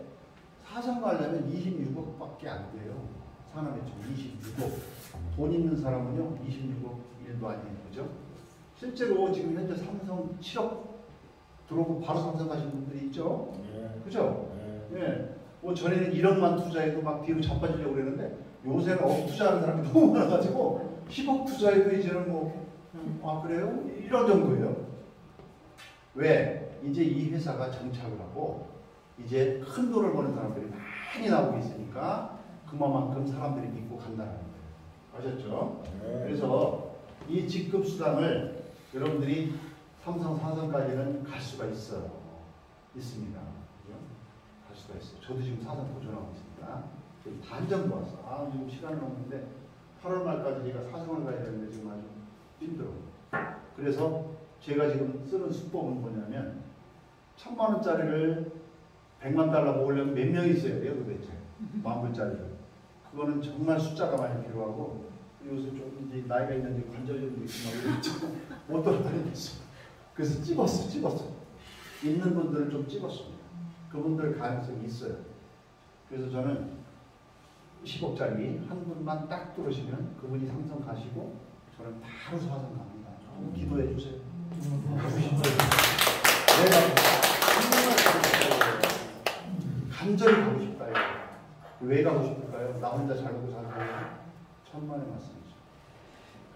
4성 가려면 26억밖에 안 돼요. 산업의 26억. 돈 있는 사람은요 26억 일도 아니에요. 그죠? 실제로 지금 현재 삼성 7억 들어오고 바로 삼성 가신 분들이 있죠? 그죠? 예. 뭐 전에는 1억만 투자해도 막 뒤로 자빠지려고 그랬는데 요새는 억 투자하는 사람이 너무 많아가지고 10억 투자해도 이제는 뭐 그래요? 이런 정도예요. 왜? 이제 이 회사가 정착을 하고 이제 큰 돈을 버는 사람들이 많이 나오고 있으니까 그만큼 사람들이 믿고 간다는 거예요. 아셨죠? 그래서 이 직급 수당을 여러분들이 삼성 4성까지는 갈 수가 있습니다. 그죠? 갈 수가 있어요. 저도 지금 4성 도전하고 있습니다. 지금 단정도 왔어. 지금 시간은 없는데 8월 말까지 제가 4성을 가야 되는데 지금 아주 힘들어요. 그래서 제가 지금 쓰는 수법은 뭐냐면 1000만 원짜리를 100만 달러 모으려면 몇 명이 있어야 돼요 도대체? 10,000불짜리를. 그거는 정말 숫자가 많이 필요하고 요새 좀 이제 나이가 있는데 관절염도 있고 못 돌아다니겠어. 그래서 찝었어. 있는 분들을 좀 찝었습니다. 그분들 가능성이 있어요. 그래서 저는 10억짜리 한 분만 딱 들어오시면 그분이 삼성 가시고 저는 바로 4성 갑니다. 좀 기도해 주세요. 내가 간절히 가고 싶다요. 왜 가고 싶을까요? 나 혼자 잘 먹고 살아요. 천만의 말씀이죠.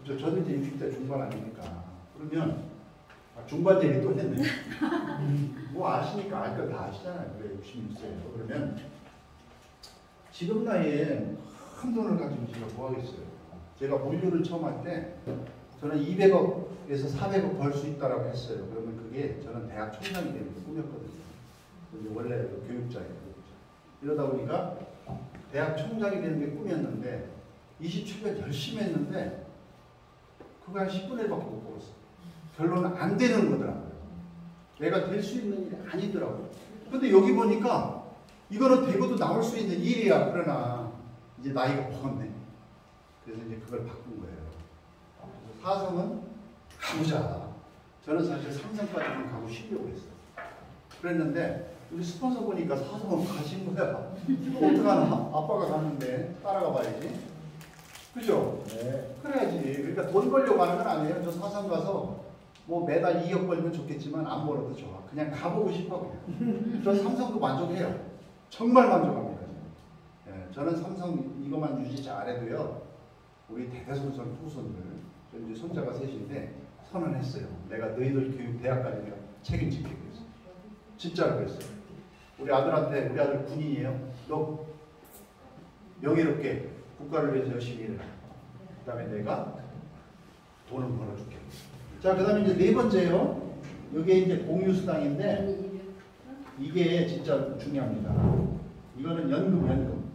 그죠? 저도 이제 60대 중반 아닙니까? 그러면 중반 얘기 또 했네. 뭐 아시니까 알 거 다 아시잖아요. 그래 66세예요. 그러면 지금 나이에 큰 돈을 가지고 제가 뭐 하겠어요? 제가 물류를 처음 할 때 저는 200억에서 400억 벌 수 있다라고 했어요. 그러면 그게 저는 대학 총장이 되는 게 꿈이었거든요. 원래 교육자예요. 이러다 보니까 대학 총장이 되는 게 꿈이었는데 27년 열심히 했는데 그거 한 10분의 1밖에 못 벌었어. 결론은 안 되는 거더라고요. 내가 될 수 있는 일이 아니더라고요. 근데 여기 보니까 이거는 되고도 나올 수 있는 일이야. 그러나 이제 나이가 먹었네. 그래서 이제 그걸 바꾼 거예요. 그래서 사성은 가보자. 저는 사실 삼성까지는 가고 싶려고 했어요. 그랬는데 우리 스폰서 보니까 사성은 가신 거야. 어떡하나? 아빠가 갔는데 따라가 봐야지. 그죠? 네. 그래야지. 그러니까 돈 벌려고 하는 건 아니에요. 저 사성 가서 뭐 매달 2억 벌면 좋겠지만 안 벌어도 좋아. 그냥 가보고 싶어 그냥. 저 삼성도 만족해요. 정말 만족합니다. 예, 저는 삼성 이것만 유지 잘해도요. 우리 대대손손 후손들, 저 이제 손자가 셋인데 선언했어요. 내가 너희들 교육 대학까지 내가 책임질게 그랬어. 진짜로 그랬어요. 우리 아들한테 우리 아들 군인이에요. 너 명예롭게 국가를 위해서 열심히 일해. 그 다음에 내가 돈을 벌어줄게. 자, 그 다음에 이제 네 번째요. 이게 이제 공유수당인데 이게 진짜 중요합니다. 이거는 연금.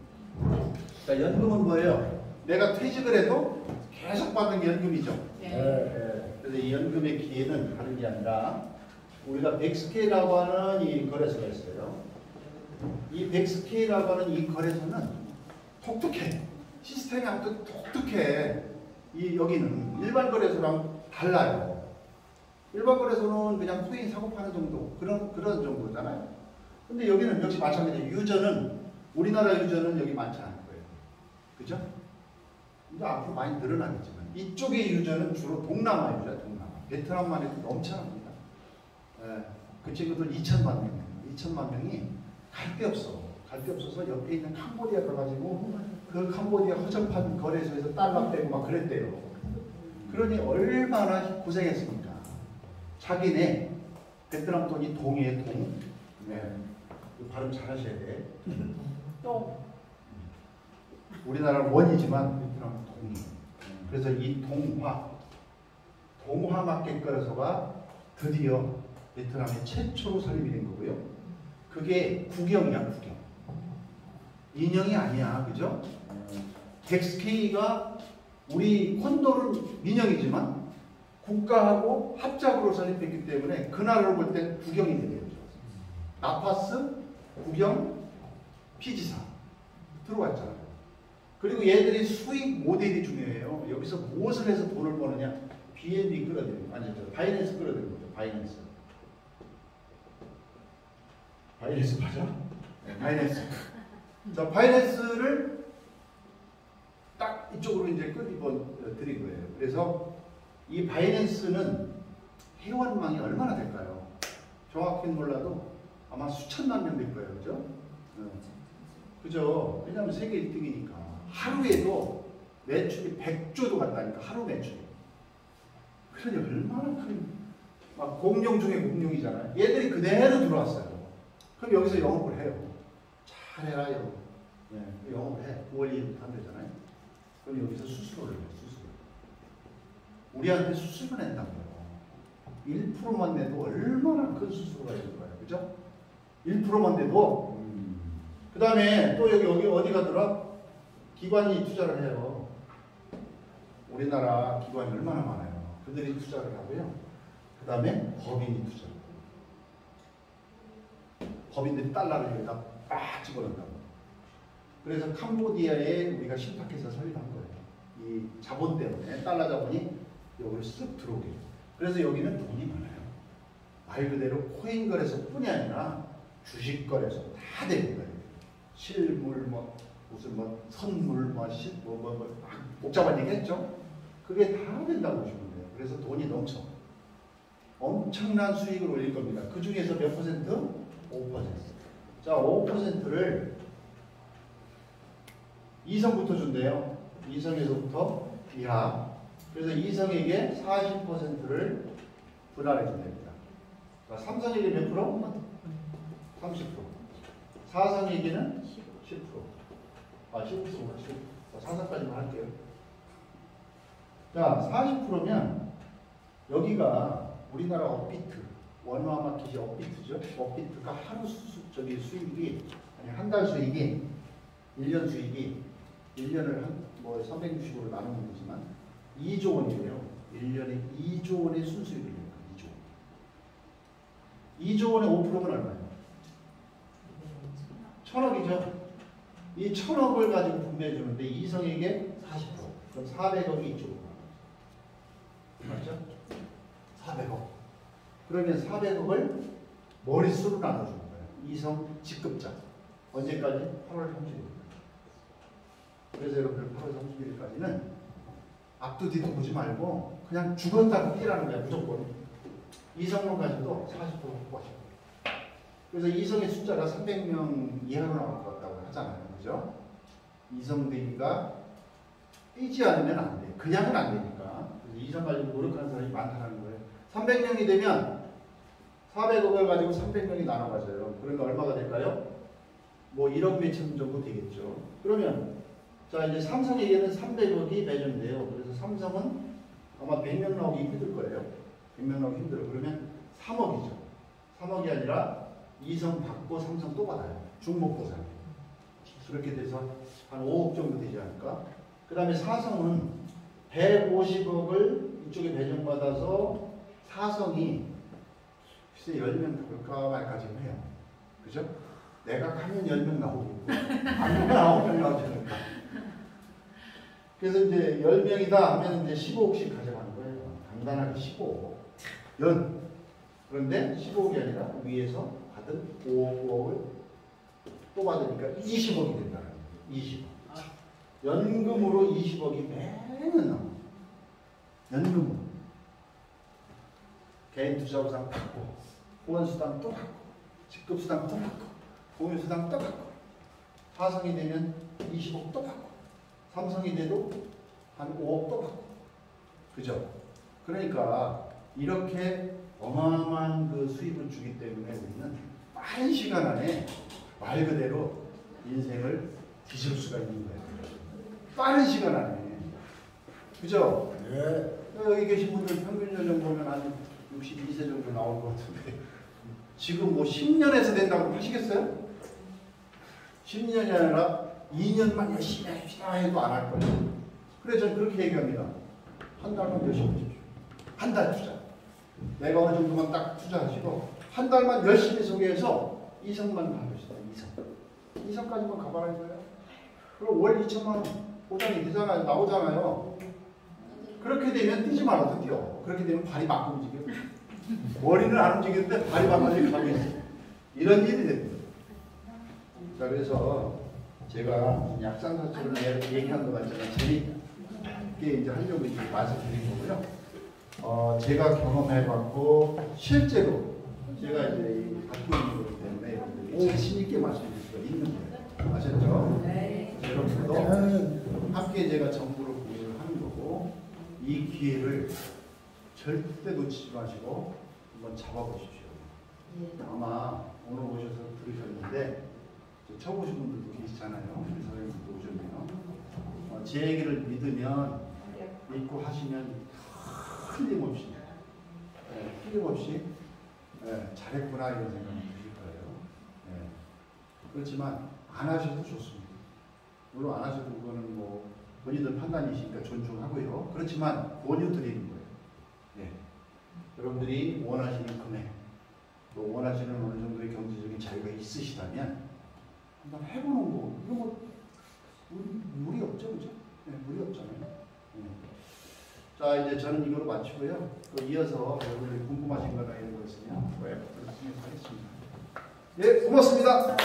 자, 연금은 뭐예요? 내가 퇴직을 해도 계속 받는 게 연금이죠. 네. 그래서 이 연금의 기회는 다른 게 아니라 우리가 백스케이라고 하는 이 거래소가 있어요. 이 백스케이라고 하는 이 거래소는 독특해. 시스템이 아무튼 독특해. 여기는 일반 거래소랑 달라요. 일반 거래소는 그냥 코인 사고 파는 정도 그런 정도잖아요. 근데 여기는 역시 마찬가지예요. 유저는 우리나라 유저는 여기 많지 않을 거예요. 그죠? 이제 앞으로 많이 늘어나겠지만 이쪽의 유저는 주로 동남아 유저, 동남아. 베트남만 해도 넘쳐납니다. 그 친구들 2천만 명이에요. 2천만 명이 갈 데 없어. 갈 데 없어서 옆에 있는 캄보디아 가가지고 그 캄보디아 허접한 거래소에서 달러 빼고 막 그랬대요. 그러니 얼마나 고생했습니까? 자기네 베트남 돈이 동이에요, 동. 네. 발음 잘 하셔야 돼. 또 우리나라는 원이지만 베트남은 동이. 그래서 이 동화 마켓 거래소가 드디어 베트남에 최초로 설립이 된 거고요. 그게 국영이야, 국영. 인형이 아니야, 그죠? 덱스케이가 우리 콘도는 민영이지만 국가하고 합작으로 설립됐기 때문에 그 나라로 볼 때 국영이 되는 거죠. 나파스, 국영, 피지사 들어왔잖아요. 그리고 얘들이 수익 모델이 중요해요. 여기서 무엇을 해서 돈을 버느냐? BNB 끌어들이는 거. 아니죠. 바이낸스 끌어들이는 거죠. 바이낸스 맞아? 네, 바이낸스. 자, 바이낸스를 딱 이쪽으로 이제 끌어 드린 거예요. 그래서 이 바이낸스는 회원망이 얼마나 될까요? 정확히는 몰라도 아마 수천만 명 될 거예요. 그죠? 그죠? 왜냐하면 세계 1등이니까. 하루에도 매출이 100조도 간다니까. 하루 매출이. 그러니 얼마나 큰 공룡 중에 공룡이잖아요. 얘들이 그대로 들어왔어요. 그럼 여기서 영업을 해요. 잘해라 영업. 네, 영업을 해. 9월 2일부터 한대잖아요. 그럼 여기서 수수료를 해요. 수수료. 우리한테 수수료를 낸다는 거예요. 1%만 내도 얼마나 큰 수수료가 있는 거예요. 그죠? 1%만 내도. 그 다음에 또 여기 어디 가더라? 기관이 투자를 해요. 우리나라 기관이 얼마나 많아요. 그들이 투자를 하고요. 그 다음에 법인이 투자. 법인들이 달러를 여기다 빡 집어넣는다고. 그래서 캄보디아에 우리가 신탁해서 설립한 거예요. 이 자본 때문에 달러 자본이 여기로 쓱 들어오게. 그래서 여기는 돈이 많아요. 말 그대로 코인 거래소뿐이 아니라 주식 거래소 다 됩니다. 실물 무슨 선물 복잡한 얘기 했죠. 그게 다 된다고 보시면 돼요. 그래서 돈이 넘쳐. 엄청난 수익을 올릴 겁니다. 그 중에서 몇 퍼센트? 5%. 자, 5%를 이성부터 준대요. 이성에서부터 이하. 그래서 이성에게 40%를 분할해 준답니다. 자, 삼성에게 몇 프로? 30%. 사성에게는 10%. 10%. 사성까지만 할게요. 자, 40%면 여기가 우리나라 업비트, 원화마켓이 업비트죠. 업비트가 하루 수익이 아니 한 달 수익이 1년 수익이 1년을 360으로 나누면 되지만 2조 원이에요. 1년에 2조 원의 순수익을 냅니다. 2조 원의 5%면 얼마예요? 1000억이죠. 이 1000억을 가지고 분배해 주는데 이성에게 40%. 그럼 400억이 이쪽으로 가요. 맞죠? 400억. 그러면 400억을 머릿수로 나눠주는 거예요. 이성 직급자. 언제까지? 8월 30일입니다. 그래서 여러분들 8월 30일까지는 앞도 뒤도 보지 말고 그냥 죽었다고 뛰라는 거야. 무조건. 이성만 가지고 40% 확보하시고. 그래서 이성의 숫자가 300명 이하로 나올 것 같다고 하잖아요. 그죠? 이성 되기가 뛰지 않으면 안 돼. 그냥은 안 되니까. 그래서 이성 가지고 노력하는 사람이 많다는 거예요. 300명이 되면 400억을 가지고 300명이 나눠 가져요. 그러면 얼마가 될까요? 1억 몇천 정도 되겠죠. 그러면 자 이제 삼성에게는 300억이 배정돼요. 그래서 삼성은 아마 100명 나오기 힘들 거예요. 100명 나오기 힘들어. 그러면 3억이죠. 3억이 아니라 이성 받고 삼성 또 받아요. 중복보상. 그렇게 돼서 한 5억 정도 되지 않을까? 그 다음에 사성은 150억을 이쪽에 배정받아서 사성이 글쎄 10명 볼까 말까 지금 해요. 그죠? 내가 가면 10명 나오겠고 안 가면 9명 나오지 않을까? 그래서 이제 10명이다 하면 이제 15억씩 가져가는 거예요. 간단하게 15억. 그런데 15억이 아니라 위에서 받은 5억을 또 받으니까 20억이 된다는 거예요. 20억. 연금으로 20억이 매년 나옵니다. 연금으로. 개인 투자보상 받고, 후원수당 또 받고, 직급수당 또 받고, 공유수당 또 받고, 사성이 되면 20억 또 받고, 삼성이 돼도 한 5억 또 받고. 그죠? 그러니까 이렇게 어마어마한 그 수입을 주기 때문에 우리는 빠른 시간 안에 말 그대로 인생을 뒤질 수가 있는 거예요. 빠른 시간 안에. 그죠? 네. 여기 계신 분들 평균 연령 보면 한 62세 정도 나올 것 같은데 지금 10년에서 된다고 하시겠어요? 10년이 아니라 2년만 열심히 합시다 해도 안 할 거예요. 그래서 저는 그렇게 얘기합니다. 한 달만 열심히 하십시오. 한 달 투자. 내가 어느 정도만 딱 투자하시고 한 달만 열심히 소개해서 이성만 가봅시다. 이성까지만 가봐라 이거예요. 그럼 월 2천만 원 보장이 되잖아요. 나오잖아요. 그렇게 되면 뛰지 말아도 뛰어. 그렇게 되면 발이 막 움직여. 머리는 안 움직이는데 발이 막 가고 있어. 이런 일이 됩니다. 자, 그래서 제가 약산사처럼 얘기한 것 같지만 재미있게 이제 하려고 이제 말씀드린 거고요. 제가 경험해봤고 실제로 제가 이제 갖고 있는 거기 때문에 여러분들이 자신 있게 말씀드릴 수가 있는 거예요. 아셨죠? 네. 여러분들도 함께 제가 정보를 공유를 하는 거고 이 기회를 절대 놓치지 마시고 한번 잡아보십시오. 예. 아마 오늘 오셔서 들으셨는데 처음 오신 분들도 계시잖아요. 우리 사장님도 오셨네요. 제 얘기를 믿으면 믿고 하시면 틀림없이 틀림없이 잘했구나 이런 생각이 드실 거예요. 그렇지만 안 하셔도 좋습니다. 물론 안 하셔도 그거는 뭐 본인들 판단이시니까 존중하고요. 그렇지만 권유 드리는 거예요. 여러분들이 원하시는 금액 또 원하시는 어느 정도의 경제적인 자유가 있으시다면 한번 해보는 거 이거 뭐 무리 없죠, 그죠? 무리 없잖아요. 자, 이제 저는 이걸로 마치고요. 또 이어서 여러분들이 궁금하신 거나 이런 거 있으면 웹을 통해서 하겠습니다. 예, 고맙습니다.